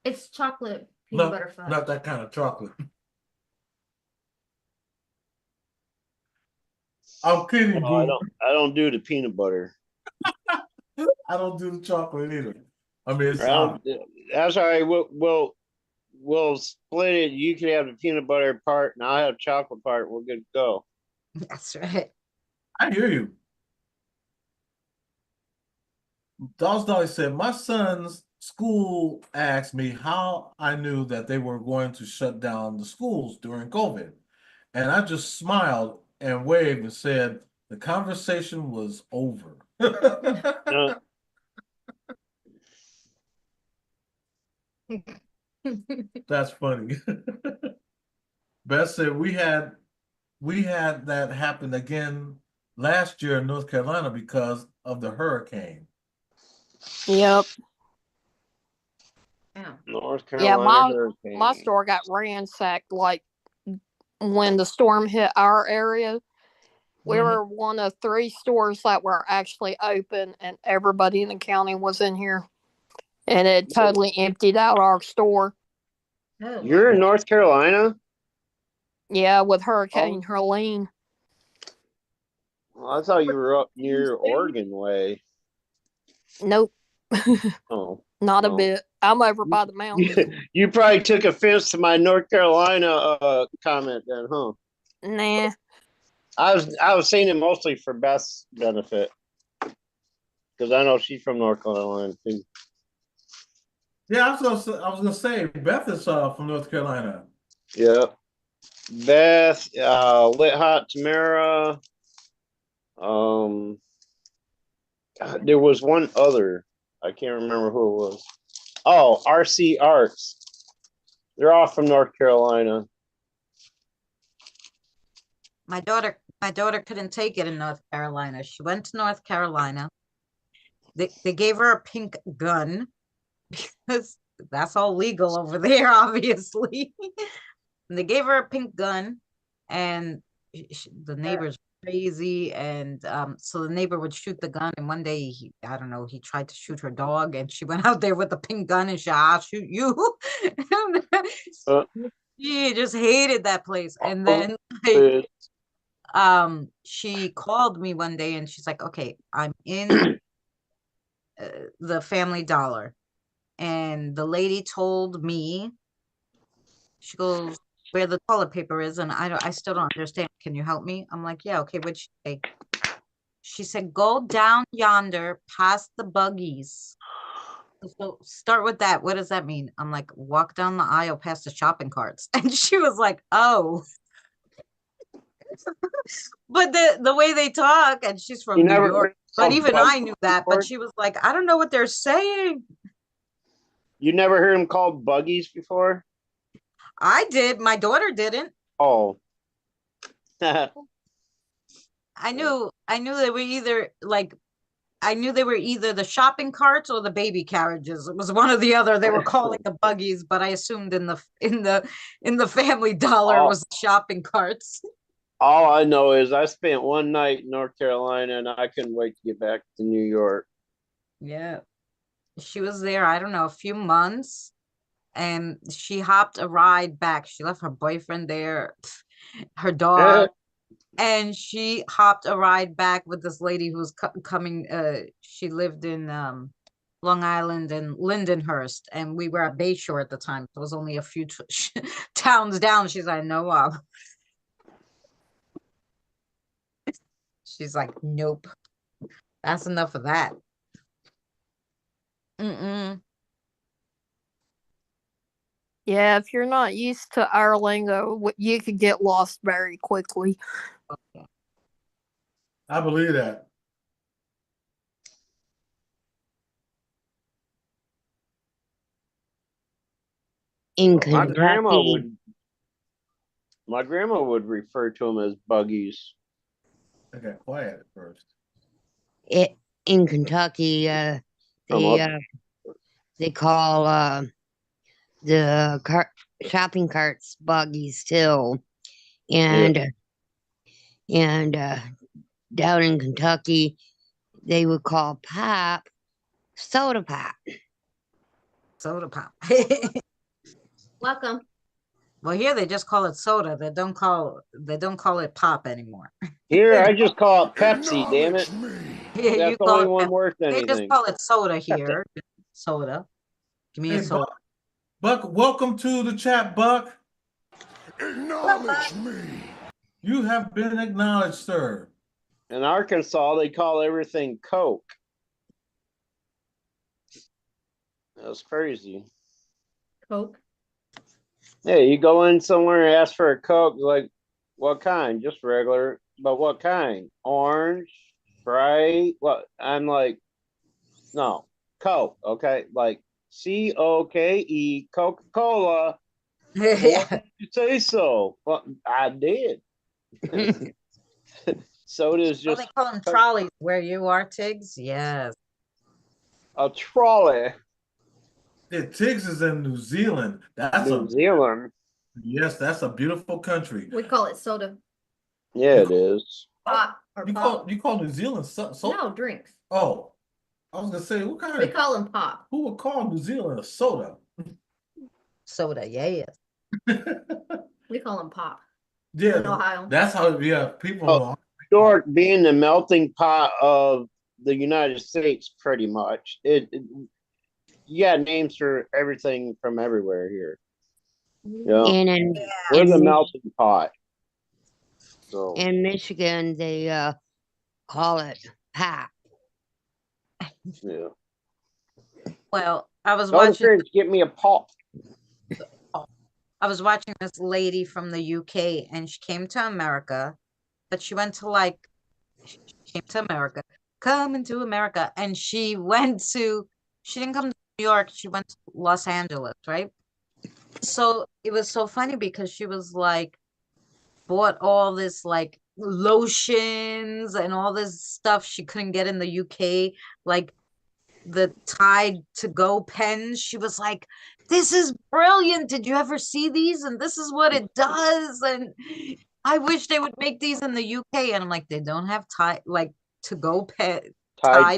It's chocolate peanut Not, butter fudge. not that kind of chocolate. I'm kidding, Oh, boo. I don't do the peanut butter. I don't do the chocolate either. I mean, it's I don't, that's all right. We'll split it. You can have the peanut butter part, and I'll have chocolate part. We're good to go. That's right. I hear you. Dawes Dolly said, my son's school asked me how I knew that they were going to shut down the schools during COVID. And I just smiled and waved and said, the conversation was over. Uh, That's funny. Beth said, we had that happen again last year in North Carolina because of the hurricane. Yep. Yeah. North Yeah, Carolina hurricane. my store got ransacked like when the storm hit our area. We Mhm. were one of 3 stores that were actually open, and everybody in the county was in here. And it totally emptied out our store. Oh, You're in North Carolina? Yeah, with Hurricane Helene. Well, I thought you were up near Oregon way. Nope, Oh, not a no. bit. I'm over by the mountains. You probably took offense to my North Carolina comment then, huh? Nah. I was saying it mostly for Beth's benefit because I know she's from North Carolina too. Yeah, I was gonna say Beth is from North Carolina. Yep. Beth, Lit Hot Tamara. There was one other. I can't remember who it was. Oh, RC Arts. They're all from North Carolina. My daughter couldn't take it in North Carolina. She went to North Carolina. They gave her a pink gun because that's all legal over there, obviously. And they gave her a pink gun, and the neighbors were crazy, and so the neighbor would shoot the gun. And one day, I don't know, he tried to shoot her dog, and she went out there with the pink gun, and she, I'll shoot you. Uh, She just hated that place, and then uh, she called me one day, and she's like, okay, I'm in the Family Dollar, and the lady told me, she goes, where the toilet paper is, and I still don't understand. Can you help me? I'm like, yeah, okay, what'd she say? She said, go down yonder past the buggies. So start with that. What does that mean? I'm like, walk down the aisle past the shopping carts. And she was like, oh. But the way they talk, and she's from you New never York, heard but of even bug I knew that. before? But she was like, I don't know what they're saying. You never heard them called buggies before? I did. My daughter didn't. Oh. I knew they were either like, I knew they were either the shopping carts or the baby carriages. It was one or the other. They were calling the buggies, but I assumed in the Family Dollar Oh. was the shopping carts. All I know is I spent one night in North Carolina and I couldn't wait to get back to New York. Yeah. She was there, I don't know, a few months, and she hopped a ride back. She left her boyfriend there, her dog, and she hopped a ride back with this lady who was coming. She lived in Long Island and Lindenhurst, and we were at Bayshore at the time. It was only a few towns down. She's like, no, she's like, nope, that's enough of that. Mm-mm. Yeah, if you're not used to our lingo, you could get lost very quickly. I believe that. In My grandma Kentucky, would refer to them as buggies. I got quiet at first. in Kentucky, they call the shopping carts buggies too, and down in Kentucky, they would call pop soda pop. Soda pop. Welcome. Well, here they just call it soda. They don't call it pop anymore. Here, I just call it Pepsi. Damn it! Acknowledge me. Yeah, That's you the call only it one Pepsi. worth They just anything. call it soda here. Soda. Give me a Hey, soda. Buck, welcome to the chat, Buck. Acknowledge me. You have been acknowledged, sir. In Arkansas, they call everything Coke. That's crazy. Coke. Hey, you go in somewhere and ask for a Coke, like, what kind? Just regular. But what kind? Orange? Sprite? What? I'm like, no, Coke, okay? Like COKE, Coca-Cola. Well, why did you say so? Well, I did. Soda is Oh, just they call them trolleys where you are, Tiggs? Yes. a trolley. Yeah, Tiggs is in New Zealand. New Zealand. Yes, that's a beautiful country. We call it soda. Yeah, it is. Pop or pop. You call New Zealand soda? No, drinks. Oh, I was gonna say what kind We of call them pop. who would call New Zealand a soda? Soda, yes. We call them pop. Yeah, In Ohio. that's how. Yeah, people. Oh, York being the melting pot of the United States, pretty much. You got names for everything from everywhere here. Yeah, And we're the melting pot. So in Michigan, they call it pop. yeah. Well, I was Go to watching. fridge, get me a pop. I was watching this lady from the UK, and she came to America, but she went to she came to America, coming to America, and she didn't come to New York, she went to Los Angeles, right? So it was so funny because she was like, bought all this like lotions and all this stuff she couldn't get in the UK, like the Tide to go pens. She was like, this is brilliant. Did you ever see these? And this is what it does. And I wish they would make these in the UK. And I'm like, they don't have Tide, like to go Tide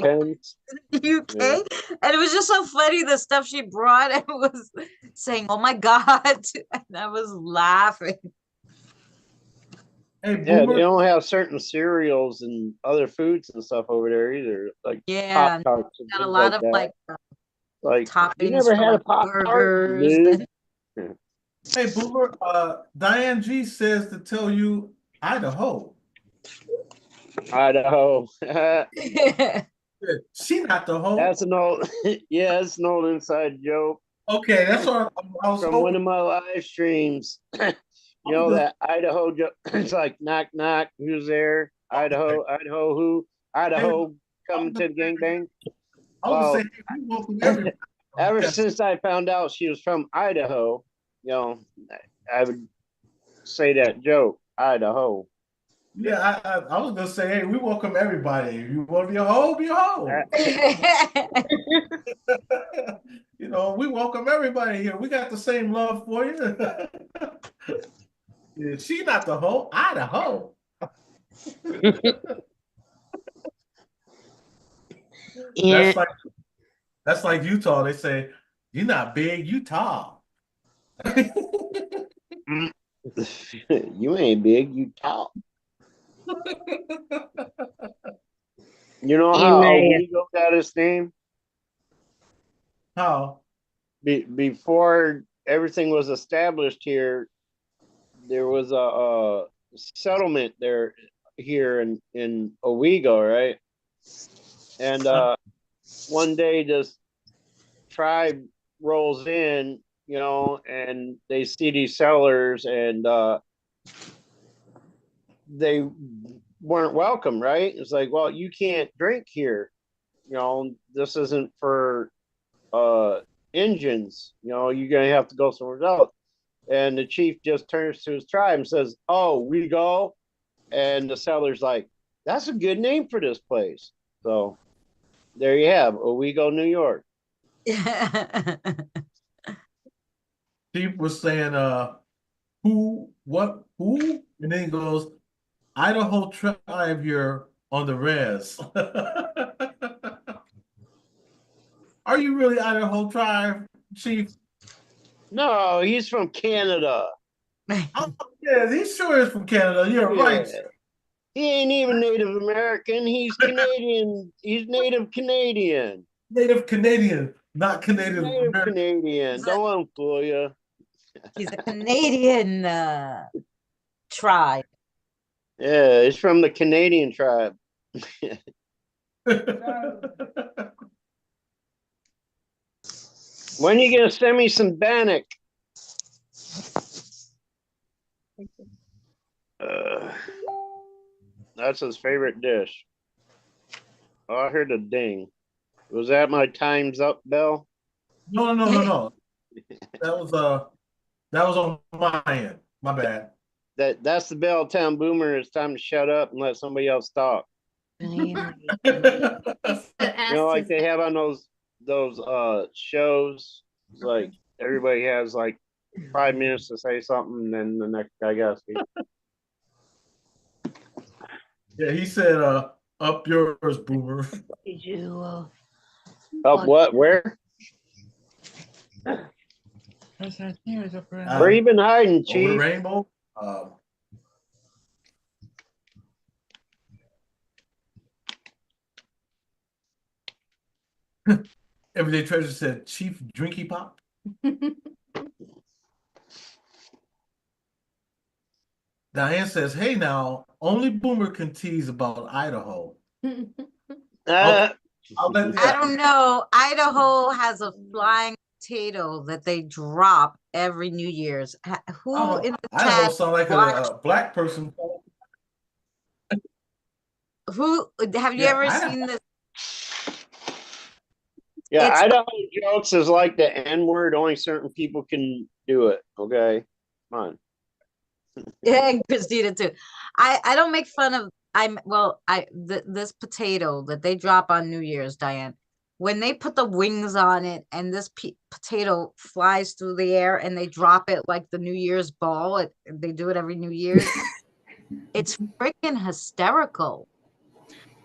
pens in the UK. Yeah. And it was just so funny the stuff she brought and was saying, oh my God. And I was laughing. Hey, yeah, they don't have certain cereals and other foods and stuff over there either. Like yeah, Pop-Tarts got a lot of like toppings. You never had a Pop-Tart? Hey, Boomer, Diane G says to tell you Idaho. Idaho. She not the hoe. That's an old, yeah, it's an old inside joke. Okay, that's what I was from hoping. one of my live streams. You know that Idaho joke. It's like knock knock, who's there? Idaho, okay. Idaho, who? Idaho coming to the gangbang. Well, ever since I found out she was from Idaho, you know, I would say that joke, Idaho. Yeah, I was gonna say, hey, we welcome everybody. If you want to be a hoe, be a hoe. You know, we welcome everybody here. We got the same love for you. Yeah, she not the hoe, I the hoe. That's like That's like Utah. They say, you're not big, you tall. You ain't big, you tall. You know And how my Owego got its name? How? Before everything was established here, there was a settlement there here in Owego, right? And one day this tribe rolls in, you know, and they see these settlers, and they weren't welcome, right? It's like, well, you can't drink here. You know, this isn't for Indians. You know, you're gonna have to go somewhere else. And the chief just turns to his tribe and says, "Oh, we go." And the settlers like, "That's a good name for this place." So there you have Owego, New York. Chief was saying, who, what, who? And then he goes, Idaho tribe here on the res. Are you really Idaho tribe, Chief? No, he's from Canada. Oh, yeah, he sure is from Canada. You're Yeah. right. He ain't even Native American. He's Canadian. He's Native Canadian. Native Canadian, not He's Canadian Native American. Canadian. Don't let him fool you. He's a Canadian tribe. Yeah, he's from the Canadian tribe. When you gonna send me some bannock? That's his favorite dish. Oh, I heard a ding. Was that my time's up bell? No. That was on my end. My bad. That's the bell telling Boomer it's time to shut up and let somebody else talk. He You know, like they have on those shows. It's like everybody has like 5 minutes to say something, and then the next guy got to speak. Yeah, he said, up yours, Boomer. did you Up what? Where? Where you been hiding, Over the Chief? rainbow. Everyday Treasure said, Chief Drinky Pop. Diane says, hey now, only Boomer can tease about Idaho. I'll let I don't know. Idaho has a flying potato that they drop every New Year's. Who in the Idaho chat sound like a black person. who have you Yeah, ever Idaho. seen this? Yeah, It's- Idaho jokes is like the N word. Only certain people can do it. Okay, come on. Yeah, and Christina too. I don't make fun of this potato that they drop on New Year's, Diane. When they put the wings on it and this potato flies through the air and they drop it like the New Year's ball, they do it every New Year's. It's freaking hysterical.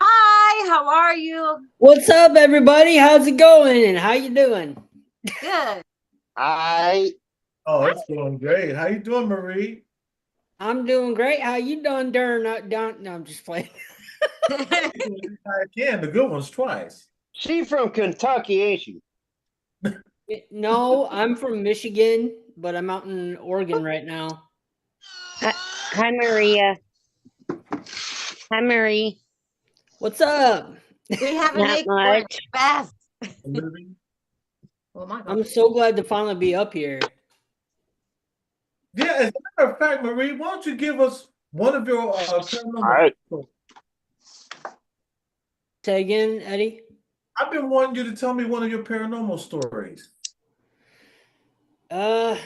Hi, how are you? What's up, everybody? How's it going? And how you doing? Good. I Oh, it's going great. How you doing, Marie? I'm doing great. How you doing during no, I'm just playing. I can, the good ones twice. she from Kentucky, ain't she? No, I'm from Michigan, but I'm out in Oregon right now. Hi, Maria. Hi, Marie. What's up? We have an Not acorn, much. Beth. Well, my I'm God. so glad to finally be up here. Yeah, as a matter of fact, Marie, why don't you give us one of your Alright. Say again, Eddie? I've been wanting you to tell me one of your paranormal stories. Well,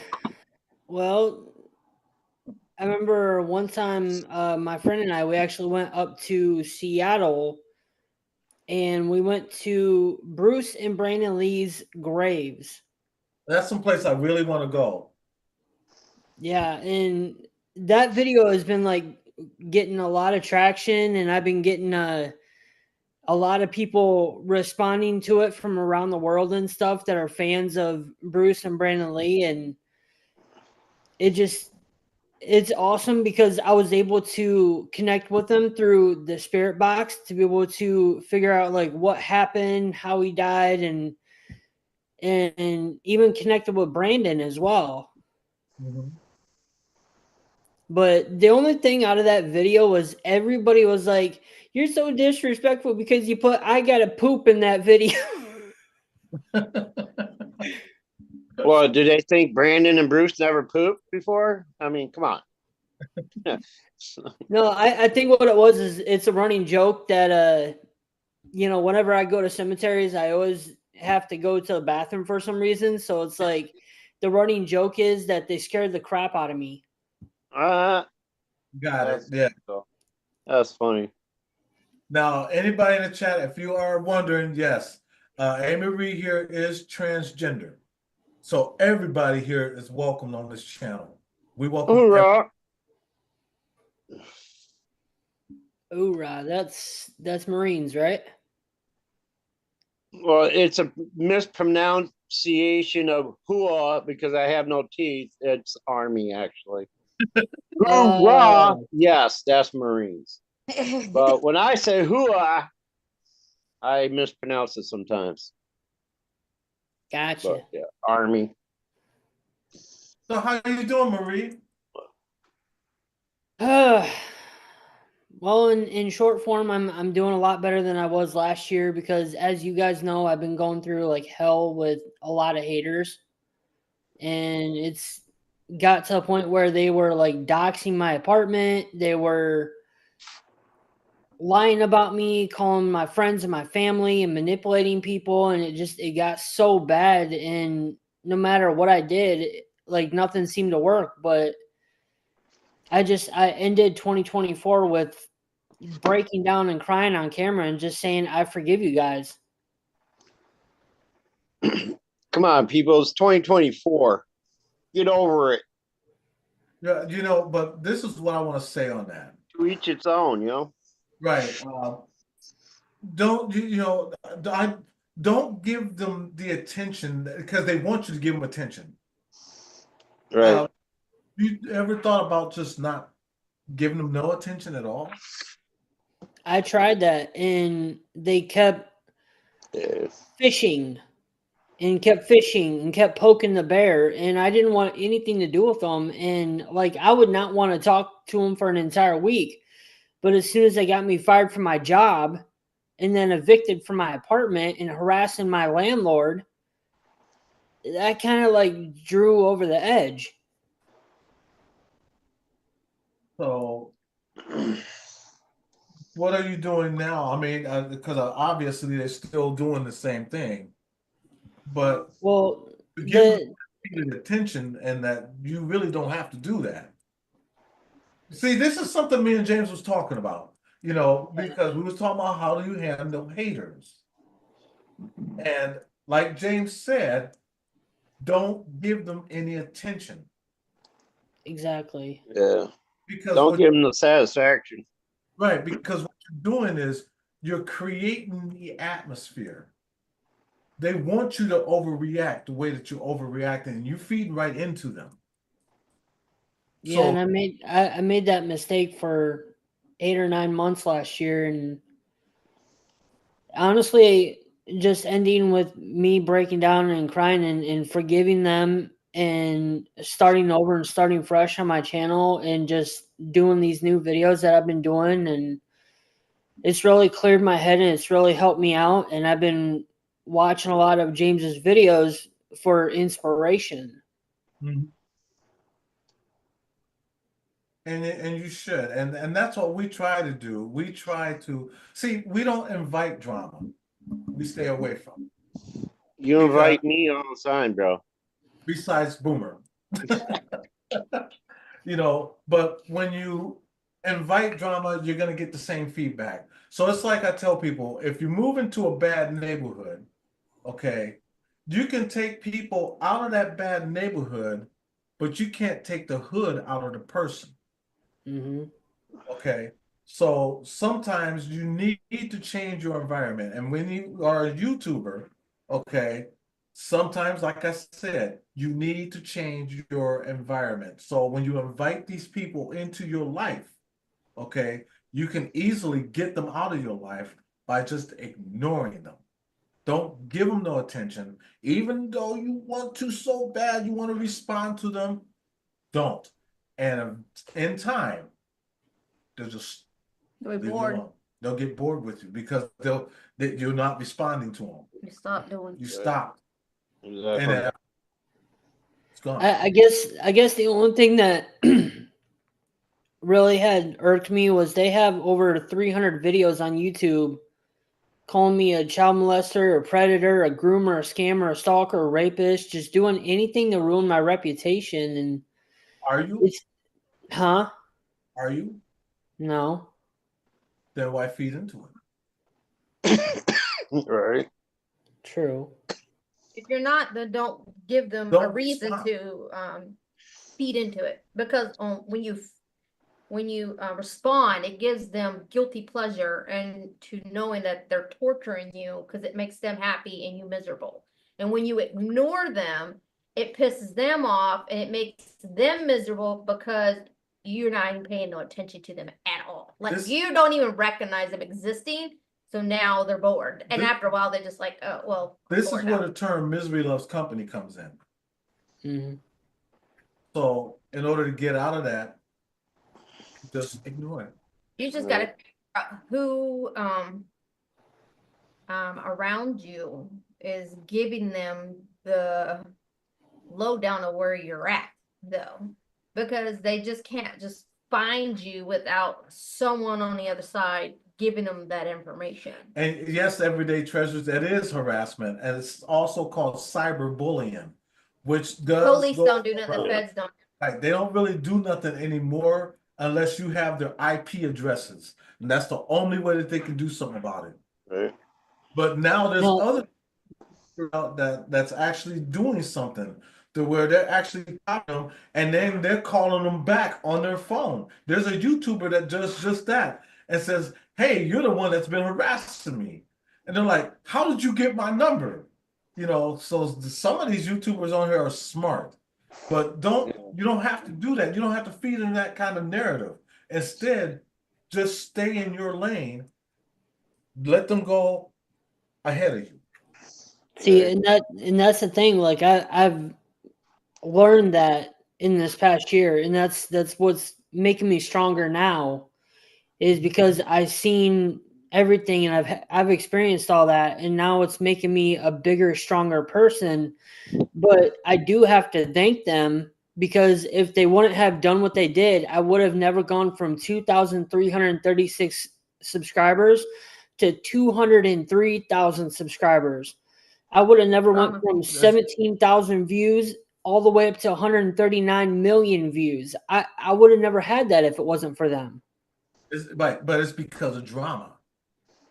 I remember one time my friend and I, we actually went up to Seattle and we went to Bruce and Brandon Lee's graves. That's someplace I really want to go. Yeah, and that video has been like getting a lot of traction, and I've been getting a a lot of people responding to it from around the world and stuff that are fans of Bruce and Brandon Lee. And it's awesome because I was able to connect with them through the spirit box to be able to figure out like what happened, how he died, and even connected with Brandon as well. Mhm. But the only thing out of that video was everybody was like, "You're so disrespectful because you put I gotta poop in that video." Well, do they think Brandon and Bruce never pooped before? I mean, come on. No, I think what it was is it's a running joke that whenever I go to cemeteries, I always have to go to the bathroom for some reason. So it's like the running joke is that they scared the crap out of me. Uh, Got it. that's, Yeah. that's funny. Now, anybody in the chat, if you are wondering, yes, Amy Reed here is transgender. So everybody here is welcome on this channel. We welcome Hoorah. Hoorah, that's Marines, right? Well, it's a mispronunciation of hua because I have no teeth. It's Army, actually. Hoorah! Yes, that's Marines. But when I say hua, I mispronounce it sometimes. Gotcha. But yeah, Army. So how you doing, Marie? Well, in short form, I'm doing a lot better than I was last year because, as you guys know, I've been going through like hell with a lot of haters, and it's got to a point where they were like doxing my apartment. They were lying about me, calling my friends and my family, and manipulating people, and it got so bad. And no matter what I did, like nothing seemed to work. But I ended 2024 with breaking down and crying on camera and just saying, I forgive you guys. Come on, people. It's 2024. Get over it. Yeah, but this is what I want to say on that. To each its own. Right. Don't don't give them the attention because they want you to give them attention. Right. You ever thought about just not giving them no attention at all? I tried that, and they kept fishing and kept poking the bear, and I didn't want anything to do with them. And like, I would not want to talk to them for an entire week. But as soon as they got me fired from my job and then evicted from my apartment and harassing my landlord, that kind of like drew over the edge. So what are you doing now? I mean, because obviously they're still doing the same thing, but give them attention, and that you really don't have to do that. See, this is something me and James was talking about, because we was talking about how do you handle haters, and like James said, don't give them any attention. Exactly. Yeah. Because don't give them the satisfaction. Right, because what you're doing is you're creating the atmosphere. They want you to overreact the way that you're overreacting, and you feed right into them. Yeah, and I made that mistake for 8 or 9 months last year, and honestly, just ending with me breaking down and crying and forgiving them and starting over and starting fresh on my channel and just doing these new videos that I've been doing, and it's really cleared my head and it's really helped me out. And I've been watching a lot of James's videos for inspiration. Mm-hmm. And you should, and that's what we try to do. We try to see. We don't invite drama. We stay away from it. You invite me all the time, bro. Besides Boomer, but when you invite drama, you're gonna get the same feedback. So it's like I tell people: if you move into a bad neighborhood, okay, you can take people out of that bad neighborhood, but you can't take the hood out of the person. Mm-hmm. Okay, So sometimes you need to change your environment. And when you are a YouTuber, okay, sometimes, like I said, you need to change your environment. So when you invite these people into your life, okay, you can easily get them out of your life by just ignoring them. Don't give them no attention. Even though you want to so bad, you want to respond to them, don't. And in time, they'll just We're leave you bored. alone. They'll get bored with you because you're not responding to them. You stop doing. You Yeah. stop, Exactly. and it's gone. I guess the only thing that really had irked me was they have over 300 videos on YouTube calling me a child molester, a predator, a groomer, a scammer, a stalker, a rapist, just doing anything to ruin my reputation. And Are you? it's, huh? Are you? No. Then why feed into it? Right. True. If you're not, then don't give them a Don't reason stop. to feed into it, because when you respond, it gives them guilty pleasure and to knowing that they're torturing you because it makes them happy and you miserable. And when you ignore them, it pisses them off and it makes them miserable because you're not even paying no attention to them at all. Like This- you don't even recognize them existing. So now they're bored. And This- after a while, they're just like, oh, well. I'm This is bored where now. the term misery loves company comes in. Hmm. So in order to get out of that, just ignore it. You just Right. gotta figure out who around you is giving them the lowdown of where you're at, though, because they just can't just find you without someone on the other side giving them that information. And yes, everyday treasures, that is harassment, and it's also called cyberbullying, which does Police go don't do nothing, the around. feds don't. Like, they don't really do nothing anymore unless you have their IP addresses, and that's the only way that they can do something about it. Right. But now there's Well- other out that's actually doing something to where they're actually copying them, and then they're calling them back on their phone. There's a YouTuber that does just that and says, "Hey, you're the one that's been harassing me," and they're like, "How did you get my number?" You know, so some of these YouTubers on here are smart, but you don't have to do that. You don't have to feed into that kind of narrative. Instead, just stay in your lane. Let them go ahead of you. See, Right. and that's the thing. Like I've learned that in this past year, and that's what's making me stronger now, is because I've seen everything and I've experienced all that, and now it's making me a bigger, stronger person. But I do have to thank them, because if they wouldn't have done what they did, I would have never gone from 2,336 subscribers to 203,000 subscribers. I would have never went from 17,000 views all the way up to 139 million views. I would have never had that if it wasn't for them. But it's because of drama.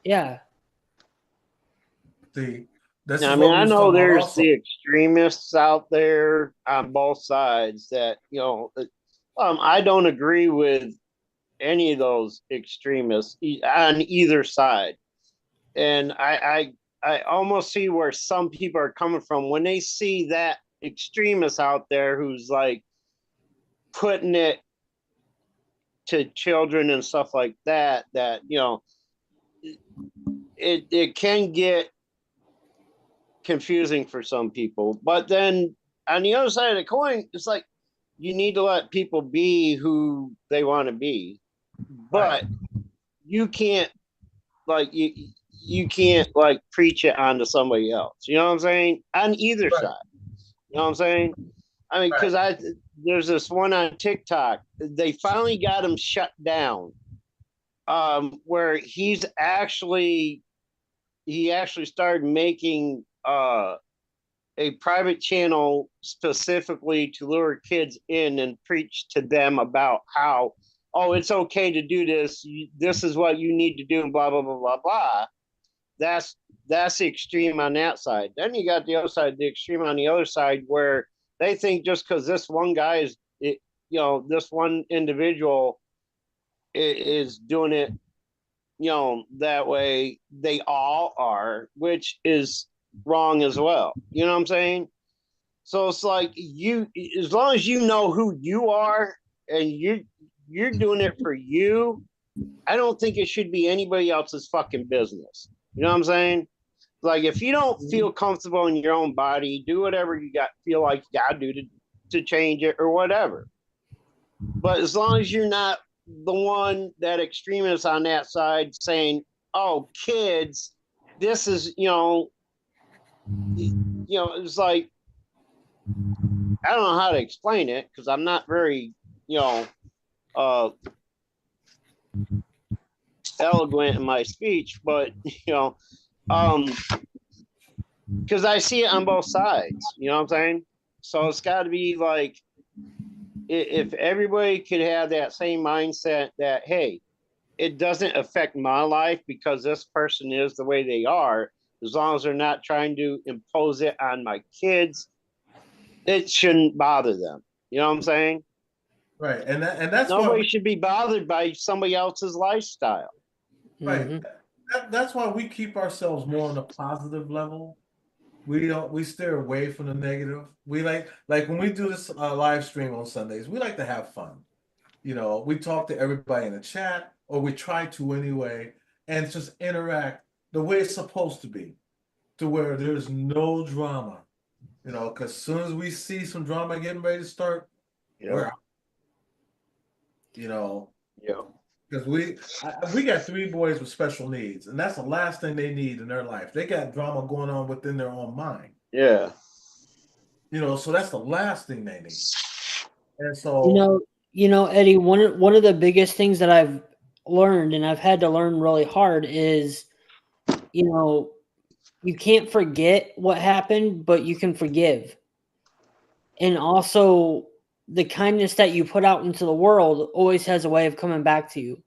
Yeah. See, this Now, is I mean, what we I was know talking about there's also. the extremists out there on both sides that, I don't agree with any of those extremists on either side. And I almost see where some people are coming from when they see that extremist out there who's like putting it to children and stuff like that, it can get confusing for some people. But then on the other side of the coin, it's like you need to let people be who they want to be. But you can't you can't like preach it onto somebody else. You know what I'm saying? On either Right. side. You know what I'm saying? I mean, because there's this one on TikTok. They finally got him shut down. Where he actually started making a private channel specifically to lure kids in and preach to them about how, oh, it's okay to do this. This is what you need to do, and blah blah blah blah blah. That's the extreme on that side. Then you got the other side, the extreme on the other side, where they think just because this one guy is, this one individual is doing it, that way they all are, which is wrong as well. You know what I'm saying? So it's like as long as you know who you are and you're doing it for you, I don't think it should be anybody else's fucking business. You know what I'm saying? Like if you don't feel comfortable in your own body, do whatever you feel like you gotta do to change it or whatever. But as long as you're not the one that extremist on that side saying, "Oh, kids, this is it's like I don't know how to explain it because I'm not very uh, eloquent in my speech, but because I see it on both sides. You know what I'm saying? So it's got to be like if everybody could have that same mindset that hey, it doesn't affect my life because this person is the way they are, as long as they're not trying to impose it on my kids, it shouldn't bother them. You know what I'm saying? Right, and that's why Nobody should be bothered by somebody else's lifestyle. right. That's why we keep ourselves more on the positive level. We steer away from the negative. We like when we do this live stream on Sundays, we like to have fun. We talk to everybody in the chat, or we try to anyway, and just interact the way it's supposed to be, to where there's no drama. Because as soon as we see some drama getting ready to start, we're out. Yeah. Because we got three boys with special needs, and that's the last thing they need in their life. They got drama going on within their own mind. Yeah. So that's the last thing they need. And so, Eddie, one of the biggest things that I've learned, and I've had to learn really hard, is you can't forget what happened, but you can forgive. And also, the kindness that you put out into the world always has a way of coming back to you.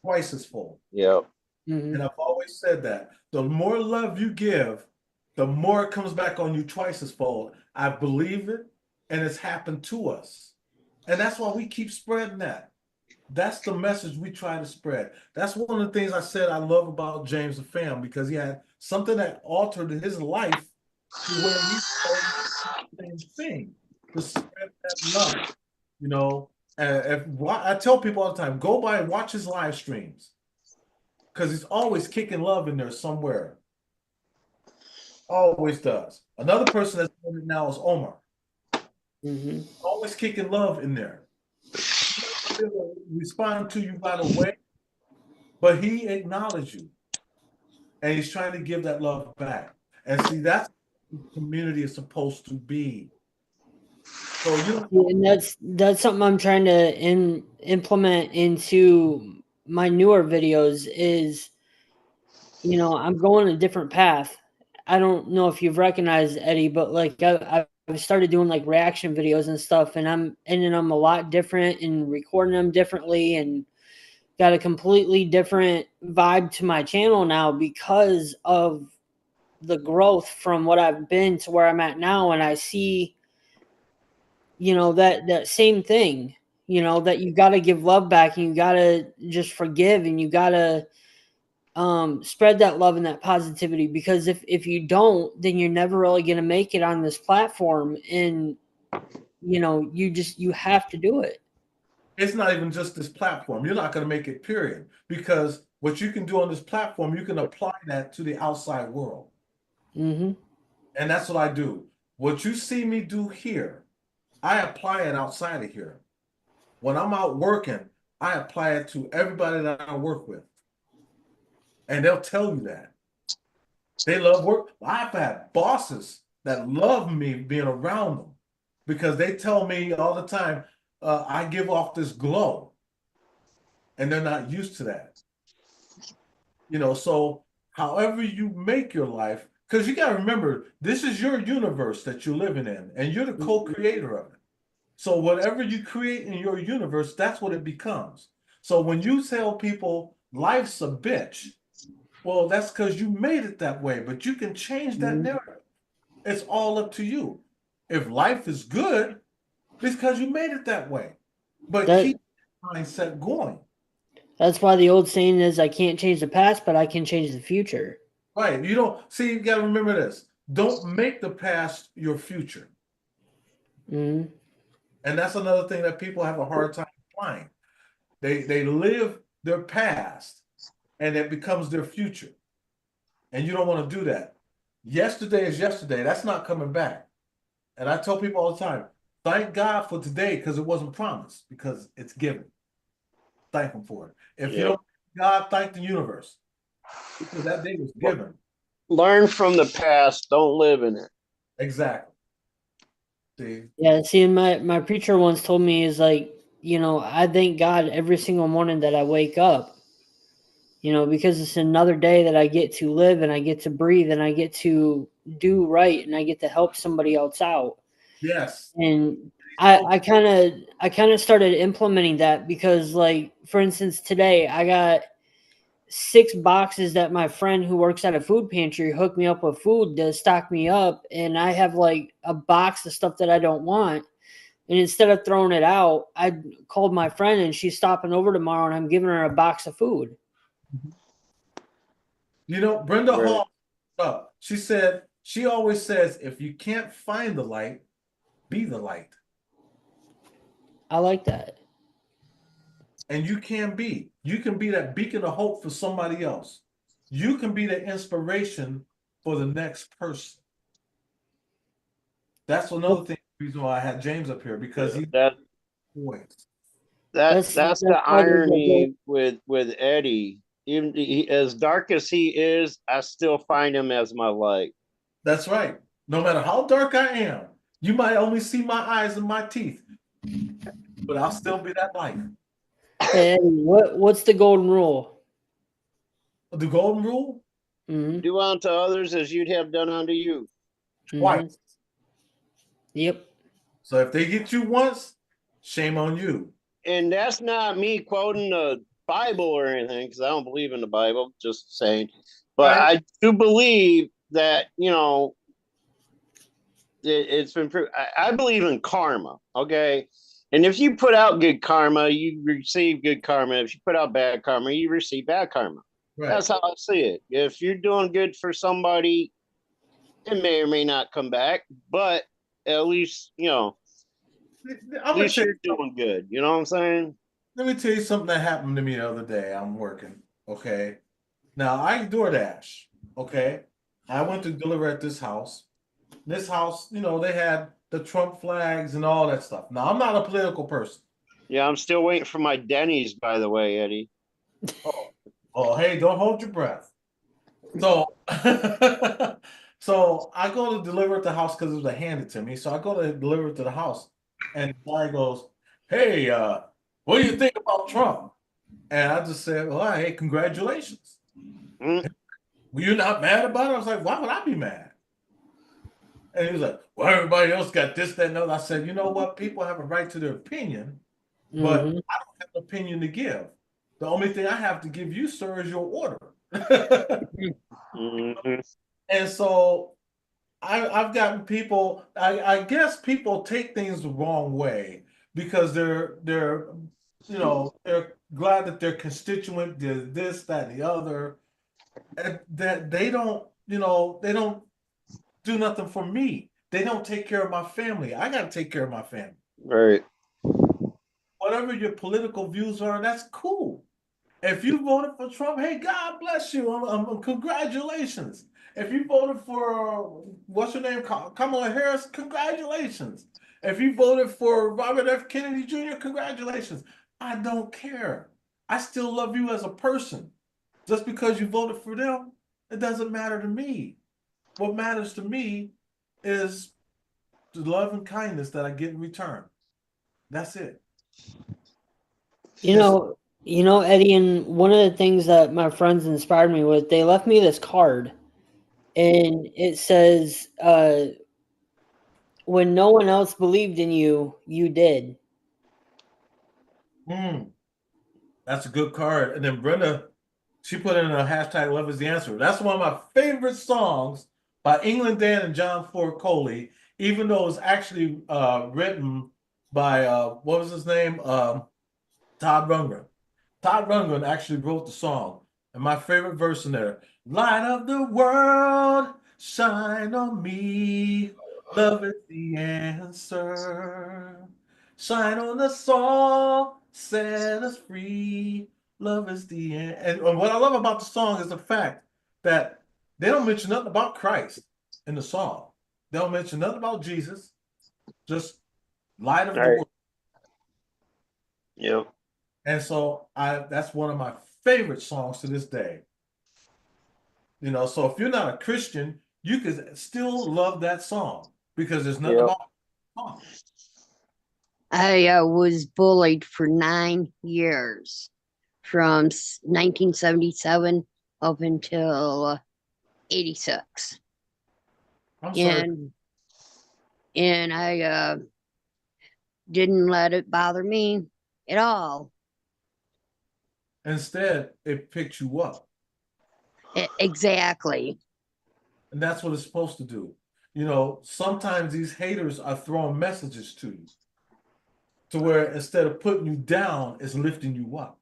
twice as full. Yeah. And I've always said that the more love you give, the more it comes back on you twice as full. I believe it, and it's happened to us. And that's why we keep spreading that. That's the message we try to spread. That's one of the things I said I love about James the Fam, because he had something that altered his life to where he told the same thing, to spread that love. I tell people all the time, go by and watch his live streams, because he's always kicking love in there somewhere. Always does. Another person that's doing it now is Omar. Always kicking love in there. He'll respond to you right away, but he acknowledged you, and he's trying to give that love back. And see, that's what the community is supposed to be. So and that's something I'm trying to implement into my newer videos. Is I'm going a different path. I don't know if you've recognized Eddie, but like I've started doing like reaction videos and stuff, and I'm ending them a lot different and recording them differently, and got a completely different vibe to my channel now because of the growth from what I've been to where I'm at now. And I see, that same thing, that you got to give love back, and you got to just forgive, and you got to spread that love and that positivity, because if you don't, then you're never really going to make it on this platform. And you have to do it. It's not even just this platform. You're not going to make it, period, because what you can do on this platform, you can apply that to the outside world. And that's what I do. What you see me do here, I apply it outside of here. When I'm out working, I apply it to everybody that I work with. And they'll tell you that. They love work. I've had bosses that love me being around them, because they tell me all the time, I give off this glow. And they're not used to that. So however you make your life, because you got to remember, this is your universe that you're living in, and you're the co-creator of it. So whatever you create in your universe, that's what it becomes. So when you tell people life's a bitch, well, that's because you made it that way, but you can change that narrative. It's all up to you. If life is good, it's because you made it that way. But keep the mindset going. That's why the old saying is, "I can't change the past, but I can change the future." Right. You don't see, you gotta remember this. Don't make the past your future. Mhm. And that's another thing that people have a hard time applying. They live their past and it becomes their future. And you don't want to do that. Yesterday is yesterday. That's not coming back. And I tell people all the time, thank God for today because it wasn't promised, because it's given. Thank him for it. If you Yeah. don't, God, thank the universe because that day was given. Learn from the past. Don't live in it. Exactly. See? Yeah, see, and my preacher once told me is like, I thank God every single morning that I wake up, because it's another day that I get to live and I get to breathe and I get to do right and I get to help somebody else out. Yes. And I kind of started implementing that because, like, for instance, today I got 6 boxes that my friend who works at a food pantry hooked me up with food to stock me up, and I have like a box of stuff that I don't want. And instead of throwing it out, I called my friend and she's stopping over tomorrow and I'm giving her a box of food. Brenda Right. Hall, she said, she always says, if you can't find the light, be the light. I like that. And you can be. You can be that beacon of hope for somebody else. You can be the inspiration for the next person. That's another thing, reason why I had James up here, because he's voice. That's the why there's a irony with Eddie. Even as dark as he is, I still find him as my light. That's right. No matter how dark I am, you might only see my eyes and my teeth, but I'll still be that light. Hey, Eddie, what's the golden rule? The golden rule? Mm-hmm. Do unto others as you'd have done unto you. Twice. Mm-hmm. Yep. So if they get you once, shame on you. And that's not me quoting the Bible or anything, because I don't believe in the Bible, just saying. But Right. I do believe that, it's been proved. I believe in karma, okay? And if you put out good karma, you receive good karma. If you put out bad karma, you receive bad karma. Right. That's how I see it. If you're doing good for somebody, it may or may not come back, but at least, at least you're doing good. You know what I'm saying? Let me tell you something that happened to me the other day. I'm working, okay? Now, I DoorDash, okay? I went to deliver at this house. This house, they had the Trump flags and all that stuff. Now, I'm not a political person. Yeah, I'm still waiting for my Denny's, by the way, Eddie. Oh, hey, don't hold your breath. So, so I go to deliver at the house because it was handed to me. So I go to deliver it to the house, and the guy goes, "Hey, what do you think about Trump?" And I just said, "Well, hey, congratulations." Mm. Were you not mad about it? I was like, "Why would I be mad?" And he was like, "Well, everybody else got this, that, and other." I said, "You know what? People have a right to their opinion, but Mm-hmm. I don't have an opinion to give. The only thing I have to give you, sir, is your order." Mm-hmm. And so I've gotten people, I guess people take things the wrong way because they're they're glad that their constituent did this, that, and the other, and that they don't do nothing for me. They don't take care of my family. I got to take care of my family. Right. Whatever your political views are, that's cool. If you voted for Trump, hey, God bless you. Congratulations. If you voted for, what's her name, Kamala Harris, congratulations. If you voted for Robert F. Kennedy Jr., congratulations. I don't care. I still love you as a person. Just because you voted for them, it doesn't matter to me. What matters to me is the love and kindness that I get in return. That's it. You know, Eddie, and one of the things that my friends inspired me with, they left me this card, and it says, "When no one else believed in you, you did." That's a good card. And then Brenda, she put in a hashtag love is the answer. That's one of my favorite songs by England Dan and John Ford Coley, even though it's actually written by what was his name? Todd Rundgren. Todd Rundgren actually wrote the song. And my favorite verse in there, light of the world, shine on me. Love is the answer. Shine on us all, set us free. Love is the answer. And what I love about the song is the fact that they don't mention nothing about Christ in the song. They don't mention nothing about Jesus, just light of the Right. world. Yep. And so that's one of my favorite songs to this day. You know, so if you're not a Christian, you can still love that song because there's nothing Yep. about the song. I was bullied for 9 years from 1977 up until 86. I'm sorry. And I didn't let it bother me at all. Instead, it picks you up. Exactly. And that's what it's supposed to do. You know, sometimes these haters are throwing messages to you to where instead of putting you down, it's lifting you up.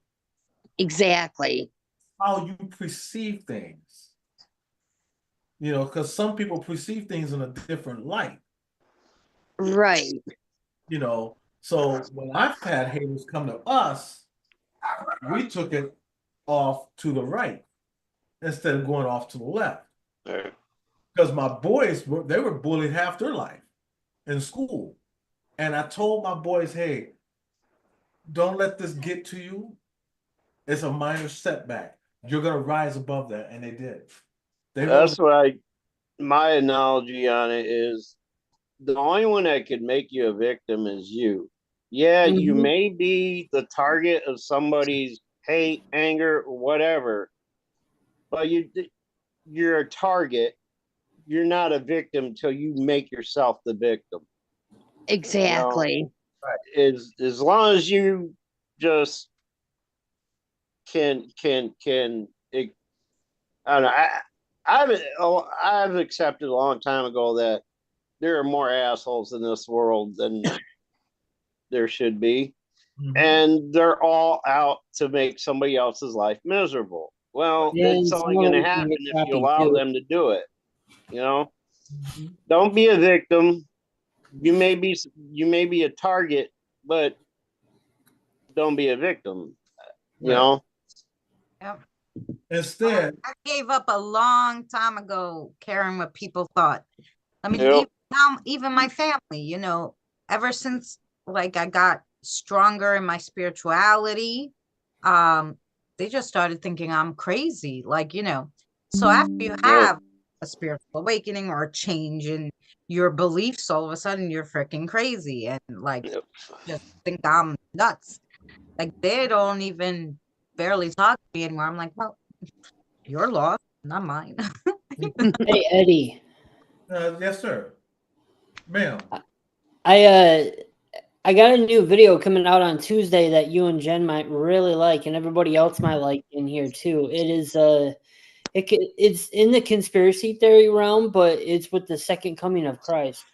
Exactly. How you perceive things. You know, because some people perceive things in a different light. Right. You know, so when I've had haters come to us, we took it off to the right instead of going off to the left. Right. Because my boys they were bullied half their life in school. And I told my boys, hey, don't let this get to you. It's a minor setback. You're gonna rise above that. And they did. They That's wrote my analogy on it is the only one that could make you a victim is you. Yeah, you may be the target of somebody's hate, anger, or whatever, but you're a target. You're not a victim until you make yourself the victim. Exactly. You know, as long as you just can I don't know. I've accepted a long time ago that there are more assholes in this world than there should be. And they're all out to make somebody else's life miserable. Well, that's only going to happen if you allow them to do it. You know, don't be a victim. You may be a target, but don't be a victim. You know. Yep. Instead, I gave up a long time ago caring what people thought. I mean, even my family, you know, ever since like I got stronger in my spirituality, they just started thinking I'm crazy. Like, you know, so after you have a spiritual awakening or a change in your beliefs, all of a sudden you're freaking crazy and like just think I'm nuts. Like they don't even barely talk to me anymore. I'm like, well, your loss, not mine. Hey Eddie. Yes, sir. Ma'am. I got a new video coming out on Tuesday that you and Jen might really like, and everybody else might like in here too. It is it's in the conspiracy theory realm, but it's with the second coming of Christ.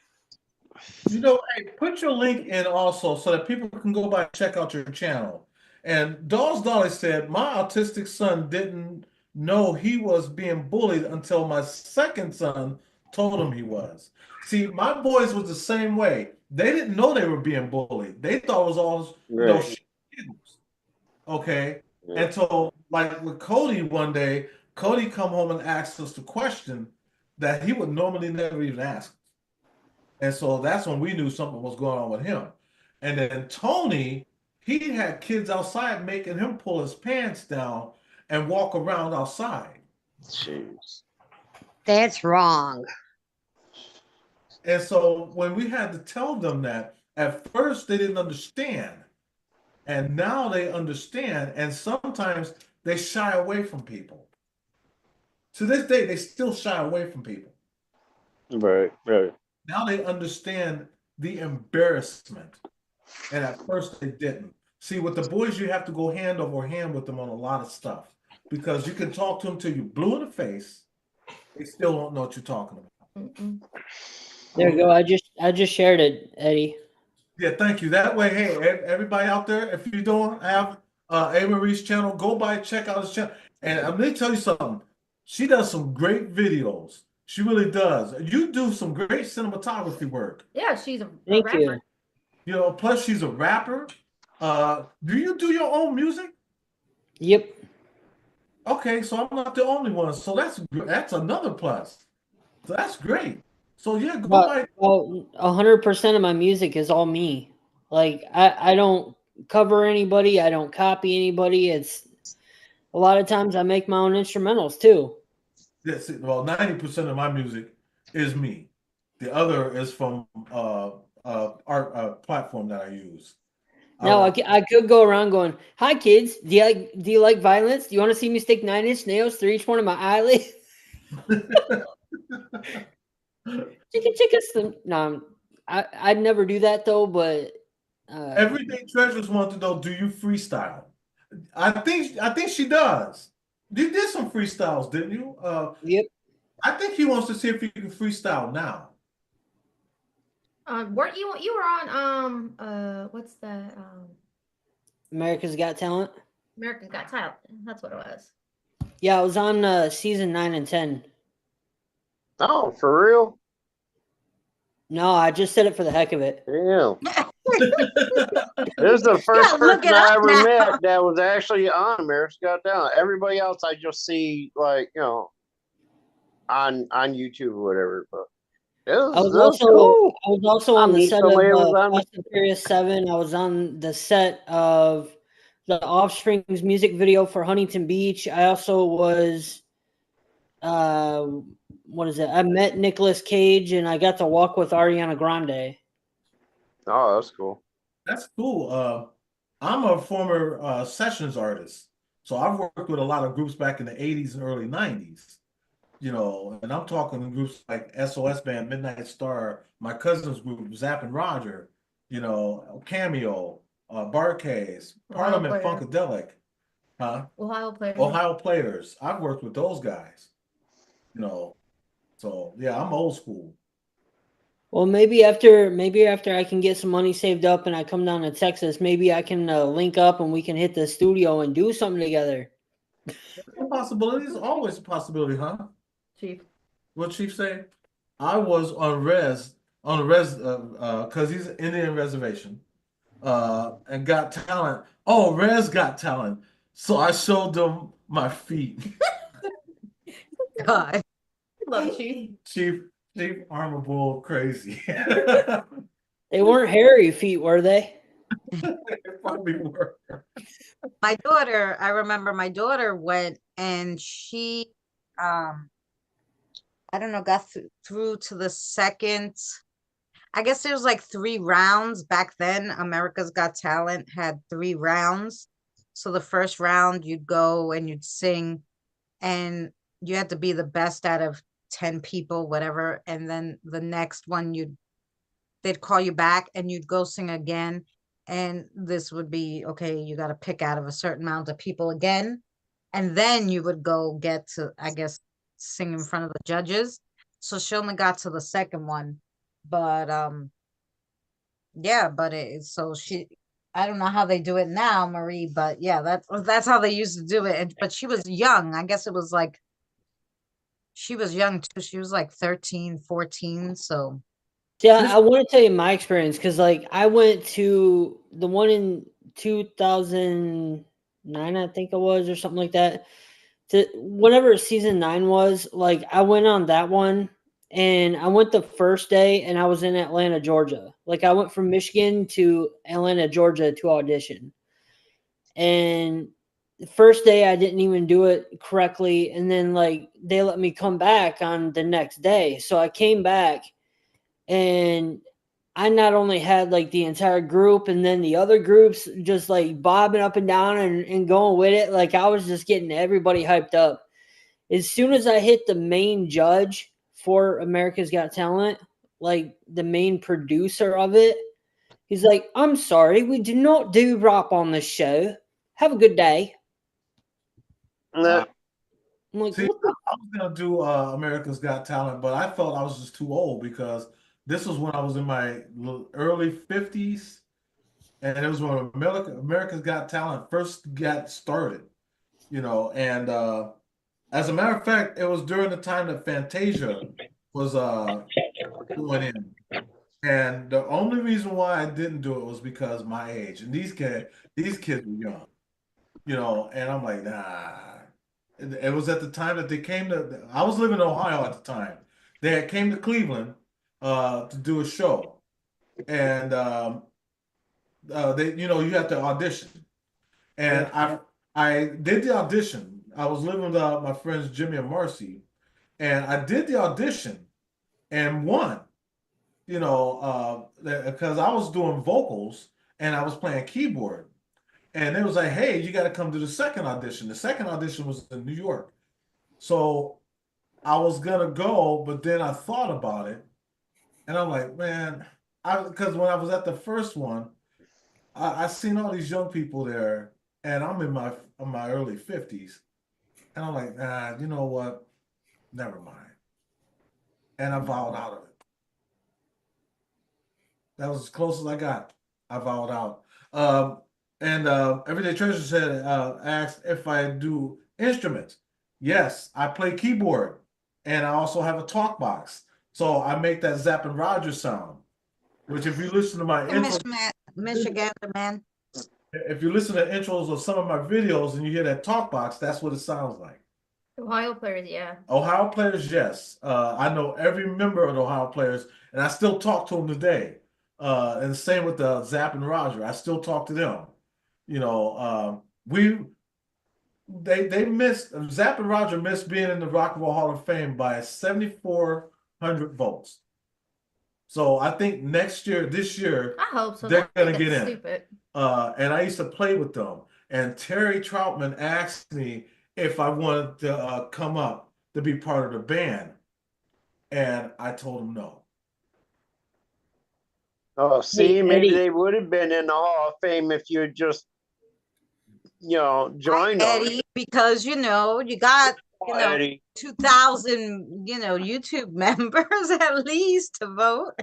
You know, hey, put your link in also so that people can go by and check out your channel. And Dawes Dolly said, my autistic son didn't know he was being bullied until my second son told him he was. See, my boys was the same way. They didn't know they were being bullied. They thought it was all, you know, shit. Okay. And so, like with Cody one day, Cody come home and asked us the question that he would normally never even ask. And so that's when we knew something was going on with him. And then Tony, he had kids outside making him pull his pants down and walk around outside. Jeez. That's wrong. And so when we had to tell them that, at first they didn't understand. And now they understand. And sometimes they shy away from people. To this day, they still shy away from people. Right. Now they understand the embarrassment. And at first they didn't. See, with the boys, you have to go hand over hand with them on a lot of stuff because you can talk to them till you're blue in the face. They still don't know what you're talking about. There you go. I just shared it, Eddie. Yeah, thank you. That way, hey, everybody out there, if you don't have A Marie's channel. Go by, check out his channel. And I'm gonna tell you something. She does some great videos. She really does. You do some great cinematography work. Yeah, she's a Thank rapper. you. You know, plus she's a rapper. Do you do your own music? Yep. Okay, so I'm not the only one. So that's another plus. So that's great. So yeah, go But by. well, 100% of my music is all me. Like I don't cover anybody. I don't copy anybody. It's a lot of times I make my own instrumentals too. That's it. Well, 90% of my music is me. The other is from art platform that I use. Now I could go around going, "Hi kids, do you like violence? Do you want to see me stick 9-inch nails through each one of my eyelids?" Chicka chicka slim. No, I'd never do that though. But Everyday Treasures want to know, do you freestyle? I think she does. You did some freestyles, didn't you? Yep. I think he wants to see if you can freestyle now. Weren't you were on what's that America's Got Talent. American Got Talent? That's what it was. Yeah, I was on season 9 and 10. Oh, for real? No, I just said it for the heck of it. Yeah. This is the first person I ever met that was actually on America's Got Talent. Everybody else I just see like, on YouTube or whatever. But I was also on the set of Fast and Furious 7. I was on the set of the Offspring's music video for Huntington Beach. I also was what is it? I met Nicolas Cage and I got to walk with Ariana Grande. Oh, that's cool. That's cool. I'm a former sessions artist, so I've worked with a lot of groups back in the 80s and early 90s. You know, and I'm talking groups like SOS Band, Midnight Star, my cousin's group, Zapp and Roger, Cameo, Barcase, Parliament Funkadelic, huh? Ohio Players. I've worked with those guys, so yeah, I'm old school. Well, maybe after I can get some money saved up and I come down to Texas, maybe I can link up and we can hit the studio and do something together. Possibilities, always a possibility, huh? Chief. What Chief say? I was on res because he's an Indian reservation, and got talent. Oh, Rez got talent, so I showed them my feet. God, Love Chief. Chief Armor Bull crazy. They weren't hairy feet, were they? They probably were. my daughter, I remember my daughter went and she, I don't know, got through to the second. I guess there's like 3 rounds back then. America's Got Talent had 3 rounds. So the first round you'd go and you'd sing and you had to be the best out of 10 people, whatever. And then the next one they'd call you back and you'd go sing again. And this would be, okay, you got to pick out of a certain amount of people again. And then you would go get to, I guess, sing in front of the judges. So she only got to the second one. But yeah, but so I don't know how they do it now, Marie, but yeah, that's how they used to do it. But she was young. I guess it was like she was young too. She was like 13, 14. So yeah, I want to tell you my experience because like I went to the one in 2009, I think it was, or something like that. To whenever season 9 was, like I went on that one and I went the first day and I was in Atlanta, Georgia. Like I went from Michigan to Atlanta, Georgia to audition. And the first day I didn't even do it correctly. And then like they let me come back on the next day. So I came back and I not only had like the entire group and then the other groups just like bobbing up and down and going with it. Like I was just getting everybody hyped up. As soon as I hit the main judge for America's Got Talent, like the main producer of it, he's like, "I'm sorry, we do not do rap on this show. Have a good day." Nah. I'm like, See, I was gonna do America's Got Talent, but I felt I was just too old because this was when I was in my early 50s. and it was when America's Got Talent first got started, and as a matter of fact, it was during the time that Fantasia was going in. And the only reason why I didn't do it was because my age. And these kids were young, and I'm like, nah. It was at the time that they came to, I was living in Ohio at the time. They had came to Cleveland to do a show. And you have to audition. And I did the audition. I was living with my friends Jimmy and Marcy, and I did the audition and won. Because I was doing vocals and I was playing keyboard. And it was like, hey, you got to come to the second audition. The second audition was in New York. So I was gonna go, but then I thought about it, and I'm like, man, because when I was at the first one, I seen all these young people there, and I'm in my early 50s, and I'm like, nah, you know what? Never mind. And I vowed out of it. That was as close as I got. I vowed out. And Everyday Treasure said, asked if I do instruments. Yes, I play keyboard, and I also have a talk box. So I make that Zapp and Rogers sound, which if you listen to my intro, Michigan man. if you listen to intros of some of my videos and you hear that talk box, that's what it sounds like. Ohio players, yeah. Ohio players, yes. I know every member of the Ohio players, and I still talk to them today. And the same with the Zapp and Roger. I still talk to them. They missed Zapp and Roger missed being in the Rock and Roll Hall of Fame by 7,400 votes. So I think this year, I hope so. they're Don't gonna think get that's in. stupid. And I used to play with them. And Terry Troutman asked me if I wanted to come up to be part of the band, and I told him no. Oh, see, maybe Eddie. they would have been in the Hall of Fame if you had just, joined them. Eddie, because you got Eddie. 2,000 YouTube members at least to vote.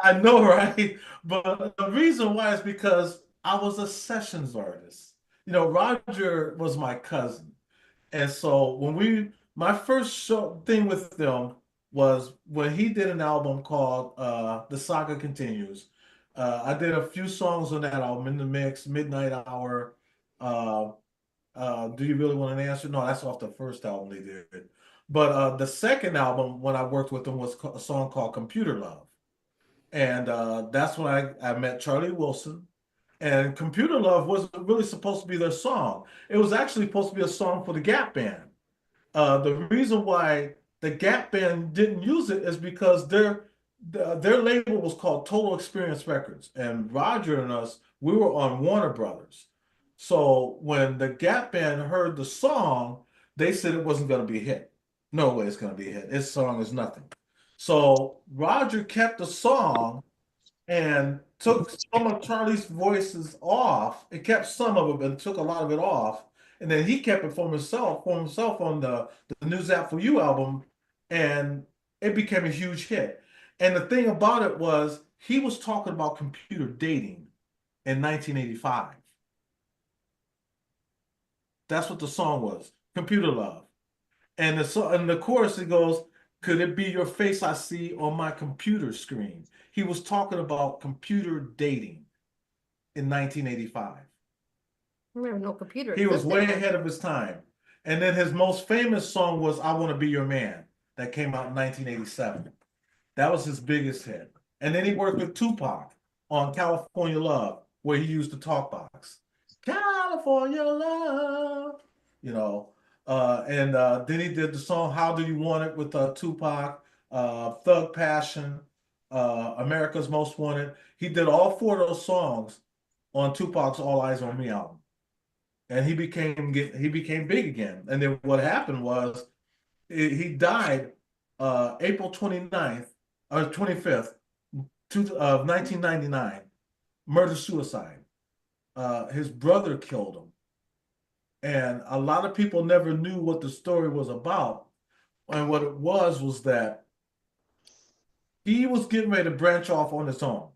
I know, right? But the reason why is because I was a sessions artist. Roger was my cousin. And so my first thing with them was when he did an album called The Saga Continues. I did a few songs on that album, In the Mix, Midnight Hour, Do You Really Want an Answer? No, that's off the first album they did. But the second album, when I worked with them, was a song called Computer Love. And that's when I met Charlie Wilson. And Computer Love wasn't really supposed to be their song. It was actually supposed to be a song for the Gap Band. The reason why the Gap Band didn't use it is because their label was called Total Experience Records. And Roger and us, we were on Warner Brothers. So when the Gap Band heard the song, they said it wasn't going to be a hit. No way it's going to be a hit. This song is nothing. So Roger kept the song and took some of Charlie's voices off. It kept some of it, but took a lot of it off. And then he kept it for himself on the new Zap for You album, and it became a huge hit. And the thing about it was he was talking about computer dating in 1985. That's what the song was, Computer Love. And the chorus, it goes, could it be your face I see on my computer screen? He was talking about computer dating in 1985. Remember, no computer. He was way existed. ahead of his time. And then his most famous song was I Want to Be Your Man, that came out in 1987. That was his biggest hit. And then he worked with Tupac on California Love, where he used the talk box. California Love, and then he did the song How Do You Want It with Tupac, Thug Passion, America's Most Wanted. He did all four of those songs on Tupac's All Eyes on Me album. And he became big again. And then what happened was he died April 29th or 25th of 1999, murder-suicide. His brother killed him. And a lot of people never knew what the story was about. And what it was that he was getting ready to branch off on his own.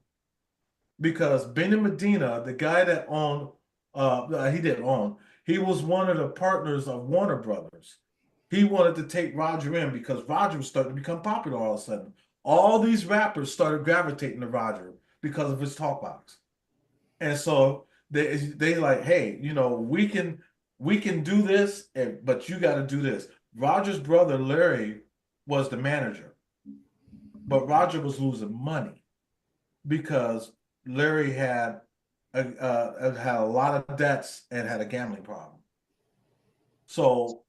because Benny Medina, the guy that owned, he didn't own, he was one of the partners of Warner Brothers. He wanted to take Roger in because Roger was starting to become popular all of a sudden. All these rappers started gravitating to Roger because of his talk box. And so they like, hey, we can do this, but you got to do this. Roger's brother Larry was the manager, but Roger was losing money because Larry had a lot of debts and had a gambling problem. So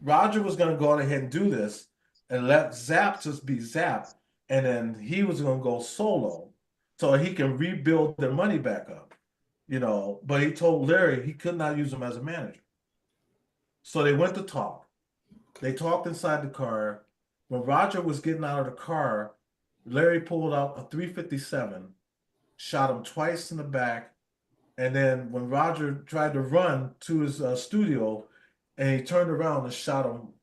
Roger was going to go on ahead and do this and let Zap just be Zap, and then he was going to go solo so he can rebuild their money back up. But he told Larry he could not use him as a manager. So they went to talk. They talked inside the car. When Roger was getting out of the car, Larry pulled out a 357, shot him twice in the back, and then when Roger tried to run to his studio, and he turned around and shot him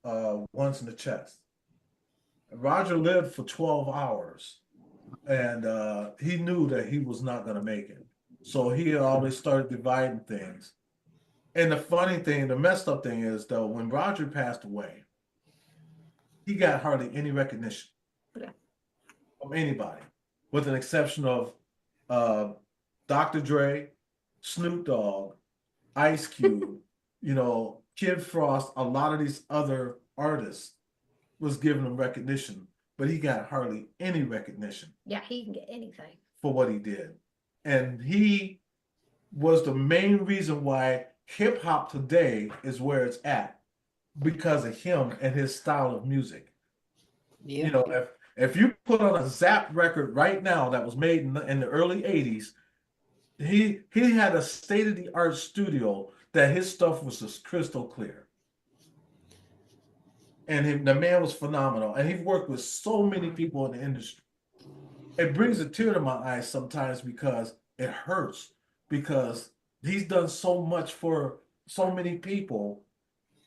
once in the chest. Roger lived for 12 hours, and he knew that he was not going to make it. So he always started dividing things. And the funny thing, the messed up thing is, though, when Roger passed away, he got hardly any recognition from anybody, with an exception of Dr. Dre, Snoop Dogg, Ice Cube, Kid Frost, a lot of these other artists was giving him recognition, but he got hardly any recognition. Yeah, he can get anything for what he did. And he was the main reason why hip hop today is where it's at, because of him and his style of music. Yeah. If you put on a Zap record right now that was made in the early 80s, he had a state-of-the-art studio that his stuff was just crystal clear. And the man was phenomenal. And he worked with so many people in the industry. It brings a tear to my eyes sometimes because it hurts, because he's done so much for so many people,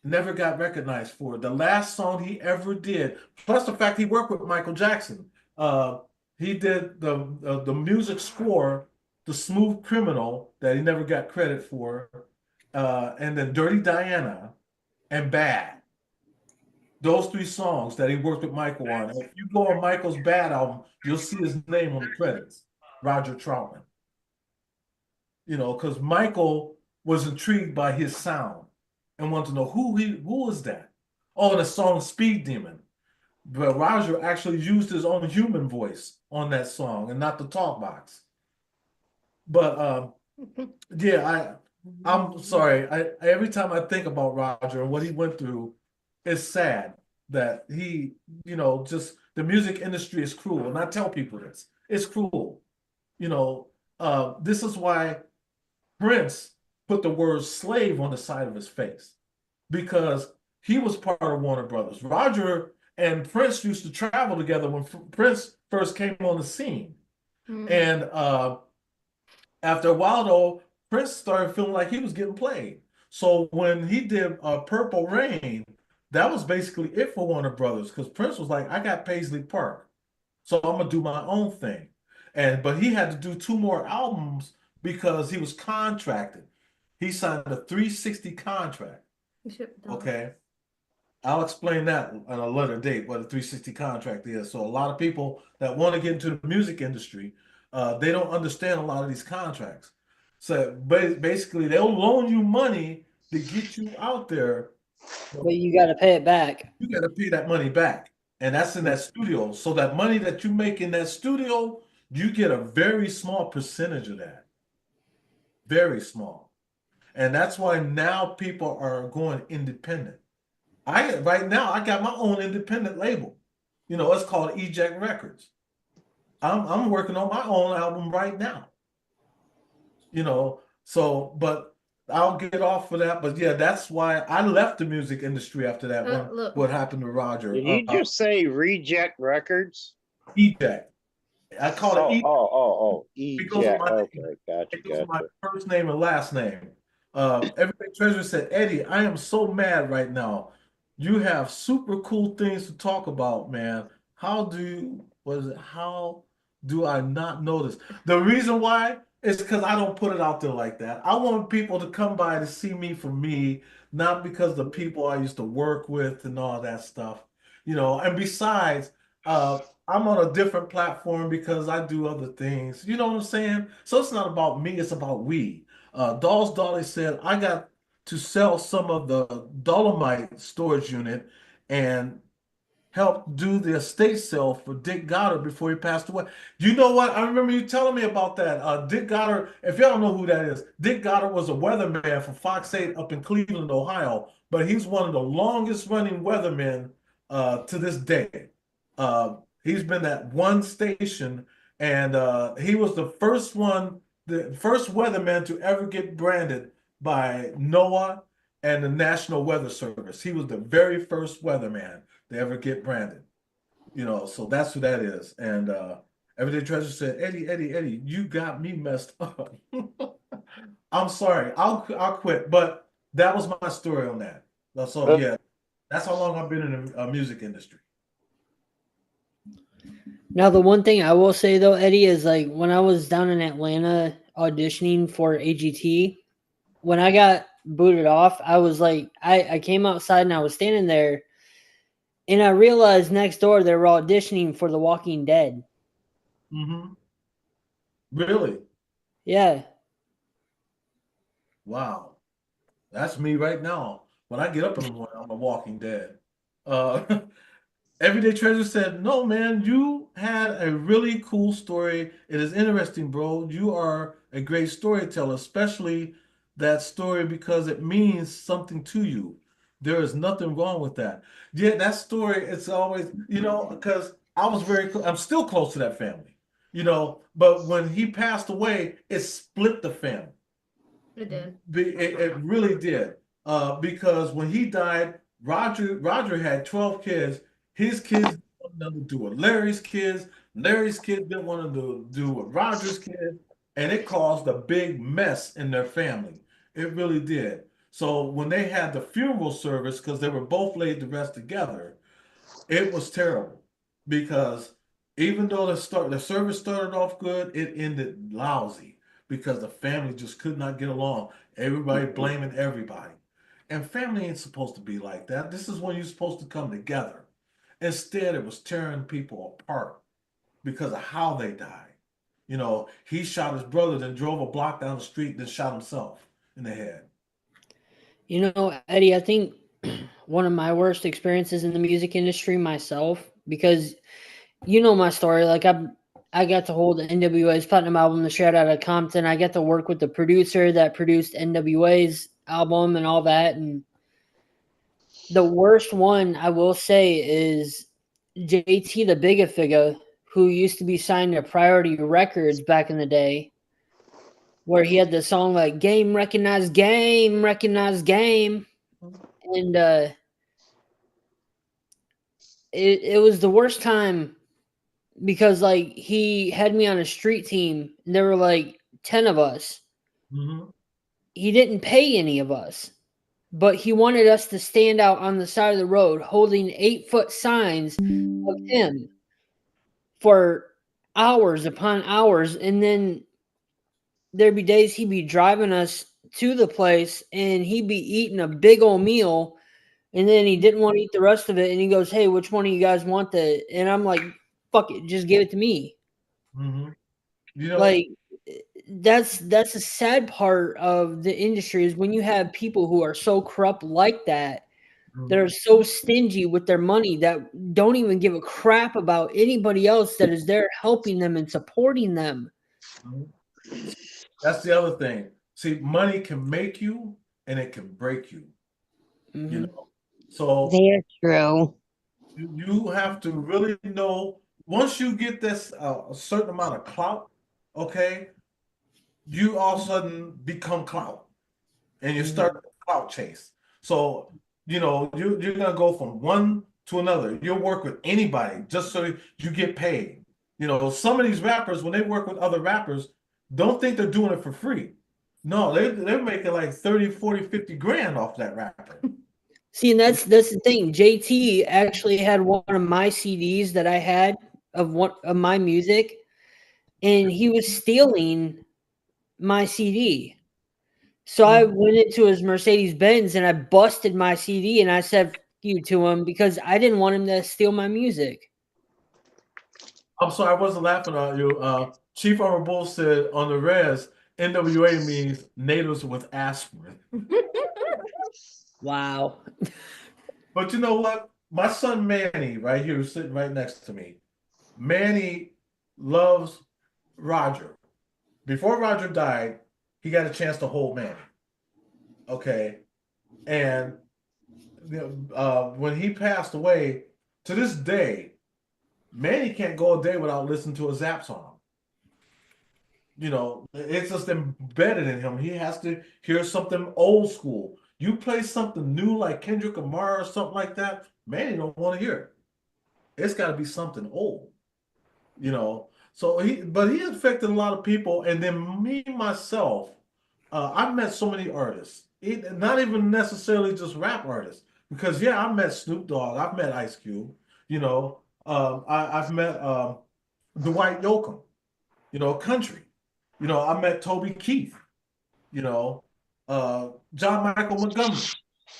never got recognized for it. The last song he ever did, plus the fact he worked with Michael Jackson, he did the music score, The Smooth Criminal, that he never got credit for, and then Dirty Diana and Bad. Those three songs that he worked with Michael on. If you go on Michael's Bad album, you'll see his name on the credits, Roger Troutman. Because Michael was intrigued by his sound and wanted to know who is that? Oh, the song Speed Demon. But Roger actually used his own human voice on that song and not the talk box. But yeah, I'm sorry. Every time I think about Roger and what he went through, it's sad that he, just the music industry is cruel. And I tell people this, it's cruel. This is why Prince put the word slave on the side of his face, because he was part of Warner Brothers. Roger and Prince used to travel together when Prince first came on the scene. And after a while, though, Prince started feeling like he was getting played. So when he did Purple Rain, that was basically it for Warner Brothers, because Prince was like, I got Paisley Park, so I'm gonna do my own thing. But he had to do 2 more albums because he was contracted. He signed a 360 contract. Okay. I'll explain that on a later date, what a 360 contract is. So a lot of people that want to get into the music industry, they don't understand a lot of these contracts. So basically, they'll loan you money to get you out there, but you got to pay it back. You got to pay that money back, and that's in that studio. So that money that you make in that studio, you get a very small percentage of that, very small, and that's why now people are going independent. Right now I got my own independent label. It's called Eject Records. I'm working on my own album right now. But I'll get off for that. But yeah, that's why I left the music industry after that. What happened to Roger? Did you just say Reject Records? Eject. I call it Eject. Eject. Okay, gotcha. My first name and last name. Everyday Treasure said, Eddie, I am so mad right now. You have super cool things to talk about, man. How do I not notice? The reason why is because I don't put it out there like that. I want people to come by to see me for me, not because the people I used to work with and all that stuff. And besides, I'm on a different platform because I do other things. You know what I'm saying? So it's not about me, it's about we. Dolls Dolly said, I got to sell some of the Dolomite storage unit and helped do the estate sale for Dick Goddard before he passed away. You know what? I remember you telling me about that. Dick Goddard, if y'all don't know who that is, Dick Goddard was a weatherman for Fox 8 up in Cleveland, Ohio, but he's one of the longest running weathermen to this day. He's been at one station, and he was the first weatherman to ever get branded by NOAA and the National Weather Service. He was the very first weatherman to ever get branded. So that's who that is. And Everyday Treasure said, Eddie, you got me messed up. I'm sorry. I'll quit. But that was my story on that. So yeah, that's how long I've been in the music industry. Now, the one thing I will say though, Eddie, is like when I was down in Atlanta auditioning for AGT, when I got booted off, I was like, I came outside and I was standing there, and I realized next door they were auditioning for The Walking Dead. Mm-hmm. Really? Yeah. Wow. That's me right now. When I get up in the morning, I'm a Walking Dead. Uh, Everyday Treasure said, no, man, you had a really cool story. It is interesting, bro. You are a great storyteller, especially that story because it means something to you. There is nothing wrong with that. Yeah, that story, it's always, because I'm still close to that family, but when he passed away, it split the family. It did. It really did. Because when he died, Roger had 12 kids. His kids didn't want nothing to do with Larry's kids. Larry's kids didn't want to do with Roger's kids. And it caused a big mess in their family. It really did. So when they had the funeral service, because they were both laid to rest together, it was terrible because even though the service started off good, it ended lousy because the family just could not get along. Everybody blaming everybody. And family ain't supposed to be like that. This is when you're supposed to come together. Instead, it was tearing people apart because of how they died. He shot his brother, then drove a block down the street, then shot himself in the head. Eddie, I think one of my worst experiences in the music industry myself, because you know my story. Like I got to hold NWA's platinum album, The Shroud Out of Compton. I got to work with the producer that produced NWA's album and all that. And the worst one I will say is JT the Bigga Figga, who used to be signed to Priority Records back in the day, where he had the song like Game Recognize Game, Recognize Game. And it was the worst time because like he had me on a street team and there were like 10 of us. Mm-hmm. He didn't pay any of us, but he wanted us to stand out on the side of the road holding 8-foot signs of him for hours upon hours. And then there'd be days he'd be driving us to the place and he'd be eating a big old meal. And then he didn't want to eat the rest of it. And he goes, hey, which one of you guys want that? And I'm like, fuck it, just give it to me. Mm-hmm. Like, that's a sad part of the industry is when you have people who are so corrupt like that, that are so stingy with their money that don't even give a crap about anybody else that is there helping them and supporting them. That's the other thing. See, money can make you and it can break you. Mm-hmm. So that's true. You have to really know once you get this a certain amount of clout, okay, you all of a sudden become clout and you start the clout chase. So, you're gonna go from one to another. You'll work with anybody just so you get paid. Some of these rappers, when they work with other rappers, don't think they're doing it for free. No, they're making like 30, 40, 50 grand off that rapper. See, and that's the thing. JT actually had one of my CDs that I had of one of my music. and he was stealing my CD. So I went into his Mercedes Benz and I busted my CD and I said "F you" to him because I didn't want him to steal my music. I'm sorry, I wasn't laughing at you. Chief Armor Bull said on the res, NWA means natives with aspirin. Wow. But you know what? My son Manny, right here, who's sitting right next to me, Manny loves Roger. Before Roger died, he got a chance to hold Manny. Okay. And when he passed away, to this day, Manny can't go a day without listening to a Zap song. You know, it's just embedded in him. He has to hear something old school. You play something new like Kendrick Lamar or something like that, Manny don't want to hear it. It's got to be something old, you know. So but he affected a lot of people, and then me myself, I've met so many artists, not even necessarily just rap artists, because yeah, I met Snoop Dogg, I've met Ice Cube, you know, I've met Dwight Yoakam, you know, country, you know, I met Toby Keith, you know, John Michael Montgomery,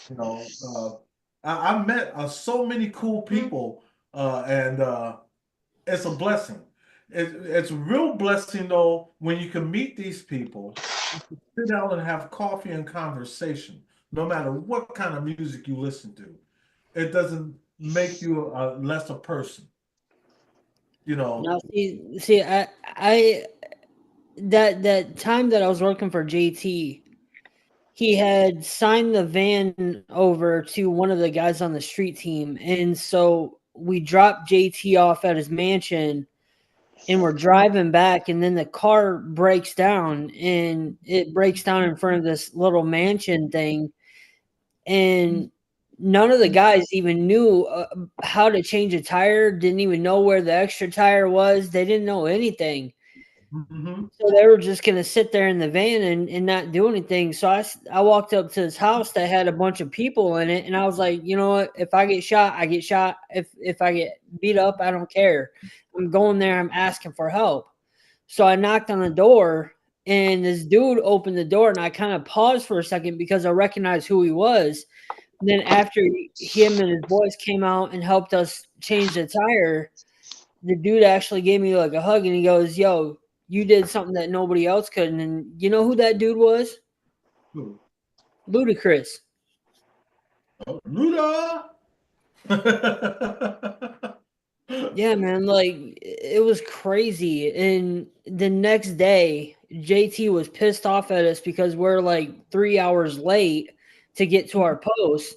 you know, I met so many cool people, and it's a blessing. It's a real blessing though when you can meet these people, sit down and have coffee and conversation, no matter what kind of music you listen to. It doesn't make you a lesser person, you know. Now see I that time that I was working for JT, he had signed the van over to one of the guys on the street team. And so we dropped JT off at his mansion and we're driving back, and then the car breaks down, and it breaks down in front of this little mansion thing. And none of the guys even knew how to change a tire, didn't even know where the extra tire was. They didn't know anything. Mm-hmm. So they were just going to sit there in the van and not do anything. So I walked up to his house that had a bunch of people in it. And I was like, you know what? If I get shot, I get shot. If I get beat up, I don't care. I'm going there. I'm asking for help. So I knocked on the door, and this dude opened the door, and I kind of paused for a second because I recognized who he was. And then after him and his boys came out and helped us change the tire, the dude actually gave me like a hug, and he goes, "Yo, you did something that nobody else could." And you know who that dude was? Who? Ludacris. Oh, Luda. Yeah, man, like it was crazy. And the next day, JT was pissed off at us because we're like 3 hours late to get to our post.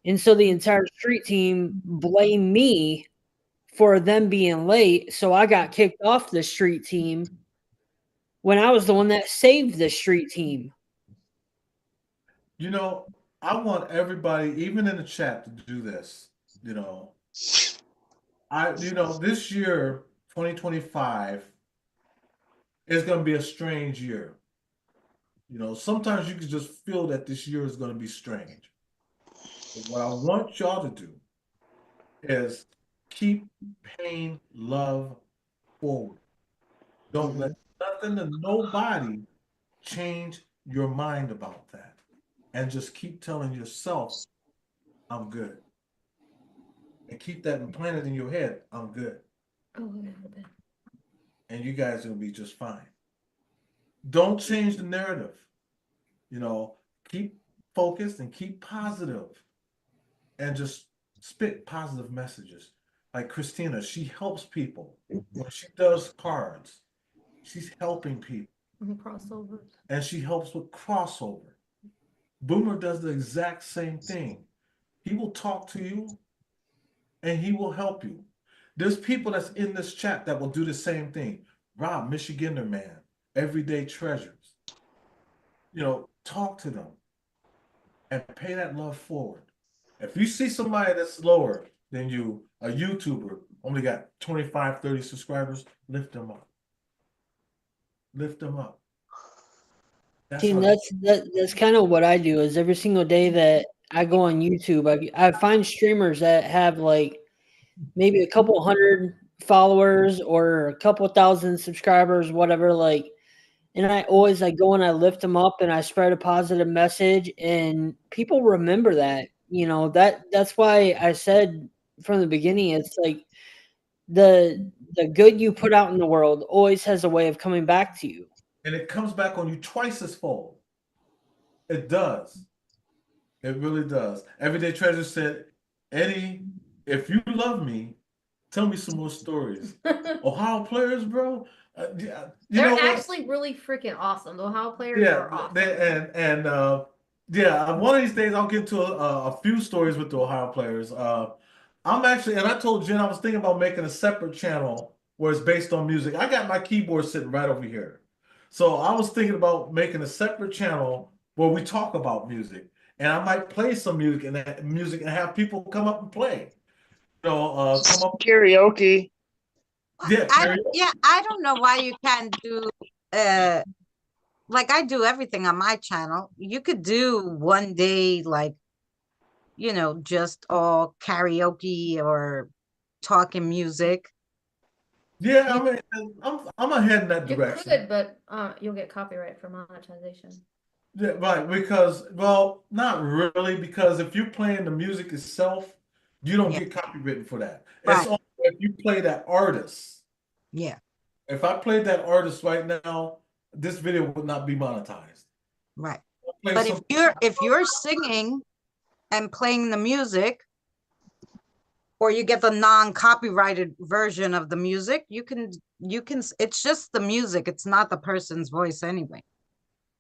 And so the entire street team blamed me for them being late. So I got kicked off the street team when I was the one that saved the street team. You know, I want everybody, even in the chat, to do this. You know, this year, 2025, is going to be a strange year. You know, sometimes you can just feel that this year is going to be strange. But what I want y'all to do is keep paying love forward. Don't let nothing and nobody change your mind about that. And just keep telling yourself, I'm good. And keep that implanted in your head, I'm good. Oh, yeah. And you guys are going to be just fine. Don't change the narrative. You know, keep focused and keep positive, and just spit positive messages. Like Christina, she helps people. When she does cards, she's helping people. Crossovers. And she helps with crossover. Boomer does the exact same thing. He will talk to you and he will help you. There's people that's in this chat that will do the same thing. Rob, Michigander man, everyday treasures. You know, talk to them and pay that love forward. If you see somebody that's lower than you, a YouTuber, only got 25, 30 subscribers, lift them up. Lift them up. See, that's kind of what I do. Is every single day that I go on YouTube, I find streamers that have like maybe a couple hundred followers or a couple thousand subscribers, whatever, like, and I always like go and I lift them up and I spread a positive message, and people remember that. That's why I said from the beginning, it's like the good you put out in the world always has a way of coming back to you. And it comes back on you twice as fold. It does. It really does. Everyday Treasure said, Eddie, if you love me, tell me some more stories. Ohio players, bro. Yeah, you They're know what? actually really freaking awesome. The Ohio players Yeah, are awesome. yeah. One of these days, I'll get to a few stories with the Ohio players. I'm actually, and I told Jen I was thinking about making a separate channel where it's based on music. I got my keyboard sitting right over here, so I was thinking about making a separate channel where we talk about music, and I might play some music and have people come up and play. Come up. Karaoke. Yeah, I don't know why you can't do like I do everything on my channel. You could do one day like, just all karaoke or talking music. yeah. I mean, I'm ahead in that You direction. could, but you'll get copyright for monetization. Yeah, right, because, well, not really, because if you're playing the music itself, you don't Yeah. get copywritten for that. It's Right. only if you play that artist. Yeah. If I played that artist right now, this video would not be monetized. Right. Play But some- if you're singing and playing the music, or you get the non-copyrighted version of the music, you can it's just the music, it's not the person's voice anyway.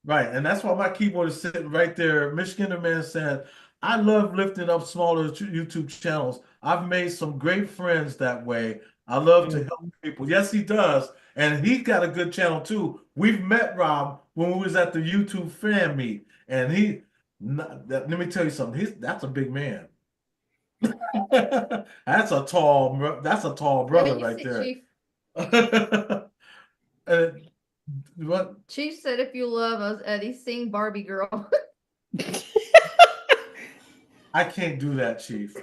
Right, and that's why my keyboard is sitting right there. Michigander Man said, I love lifting up smaller YouTube channels. I've made some great friends that way. I love to help people. Yes, he does. And he's got a good channel too. We've met Rob when we was at the YouTube fan meet. And let me tell you something. That's a big man. That's a tall brother You right see, there. Chief, What? Chief said, if you love us, Eddie, sing Barbie Girl. I can't do that, Chief.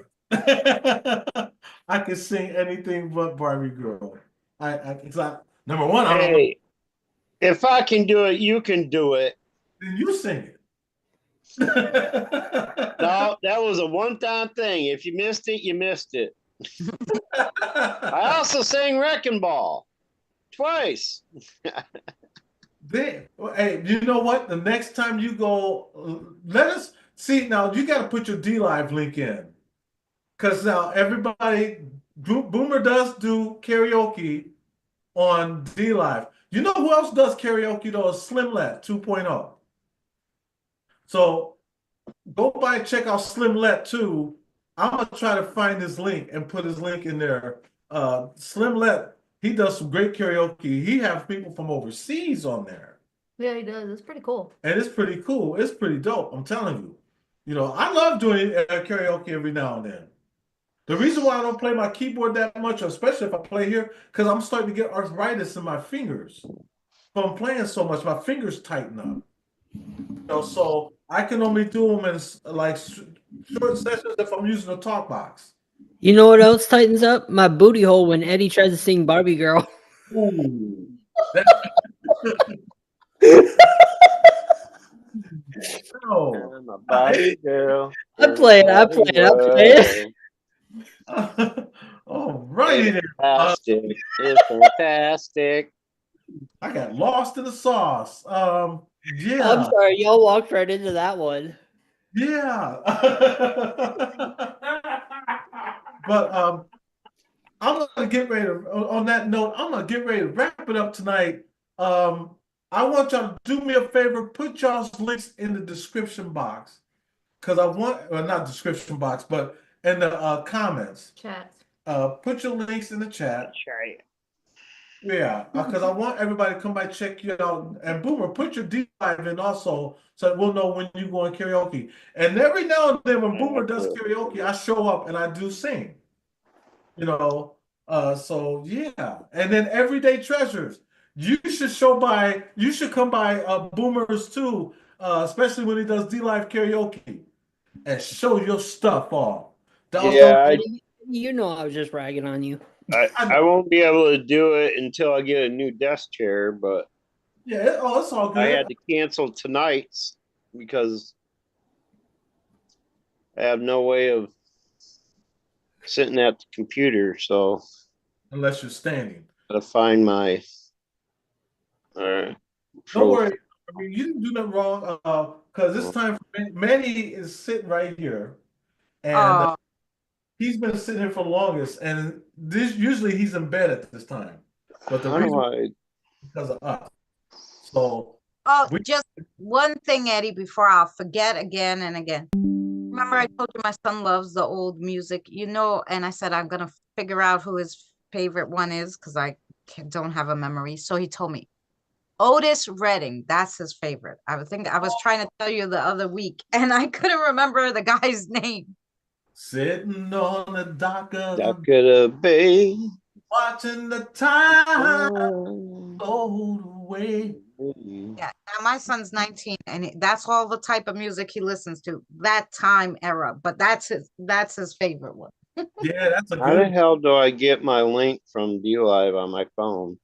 I can sing anything but Barbie Girl. It's like, number one, I don't know. Hey, if I can do it, you can do it. Then you sing it. No, that was a one-time thing. If you missed it, you missed it. I also sang Wrecking Ball twice. Hey, you know what? The next time you go, let us see. Now you got to put your D Live link in, because now everybody, Boomer does do karaoke on D Live. You know who else does karaoke though? Slimlet 2.0. So go by and check out Slimlet 2. I'm gonna try to find his link and put his link in there. Slimlet, he does some great karaoke. He has people from overseas on there. Yeah, he does. It's pretty cool. And it's pretty cool. It's pretty dope. I'm telling you. I love doing karaoke every now and then. The reason why I don't play my keyboard that much, especially if I play here, because I'm starting to get arthritis in my fingers. From playing so much, my fingers tighten up. So I can only do them in like short sessions if I'm using a talk box. You know what else tightens up? My booty hole when Eddie tries to sing Barbie Girl. Ooh. No. I'm a Barbie girl. I play it. All righty then. Fantastic. It's fantastic. I got lost in the sauce. Yeah. I'm sorry, y'all walked right into that one. Yeah. But I'm gonna get ready to, on that note, I'm gonna get ready to wrap it up tonight. I want y'all to do me a favor, put y'all's links in the description box. Because I want, well, not description box, but in the comments. Chat. Put your links in the chat. That's right. Yeah, because I want everybody to come by check you out. And Boomer, put your D Live in also, so that we'll know when you go on karaoke. And every now and then when Boomer does karaoke, I show up and I do sing. So yeah. And then Everyday Treasures. You should come by Boomer's too, especially when he does D Live karaoke, and show your stuff off. Yeah, You know, I was just ragging on you. I won't be able to do it until I get a new desk chair, but Yeah, oh, it's all good. I had to cancel tonight's because I have no way of sitting at the computer, so Unless you're standing. gotta find my Don't trophy. worry. I mean, you didn't do nothing wrong. Because it's time for Manny is sitting right here, and Oh, he's been sitting here for the longest. And this usually he's in bed at this time, but the How do reason I? because of us. So oh, we just one thing, Eddie, before I'll forget again and again. Remember, I told you my son loves the old music, you know, and I said I'm gonna figure out who his favorite one is because I don't have a memory. So he told me Otis Redding, that's his favorite. I would think I was trying to tell you the other week, and I couldn't remember the guy's name. sitting on the dock of That the could have been. watching the time float away. Yeah, now my son's 19, and that's all the type of music he listens to. That time era, but that's his favorite one. Yeah, that's a How the good. hell do I get my link from DLive on my phone?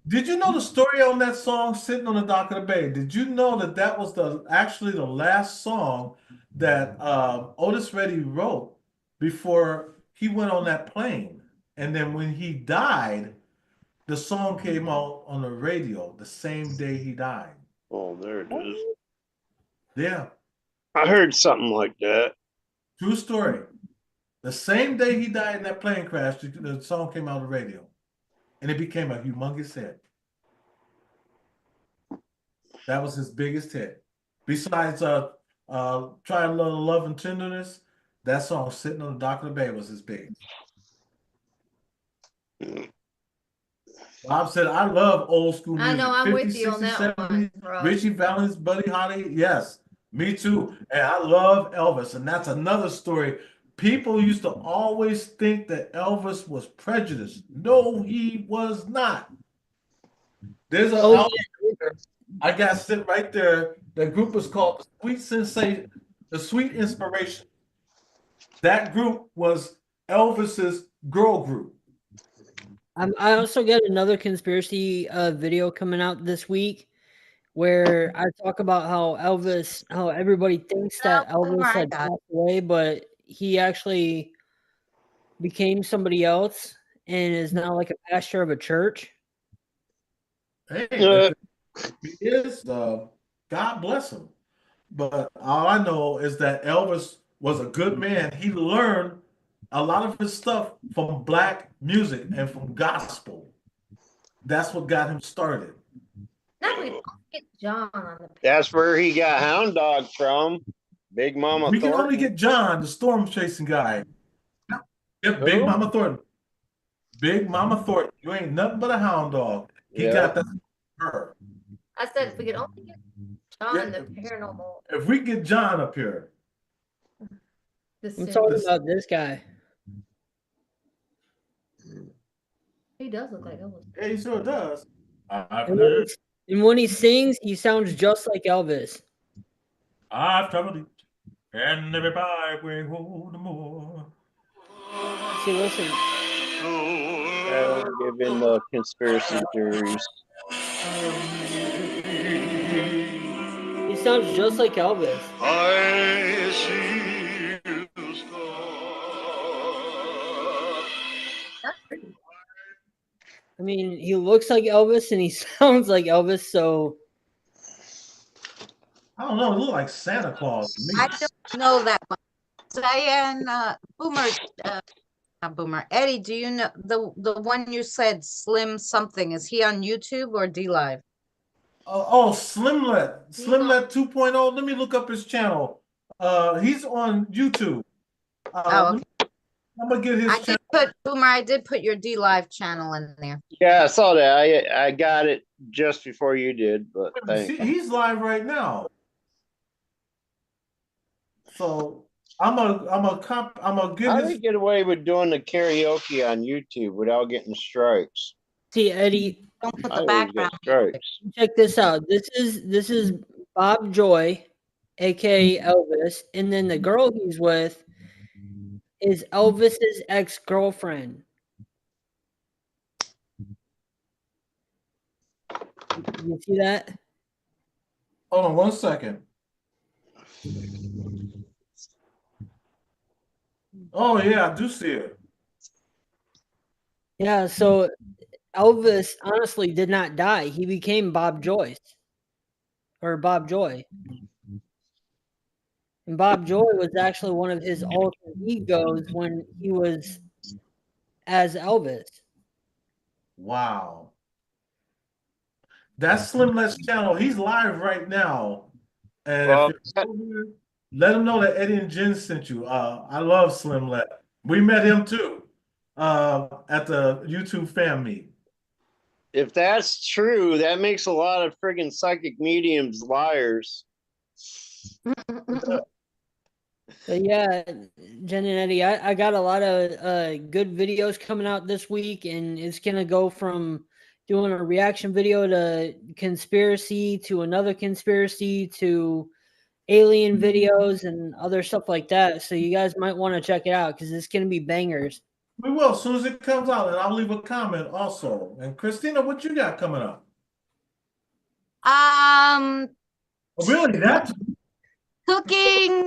Did you know the story on that song, "Sitting on the Dock of the Bay"? Did you know that that was actually the last song that Otis Reddy wrote before he went on that plane? And then when he died, the song came out on the radio the same day he died. Oh, there it is. Yeah, I heard something like that. true story. The same day he died in that plane crash, the song came out on the radio, and it became a humongous hit. That was his biggest hit. Besides Try a Little Love and Tenderness, that song Sitting on the Dock of the Bay was his biggest. Bob said, I love old school I music. know, I'm 50s, with you on 60s, that 70s, one, Rob. Richie Valens, Buddy Holly. Yes, me too. And I love Elvis. And that's another story. People used to always think that Elvis was prejudiced. No, he was not. There's an Oh, album I got sit right there. The group is called the Sweet Sensation, the Sweet Inspiration. That group was Elvis's girl group. I also got another conspiracy video coming out this week where I talk about how everybody thinks that Elvis had passed away, but he actually became somebody else and is now like a pastor of a church. Hey, if he is, God bless him. But all I know is that Elvis was a good man. He learned a lot of his stuff from black music and from gospel. That's what got him started. Now we get John on the That's where he got Hound Dog from. Big Mama We can Thornton. only get John, the storm chasing guy. Yep, Big Who? Mama Thornton. Big Mama Thornton. You ain't nothing but a hound dog. He Yeah. got that from her. I said if we could only get John Yeah. the paranormal. If we get John up here, I'm talking about this guy. He does look like Elvis. yeah, he sure does. I've And when he sings, he sounds just like Elvis. traveled it, and every byway hold more. See, listen. I'll give in the conspiracy theories. He sounds just like Elvis. I see the star. I mean, he looks like Elvis and he sounds like Elvis, so I don't know. It looked like Santa Claus to me. I don't know that one. Diane, Boomer, not Boomer. Eddie, do you know the one you said, Slim something? Is he on YouTube or DLive? Slimlet 2.0. Let me look up his channel. He's on YouTube. Okay. I'm gonna get his channel. Boomer, I did put your DLive channel in there. Yeah, I saw that. I got it just before you did, but thanks. He's live right now. So I'm gonna get How his. do they get away with doing the karaoke on YouTube without getting strikes? see, Eddie, Don't put I the always background. get strikes. check this out. This is Bob Joy, aka Elvis, and then the girl he's with is Elvis's ex-girlfriend. You see that? Hold on 1 second. Oh yeah, I do see it. Yeah, so Elvis honestly did not die. He became Bob Joyce or Bob Joy. And Bob Joy was actually one of his alter egos when he was as Elvis. Wow. That's Slim Let's channel. He's live right now. And if Well, you're over here, let him know that Eddie and Jen sent you. I love Slim Let. We met him too at the YouTube fan meet. if that's true, that makes a lot of friggin' psychic mediums liars. But yeah, Jen and Eddie, I got a lot of good videos coming out this week, and it's gonna go from doing a reaction video to conspiracy to another conspiracy to alien videos and other stuff like that. So you guys might want to check it out because it's gonna be bangers. We will as soon as it comes out, and I'll leave a comment also. And Christina, what you got coming up? Um, Oh, really? That cooking,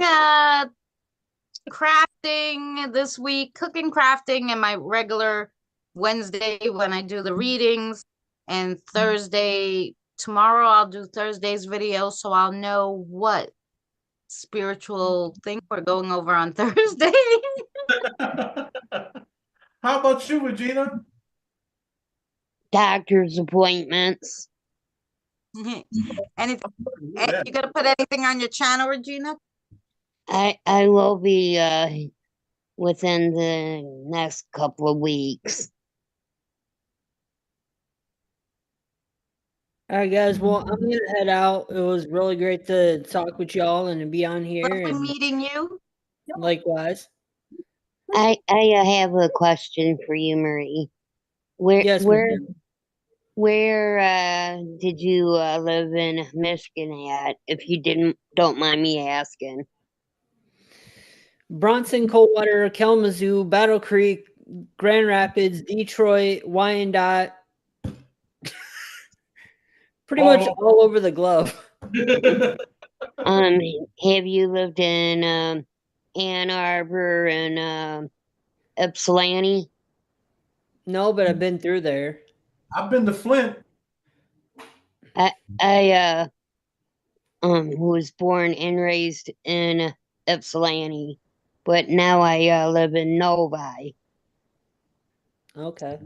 crafting this week, cooking, crafting, and my regular Wednesday when I do the readings, and Thursday, tomorrow I'll do Thursday's video, so I'll know what spiritual thing we're going over on Thursday. How about you, Regina? Doctor's appointments. Anything? You gonna put anything on your channel, Regina? I will be within the next couple of weeks. All right, guys. Well, I'm gonna head out. It was really great to talk with y'all and to be on here. Lovely And meeting you. likewise. I have a question for you, Marie. Yes, Where did you live in Michigan at? If you don't mind me asking. Bronson, Coldwater, Kalamazoo, Battle Creek, Grand Rapids, Detroit, Wyandotte. Pretty much all over the globe. Have you lived in Ann Arbor and Ypsilanti? No, but I've been through there. I've been to Flint. I was born and raised in Ypsilanti, but now I live in Novi. Okay.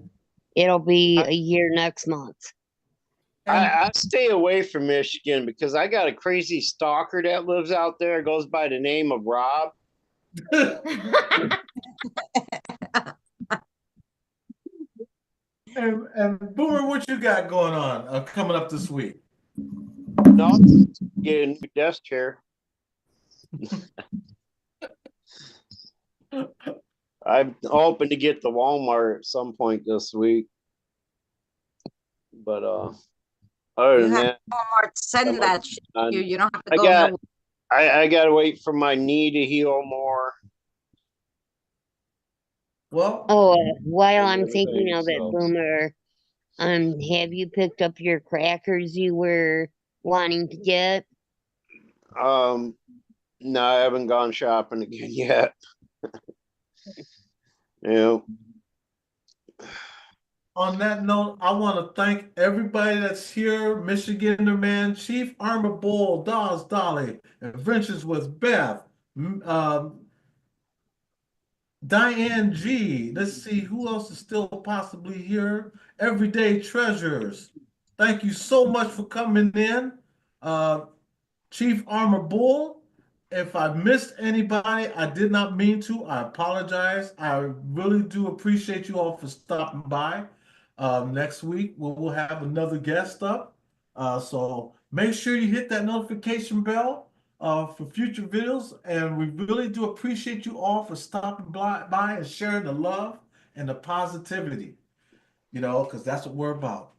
It'll be a year next month. I stay away from Michigan because I got a crazy stalker that lives out there, goes by the name of Rob. And Boomer, what you got going on coming up this week? No, get a new desk chair. I'm hoping to get the Walmart at some point this week. But other than that, Walmart send that shit to you. You don't have to I go got nowhere. I gotta wait for my knee to heal more. Well, while I'm thinking of it, Boomer, have you picked up your crackers you were wanting to get? No, I haven't gone shopping again yet. Yeah. On that note, I want to thank everybody that's here. Michigander Man, Chief Armor Bull, Dawes Dolly, Adventures with Beth, Diane G. Let's see who else is still possibly here. Everyday Treasures. Thank you so much for coming in. Chief Armor Bull, if I missed anybody, I did not mean to. I apologize. I really do appreciate you all for stopping by. Next week, we'll have another guest up. So make sure you hit that notification bell for future videos. And we really do appreciate you all for stopping by and sharing the love and the positivity, because that's what we're about.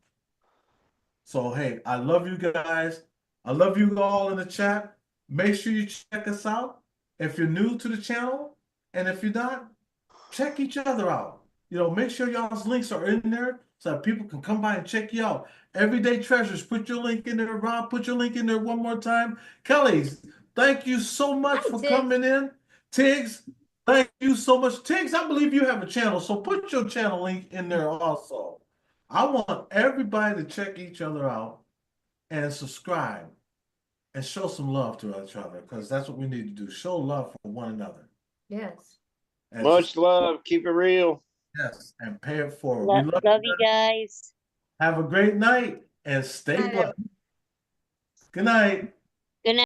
So, hey, I love you guys. I love you all in the chat. Make sure you check us out if you're new to the channel. And if you're not, check each other out. Make sure y'all's links are in there so that people can come by and check you out. Everyday Treasures, put your link in there. Rob, put your link in there one more time. Kelly, thank you so much Hi, for Tiggs. coming in. Tiggs, thank you so much. Tiggs, I believe you have a channel, so put your channel link in there also. I want everybody to check each other out and subscribe and show some love to each other, because that's what we need to do. Show love for one another. Yes. And Much love. Keep it real. yes, and pay it forward. We love Love you you guys. guys. Have a great night and stay Night, blessed. Good night.